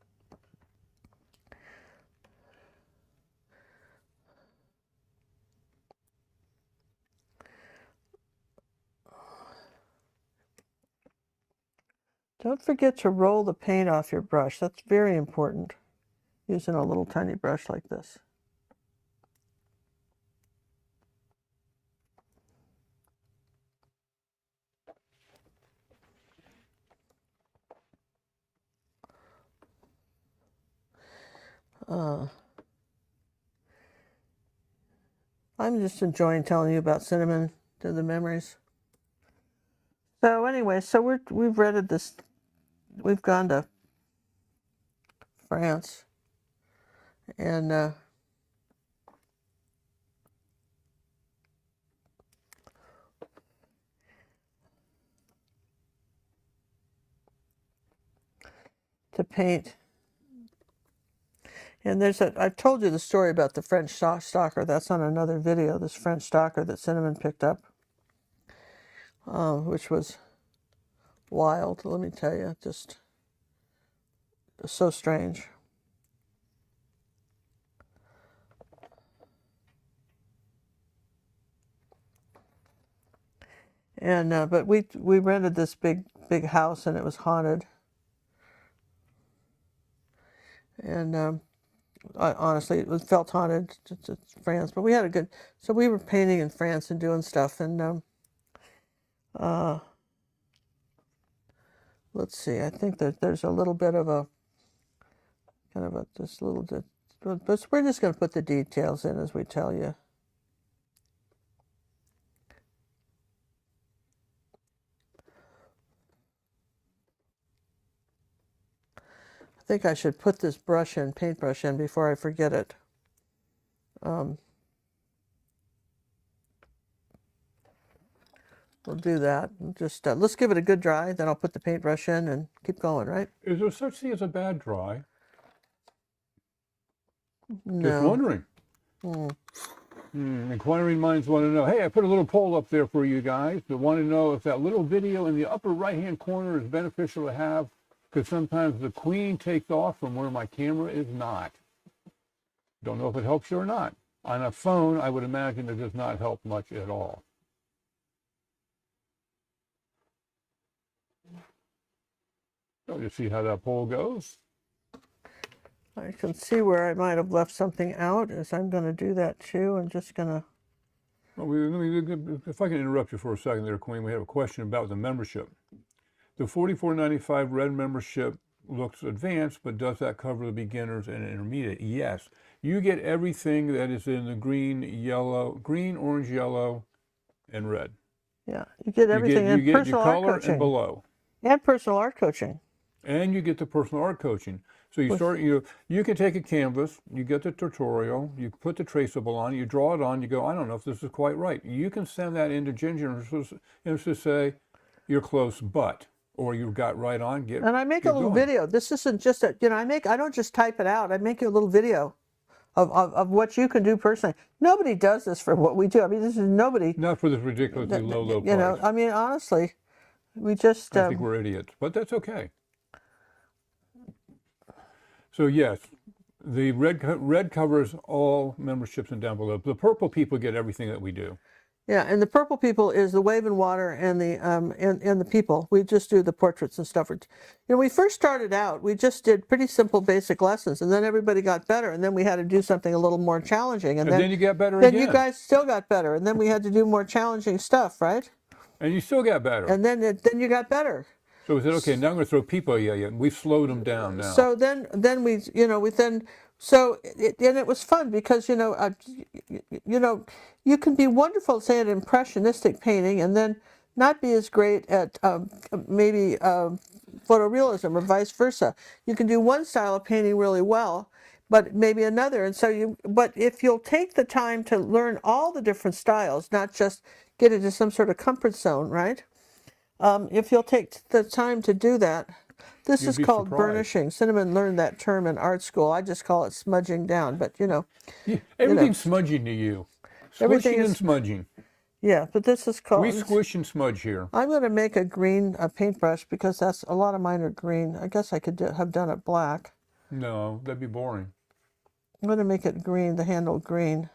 Don't forget to roll the paint off your brush. That's very important, using a little tiny brush like this. I'm just enjoying telling you about cinnamon, to the memories. So anyway, so we've rented this. We've gone to France, and to paint. And I've told you the story about the French stalker. That's on another video, this French stalker that Cinnamon picked up, which was wild, let me tell you, just so strange. And but we rented this big house, and it was haunted. And honestly, it felt haunted. It's France, but we had a good. So we were painting in France and doing stuff, and let's see. I think that there's a little bit of a kind of a this little bit, but we're just going to put the details in as we tell you. I think I should put this brush in, paintbrush in, before I forget it. We'll do that. Just let's give it a good dry, then I'll put the paintbrush in and keep going, right? Is there such thing as a bad dry? No. Just wondering. Inquiring minds want to know. Hey, I put a little poll up there for you guys that want to know if that little video in the upper right-hand corner is beneficial to have, because sometimes the queen takes off from where my camera is not. Don't know if it helps you or not. On a phone, I would imagine it does not help much at all. So you see how that poll goes? I can see where I might have left something out, as I'm going to do that too. I'm just going to... Well, if I can interrupt you for a second there, Queen, we have a question about the membership. The $44.95 red membership looks advanced, but does that cover the beginners and intermediate? Yes. You get everything that is in the green, orange, yellow, and red. Yeah, you get everything. You get your color and below. And personal art coaching. And you get the personal art coaching. So you start, you can take a canvas, you get the tutorial, you put the traceable on, you draw it on, you go, I don't know if this is quite right. You can send that into Ginger and just say, you're close, but, or you got right on, And I make a little video. This isn't just I don't just type it out. I make a little video of what you can do personally. Nobody does this for what we do. I mean, this is nobody. Not for this ridiculously low price. You know, I mean, honestly, we just. I think we're idiots, but that's okay. So yes, the red covers all memberships and down below. The purple people get everything that we do. Yeah, and the purple people is the Wave and Water and the and the people. We just do the portraits and stuff. You know, we first started out, we just did pretty simple basic lessons, and then everybody got better, and then we had to do something a little more challenging, And then you got better then again. you guys still got better, and then we had to do more challenging stuff, right? And you still got better. And then you got better. So we said, okay, now I'm going to throw people at you. We've slowed them down now. So then we, you know, we then, so and it was fun because, you know, you can be wonderful, say, at impressionistic painting, and then not be as great at maybe photorealism or vice versa. You can do one style of painting really well, but maybe another. And so but if you'll take the time to learn all the different styles, not just get into some sort of comfort zone, right? If you'll take the time to do that, this You'd is be called surprised. burnishing. Cinnamon learned that term in art school. I just call it smudging down, but you know. Yeah, everything's smudging to you. Squishing and smudging. Yeah, but this is called. We squish and smudge here. I'm going to make a green paintbrush because that's a lot of mine are green. I guess I could have done it black. No, that'd be boring. I'm going to make it green, the handle green,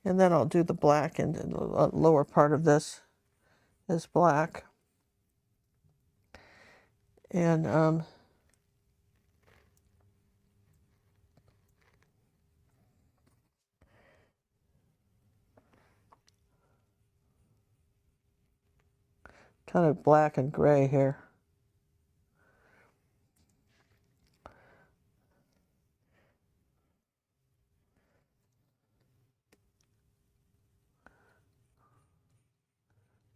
and then I'll do the black, and the lower part of this is black. And kind of black and gray here.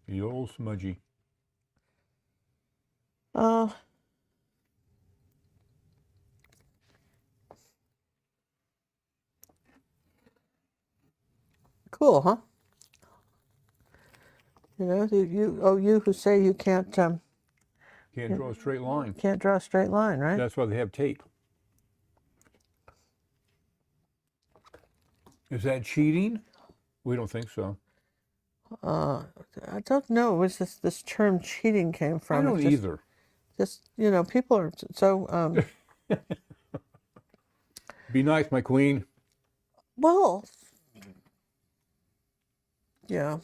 The old smudgy. Cool, huh? You know, you who say you can't Can't draw a straight line. can't draw a straight line, right? That's why they have tape. Is that cheating? We don't think so. I don't know where this term cheating came from. I don't either. Just, you know, people are so Be nice, my queen. well, yeah.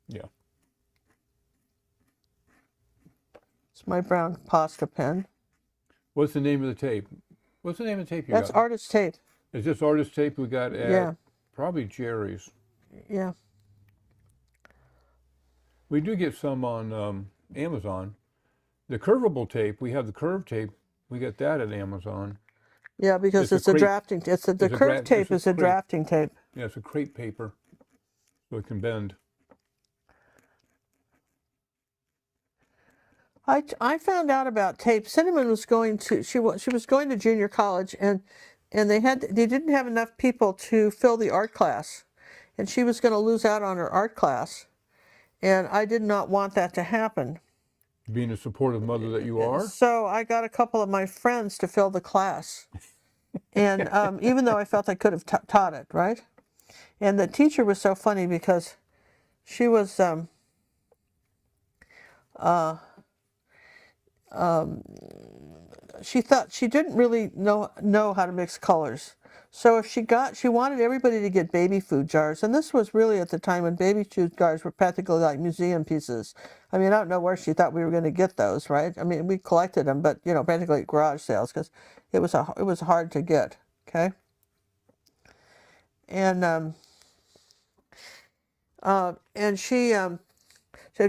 Yeah. It's my brown pasta pen. What's the name of the tape? What's the name of the tape you That's got? artist tape. Is this artist tape we got at probably Jerry's? Yeah. We do get some on Amazon. The curvable tape, we have the curved tape. We get that at Amazon. Yeah, because it's a drafting. The curved tape is a drafting tape. Yeah, it's a crepe paper, so it can bend. I found out about tape. Cinnamon was going to she was going to junior college, and they didn't have enough people to fill the art class, and she was going to lose out on her art class, and I did not want that to happen. Being a supportive mother that you are. So I got a couple of my friends to fill the class, and even though I felt I could have taught it, right? And the teacher was so funny because she was she thought she didn't really know how to mix colors. So if she wanted everybody to get baby food jars, and this was really at the time when baby food jars were practically like museum pieces. I mean, I don't know where she thought we were going to get those, right? I mean, we collected them, but you know, practically at garage sales because it was hard to get. Okay. And she said,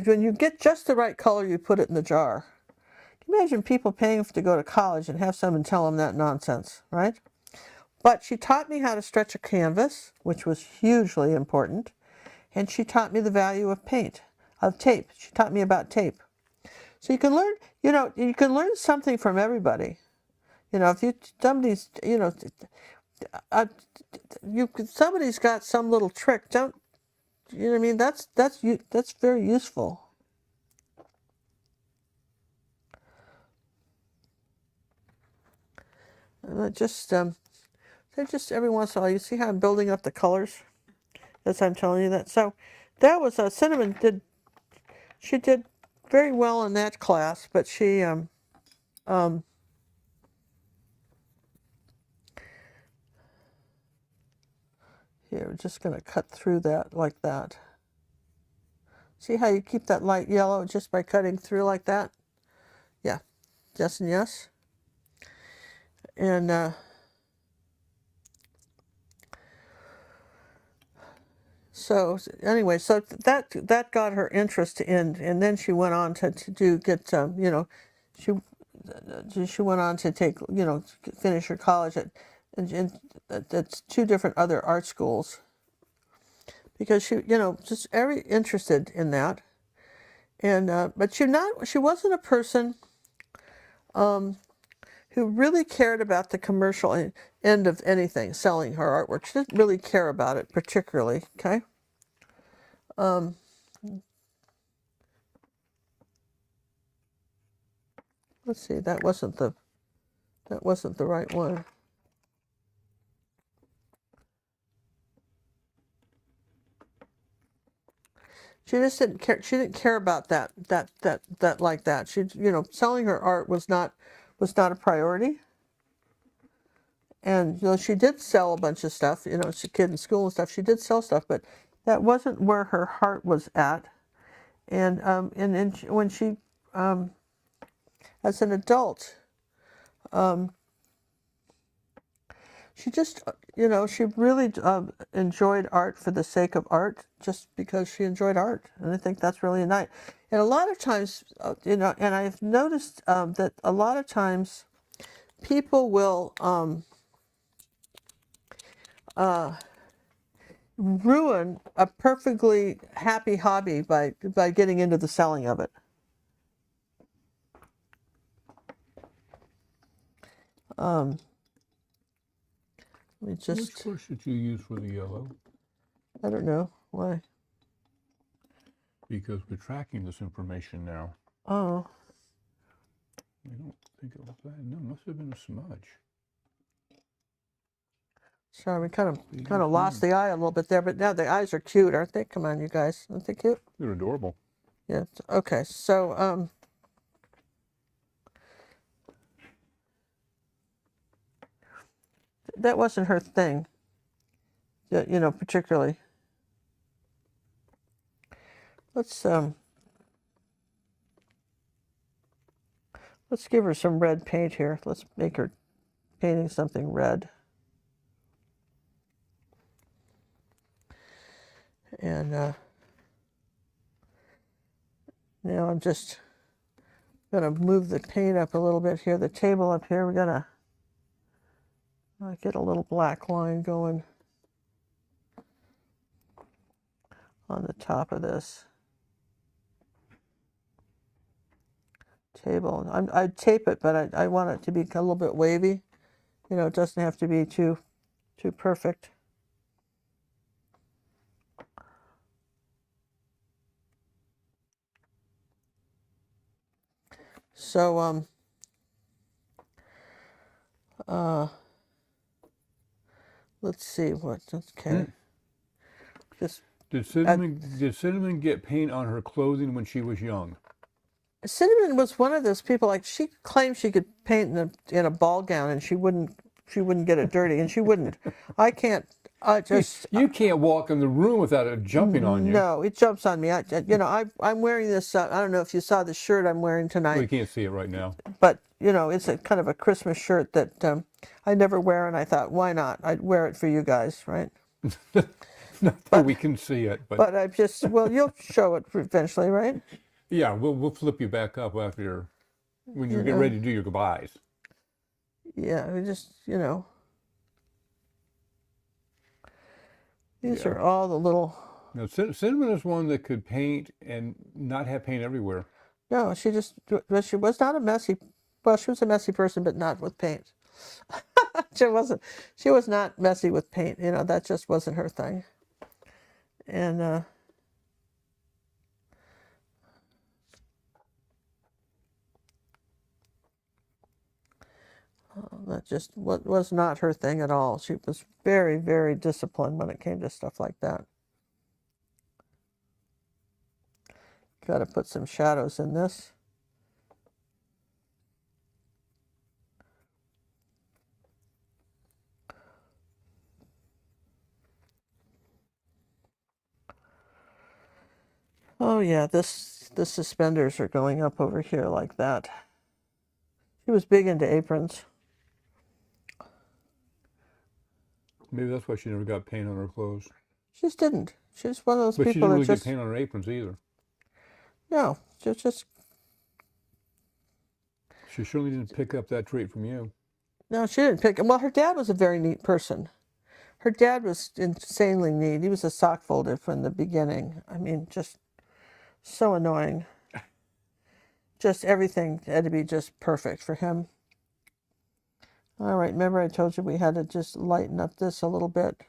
when you get just the right color, you put it in the jar. Can you imagine people paying to go to college and have someone tell them that nonsense, right? But she taught me how to stretch a canvas, which was hugely important, and she taught me the value of tape. She taught me about tape. So you can learn, you can learn something from everybody. You know, if somebody's got some little trick, don't, you know what I mean? That's very useful. And just So just every once in a while, you see how I'm building up the colors as I'm telling you that. So that was Cinnamon she did very well in that class, but she here, we're just going to cut through that like that. See how you keep that light yellow just by cutting through like that? Yeah, yes and yes. And so anyway, so that got her interest in, and then she went on to get you know, she went on to take, you know, finish her college at two different other art schools, because she, you know, just very interested in that. And but she wasn't a person who really cared about the commercial end of anything, selling her artwork. She didn't really care about it particularly. Okay. Let's see. That wasn't the right one. She just didn't care. She didn't care about that like that. She, you know, selling her art was not a priority. And you know, she did sell a bunch of stuff. You know, she kid in school and stuff. She did sell stuff, but that wasn't where her heart was at. And when she, as an adult, she just, you know, she really enjoyed art for the sake of art, just because she enjoyed art. And I think that's really nice. And a lot of times, you know, and I've noticed that a lot of times people will ruin a perfectly happy hobby by getting into the selling of it. Let me just. Which brush did you use for the yellow? I don't know why. Because we're tracking this information now. Oh. I don't think it was that. No, it must have been a smudge. Sorry, we kind of lost the eye a little bit there, but now the eyes are cute, aren't they? Come on, you guys, aren't they cute? They're adorable. Yeah. Okay. So that wasn't her thing. You know, particularly. Let's give her some red paint here. Let's make her painting something red. And now I'm just going to move the paint up a little bit here, the table up here. We're going to get a little black line going on the top of this table. I'd tape it, but I want it to be a little bit wavy. You know, it doesn't have to be too perfect. So let's see what. Okay. Just Did Cinnamon get paint on her clothing when she was young? Cinnamon was one of those people. Like, she claimed she could paint in a ball gown, and she wouldn't get it dirty, and she wouldn't. I can't. I just. You can't walk in the room without it jumping on you. No, it jumps on me. You know, I'm wearing this. I don't know if you saw the shirt I'm wearing tonight. We can't see it right now. But you know, it's a kind of a Christmas shirt that I never wear, and I thought, why not? I'd wear it for you guys, right? Not that we can see it, But I've just. Well, you'll show it eventually, right? Yeah, we'll flip you back up after when you get ready to do your goodbyes. Yeah, we just, you know. These are all the little. Now, Cinnamon is one that could paint and not have paint everywhere. No, she was not a messy. Well, she was a messy person, but not with paint. She wasn't. She was not messy with paint. You know, that just wasn't her thing. And That just was not her thing at all. She was very, very disciplined when it came to stuff like that. Got to put some shadows in this. Oh yeah, the suspenders are going up over here like that. She was big into aprons. Maybe that's why she never got paint on her clothes. She just didn't. She was one of those But she people didn't that really just get paint on her aprons either. no, just She certainly didn't pick up that trait from you. no. She didn't pick. Well, her dad was a very neat person. Her dad was insanely neat. He was a sock folder from the beginning. I mean, just so annoying. Just everything had to be just perfect for him. All right, remember I told you we had to just lighten up this a little bit.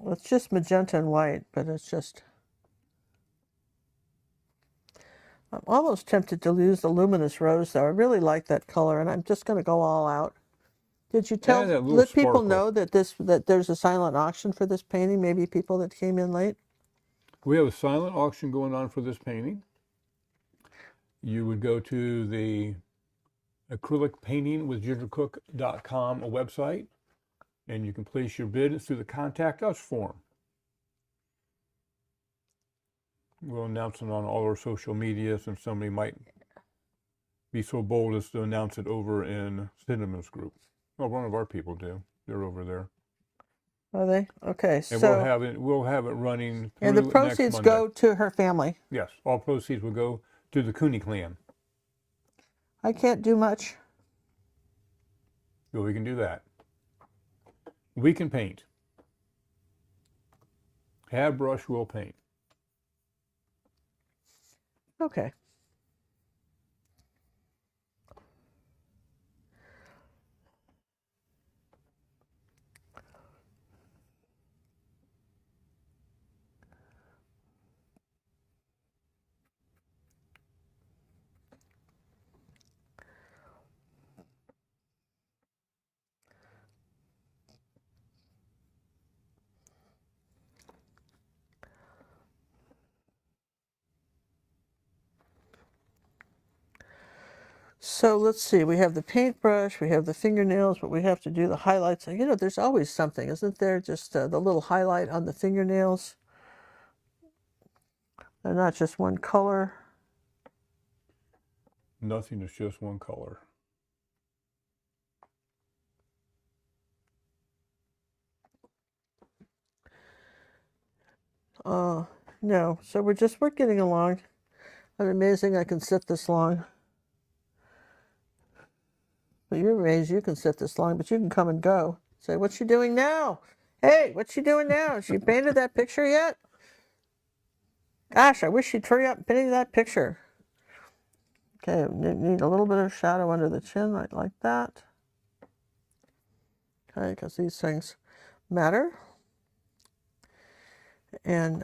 It's just magenta and white, but it's just... I'm almost tempted to use the luminous rose, though. I really like that color, and I'm just going to go all out. Did you And that little let people sparkle. know that there's a silent auction for this painting? Maybe people that came in late. We have a silent auction going on for this painting. You would go to the acrylicpaintingwithgingercook.com website, and you can place your bid through the Contact Us form. We'll announce it on all our social media, and somebody might be so bold as to announce it over in Cinema's group. Well, one of our people do. They're over there. Are they? Okay, And so... we'll have it running through And the next proceeds Monday. go to her family. Yes, all proceeds will go to the Cooney clan. I can't do much. So we can do that. We can paint. Have brush, we'll paint. Okay. So let's see, we have the paintbrush, we have the fingernails, but we have to do the highlights. You know, there's always something, isn't there? Just the little highlight on the fingernails. They're not just one color. Nothing is just one color. No, so we're getting along. I'm amazing I can sit this long. But you're amazed you can sit this long, but you can come and go. Say, what's she doing now? Hey, what's she doing now? She painted that picture yet? Gosh, I wish she'd hurry up and paint that picture. Okay, need a little bit of shadow under the chin, right like that. Okay, because these things matter. And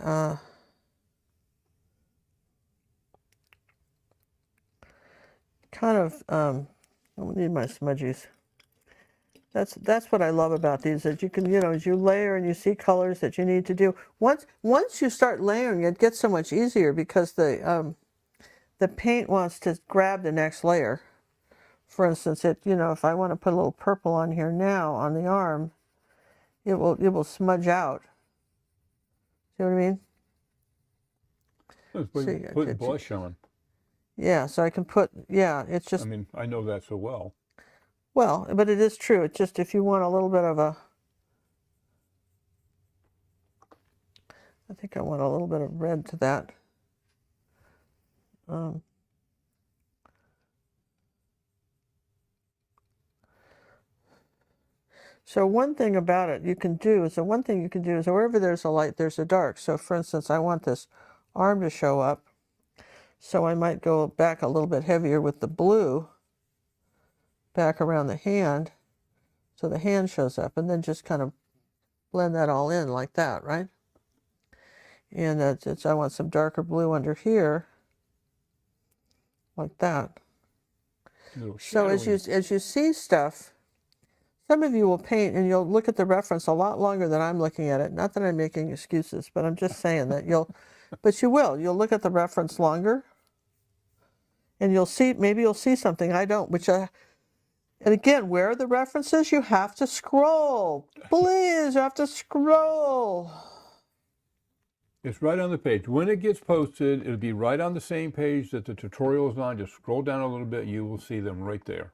kind of, I need my smudgies. That's what I love about these, that you can, you know, as you layer and you see colors that you need to do. Once you start layering, it gets so much easier because the paint wants to grab the next layer. For instance, you know, if I want to put a little purple on here now on the arm, it will smudge out. See what I mean? Put blush on. Yeah, so I can put, yeah, it's just... I mean, I know that so well. Well, but it is true. It's just if you want a little bit of a... I think I want a little bit of red to that. So one thing about it you can do is, wherever there's a light, there's a dark. So for instance, I want this arm to show up. So I might go back a little bit heavier with the blue back around the hand So the hand shows up, and then just kind of blend that all in like that, right? And I want some darker blue under here, like that. So as you see stuff, some of you will paint and you'll look at the reference a lot longer than I'm looking at it. Not that I'm making excuses, but I'm just saying that but you will. You'll look at the reference longer, and maybe you'll see something I don't, and again, where are the references? You have to scroll. Please, you have to scroll. It's right on the page. When it gets posted, it'll be right on the same page that the tutorial is on. Just scroll down a little bit, you will see them right there.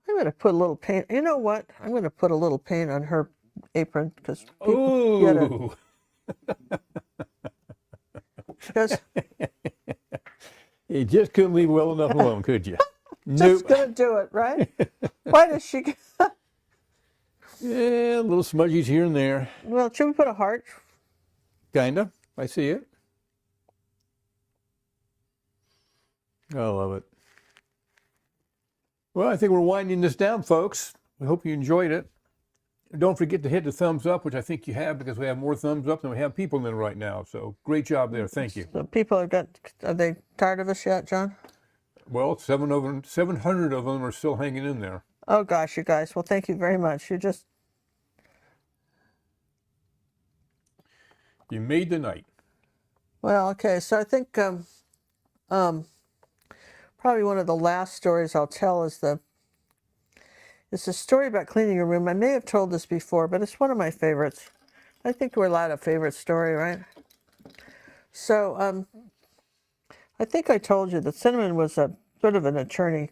I'm going to put a little paint. You know what? I'm going to put a little paint on her apron because people get it. Because you just couldn't leave well enough alone, could you? Just going to do it, right? Why does she? Yeah, little smudgies here and there. Well, should we put a heart? Kinda. I see it. I love it. Well, I think we're winding this down, folks. We hope you enjoyed it. Don't forget to hit the thumbs up, which I think you have, because we have more thumbs up than we have people in right now. So great job there. Thank you. So people are they tired of us yet, John? Well, 700 of them are still hanging in there. Oh, gosh, you guys. Well, thank you very much. You made the night. Well, okay. So I think probably one of the last stories I'll tell is it's a story about cleaning your room. I may have told this before, but it's one of my favorites. I think we're allowed a favorite story, right? So I think I told you that Cinnamon was a sort of an attorney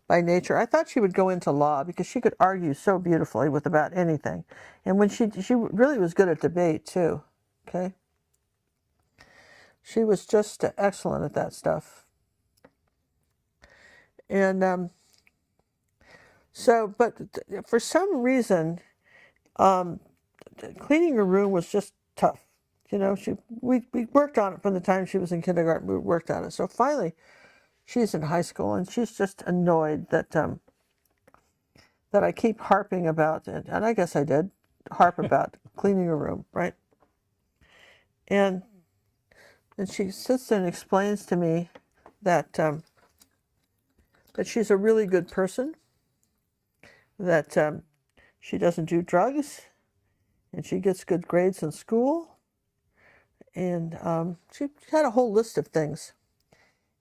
by nature. I thought she would go into law because she could argue so beautifully with about anything. And when she really was good at debate too, okay? She was just excellent at that stuff. And but for some reason, cleaning her room was just tough. You know, we worked on it from the time she was in kindergarten. We worked on it. So finally, she's in high school, and she's just annoyed that I keep harping about it. And I guess I did harp about cleaning her room, right? And she sits there and explains to me that she's a really good person, that she doesn't do drugs, and she gets good grades in school, and she had a whole list of things.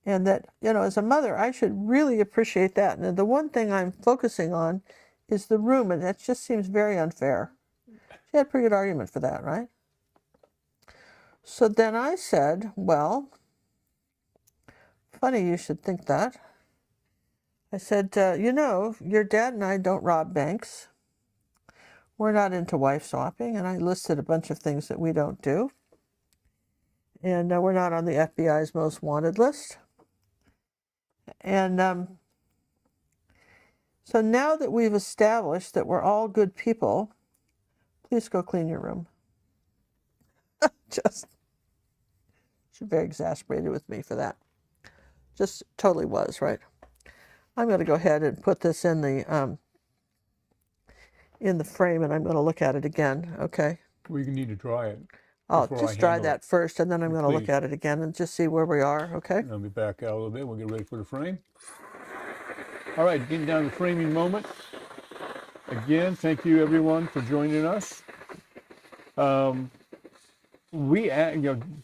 And that, you know, as a mother, I should really appreciate that. And the one thing I'm focusing on is the room, and that just seems very unfair. She had a pretty good argument for that, right? So then I said, well, funny you should think that. I said, you know, your dad and I don't rob banks. We're not into wife swapping. And I listed a bunch of things that we don't do. And we're not on the FBI's most wanted list. And so now that we've established that we're all good people, please go clean your room. She's very exasperated with me for that. Just totally was, right? I'm going to go ahead and put this in the frame, and I'm going to look at it again, okay? We need to dry it. I'll just dry that first, and then I'm going to look at it again and just see where we are, okay? Let me back out a little bit. We'll get ready for the frame. All right, getting down to the framing moment. Again, thank you everyone for joining us.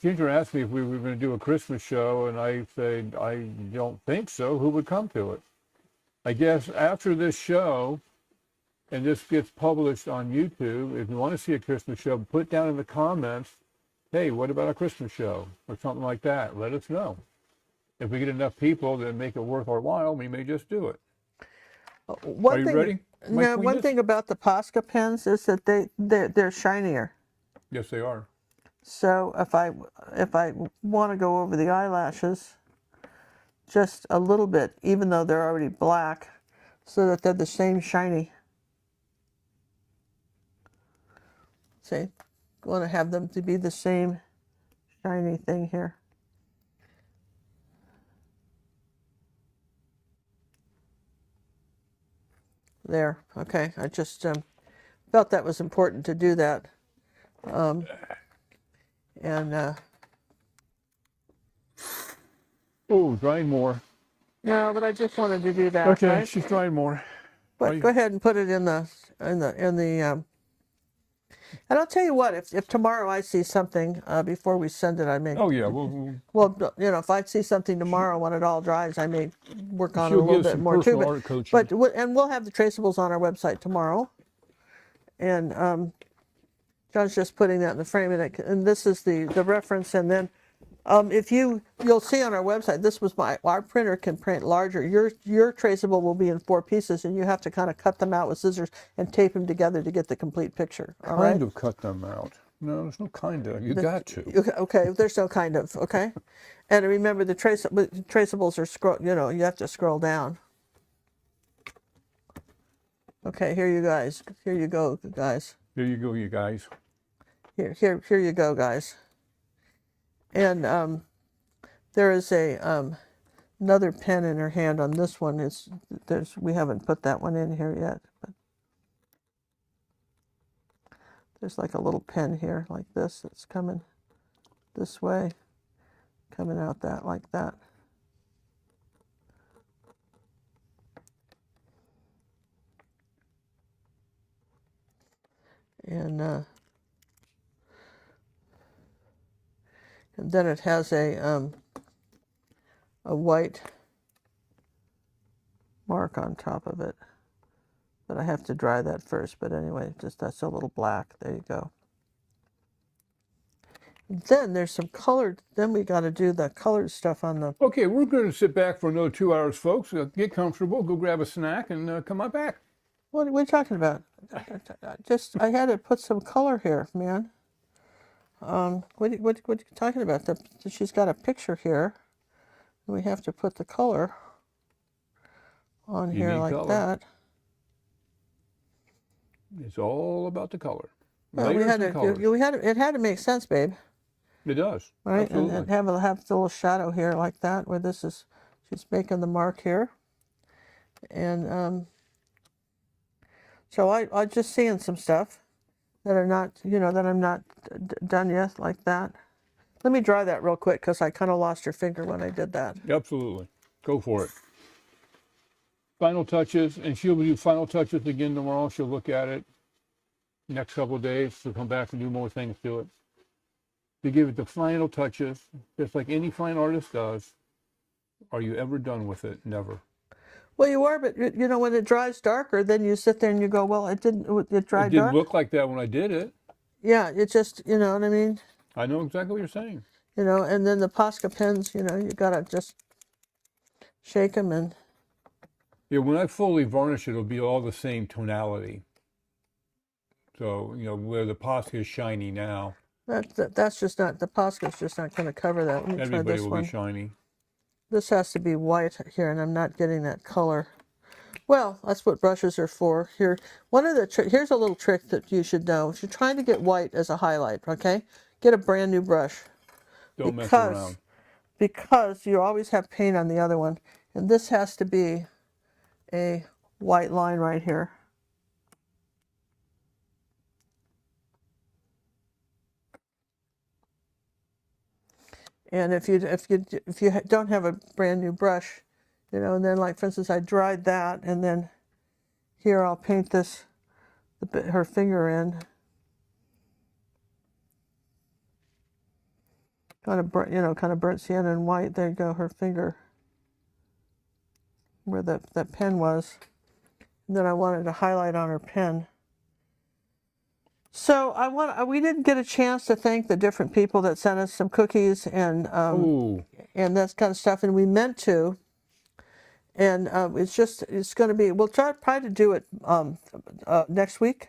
Ginger asked me if we were going to do a Christmas show, and I said, I don't think so. Who would come to it? I guess after this show, and this gets published on YouTube, if you want to see a Christmas show, put down in the comments, hey, what about a Christmas show? Or something like that. Let us know. If we get enough people that make it worth our while, we may just do it. Are you ready? No, one thing about the Posca pens is that they're shinier. Yes, they are. So if I want to go over the eyelashes just a little bit, even though they're already black, so that they're the same shiny. See, want to have them to be the same shiny thing here. There. Okay. I just felt that was important to do that. And Oh, drying more. no, but I just wanted to do that, Okay, right? she's drying more. But go ahead and put it in the and I'll tell you what, if tomorrow I see something before we send it, I may. Oh yeah, Well, you know, if I see something tomorrow when it all dries, I may work on it a she'll little give bit some more too. personal art coaching. And we'll have the traceables on our website tomorrow. And John's just putting that in the frame, and this is the reference. And then if you'll see on our website, this was our printer can print larger. Your traceable will be in 4 pieces, and you have to kind of cut them out with scissors and tape them together to get the complete picture. All right. Kind of cut them out. No, there's no kind of. You got to. Okay, there's no kind of. Okay, and remember the traceables are you have to scroll down. Okay, here you guys. Here you go, guys. There you go, you guys. Here you go, guys. And there is another pen in her hand on this one. We haven't put that one in here yet, but there's like a little pen here like this that's coming this way, coming out like that. And then it has a white mark on top of it, but I have to dry that first. But anyway, just that's a little black. There you go. Then there's some colored. Then we got to do the colored stuff on the. Okay, we're going to sit back for another 2 hours, folks. Get comfortable, go grab a snack, and come on back. What are we talking about? I had to put some color here, man. What are you talking about? She's got a picture here. We have to put the color on You here need like color. that. It's all about the color. Well, Layers and colors. it had to make sense, babe. It does. Right, Absolutely. and have the little shadow here like that, where she's making the mark here, and so I just seeing some stuff that are not, that I'm not done yet like that. Let me dry that real quick because I kind of lost your finger when I did that. Absolutely. Go for it. Final touches, and she'll do final touches again tomorrow. She'll look at it next couple of days. She'll come back and do more things to it. To give it the final touches, just like any fine artist does. Are you ever done with it? Never. Well, you are, but when it dries darker, then you sit there and you go, well, it dried dark. It didn't look like that when I did it. Yeah, it just, you know what I mean? I know exactly what you're saying. And then the Posca pens, you gotta just shake them and. Yeah, when I fully varnish it, it'll be all the same tonality. So, where the Posca is shiny now. That's just not, the Posca's just not going to cover that. Let me try Everybody this will one. be shiny. This has to be white here, and I'm not getting that color. Well, that's what brushes are for. Here, here's a little trick that you should know. If you're trying to get white as a highlight, okay, get a brand new brush. Don't mess around. Because you always have paint on the other one, and this has to be a white line right here. And if you don't have a brand new brush, and then like for instance, I dried that, and then here I'll paint this, her finger in, kind of burnt sienna and white. There you go, her finger, where that pen was. And then I wanted to highlight on her pen. So we didn't get a chance to thank the different people that sent us some cookies and that kind of stuff, and we meant to. And it's going to be, we'll try to do it next week.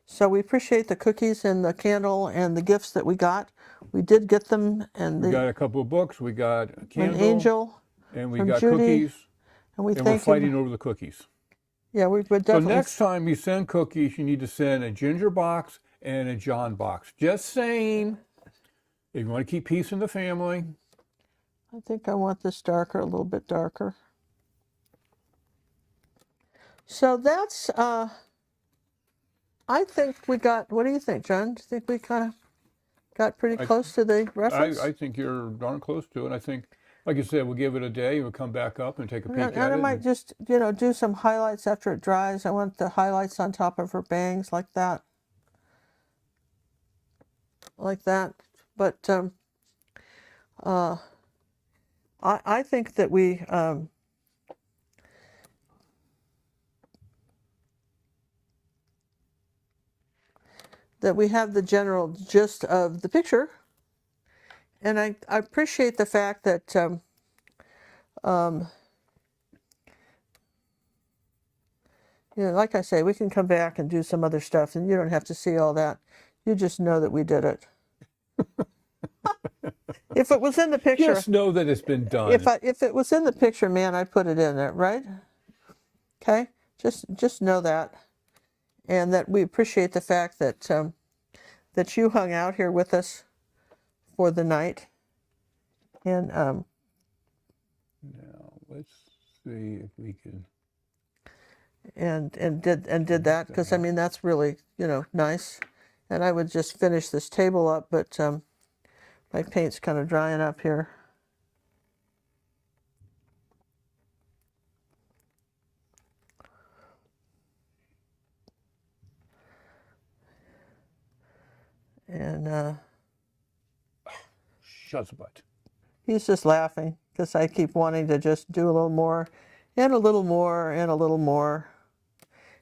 So we appreciate the cookies and the candle and the gifts that we got. We did get them, and we got a couple of books. We got a candle, an angel, and we from got Judy, cookies, and we're fighting over the cookies. Yeah, we're definitely. So next time you send cookies, you need to send a Ginger box and a John box. Just saying. If you want to keep peace in the family. I think I want this darker, a little bit darker. So that's, I think we got, what do you think, John? Do you think we kind of got pretty close to the reference? I think you're darn close to it. I think, like you said, we'll give it a day. We'll come back up and take a peek And at I it. might just, do some highlights after it dries. I want the highlights on top of her bangs like that. Like that. But I think that we have the general gist of the picture. And I appreciate the fact that like I say, we can come back and do some other stuff, and you don't have to see all that. You just know that we did it. If it was in the picture, Just know that it's been done. if it was in the picture, man, I'd put it in there, right? Okay, just know that, and that we appreciate the fact that that you hung out here with us for the night, and Now let's see if we can. and did that, because I mean that's really nice. And I would just finish this table up, but my paint's kind of drying up here. And Shut the butt. he's just laughing because I keep wanting to just do a little more and a little more and a little more.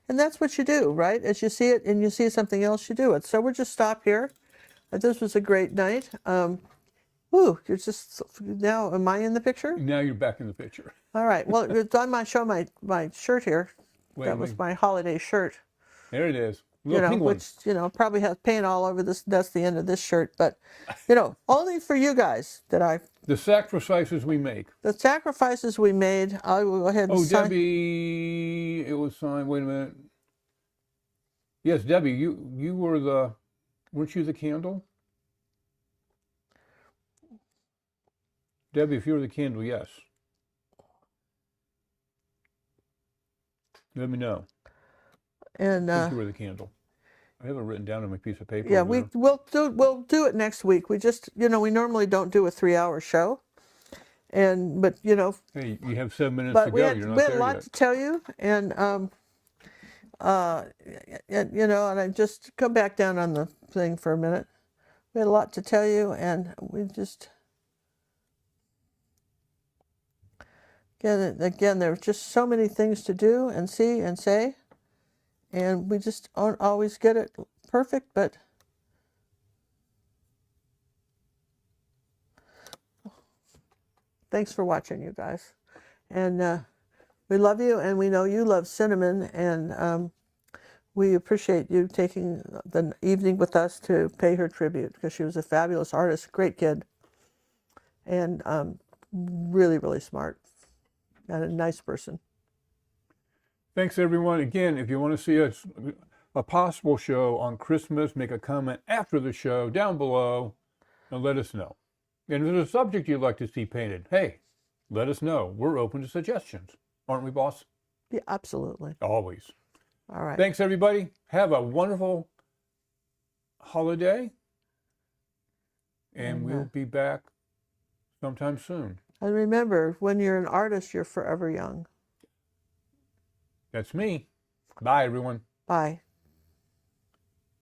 And that's what you do, right? As you see it and you see something else, you do it. So we'll just stop here. This was a great night. Ooh, you're just, now, am I in the picture? Now you're back in the picture. All right. Well, it's on my show, my shirt here. Wait, That was my holiday shirt. There it is. Little pink Which, probably has paint all over this. That's the end of this shirt. But, only for you guys that the sacrifices we make. the sacrifices we made, I will go ahead and Oh, sign. Debbie, it was signed. Wait a minute. Yes, Debbie, you were weren't you the candle? Debbie, if you were the candle, yes. Let me know. And I think you were the candle. I have it written down on my piece of paper. yeah, over there. we'll do it next week. We just we normally don't do a 3-hour show, but Hey, you have 7 minutes but to we go. had You're not we had a there lot yet. to tell you, and and I just come back down on the thing for a minute. We had a lot to tell you, and we just again there's just so many things to do and see and say, and we just don't always get it perfect, but thanks for watching, you guys. And we love you, and we know you love Cinnamon, and we appreciate you taking the evening with us to pay her tribute, because she was a fabulous artist, great kid, and really, really smart, and a nice person. Thanks, everyone. Again, if you want to see a possible show on Christmas, make a comment after the show down below and let us know. And if there's a subject you'd like to see painted, hey, let us know. We're open to suggestions. Aren't we, boss? Yeah, absolutely. Always. All right. Thanks, everybody. Have a wonderful holiday. And we'll be back sometime soon. And remember, when you're an artist, you're forever young. That's me. Bye, everyone. Bye.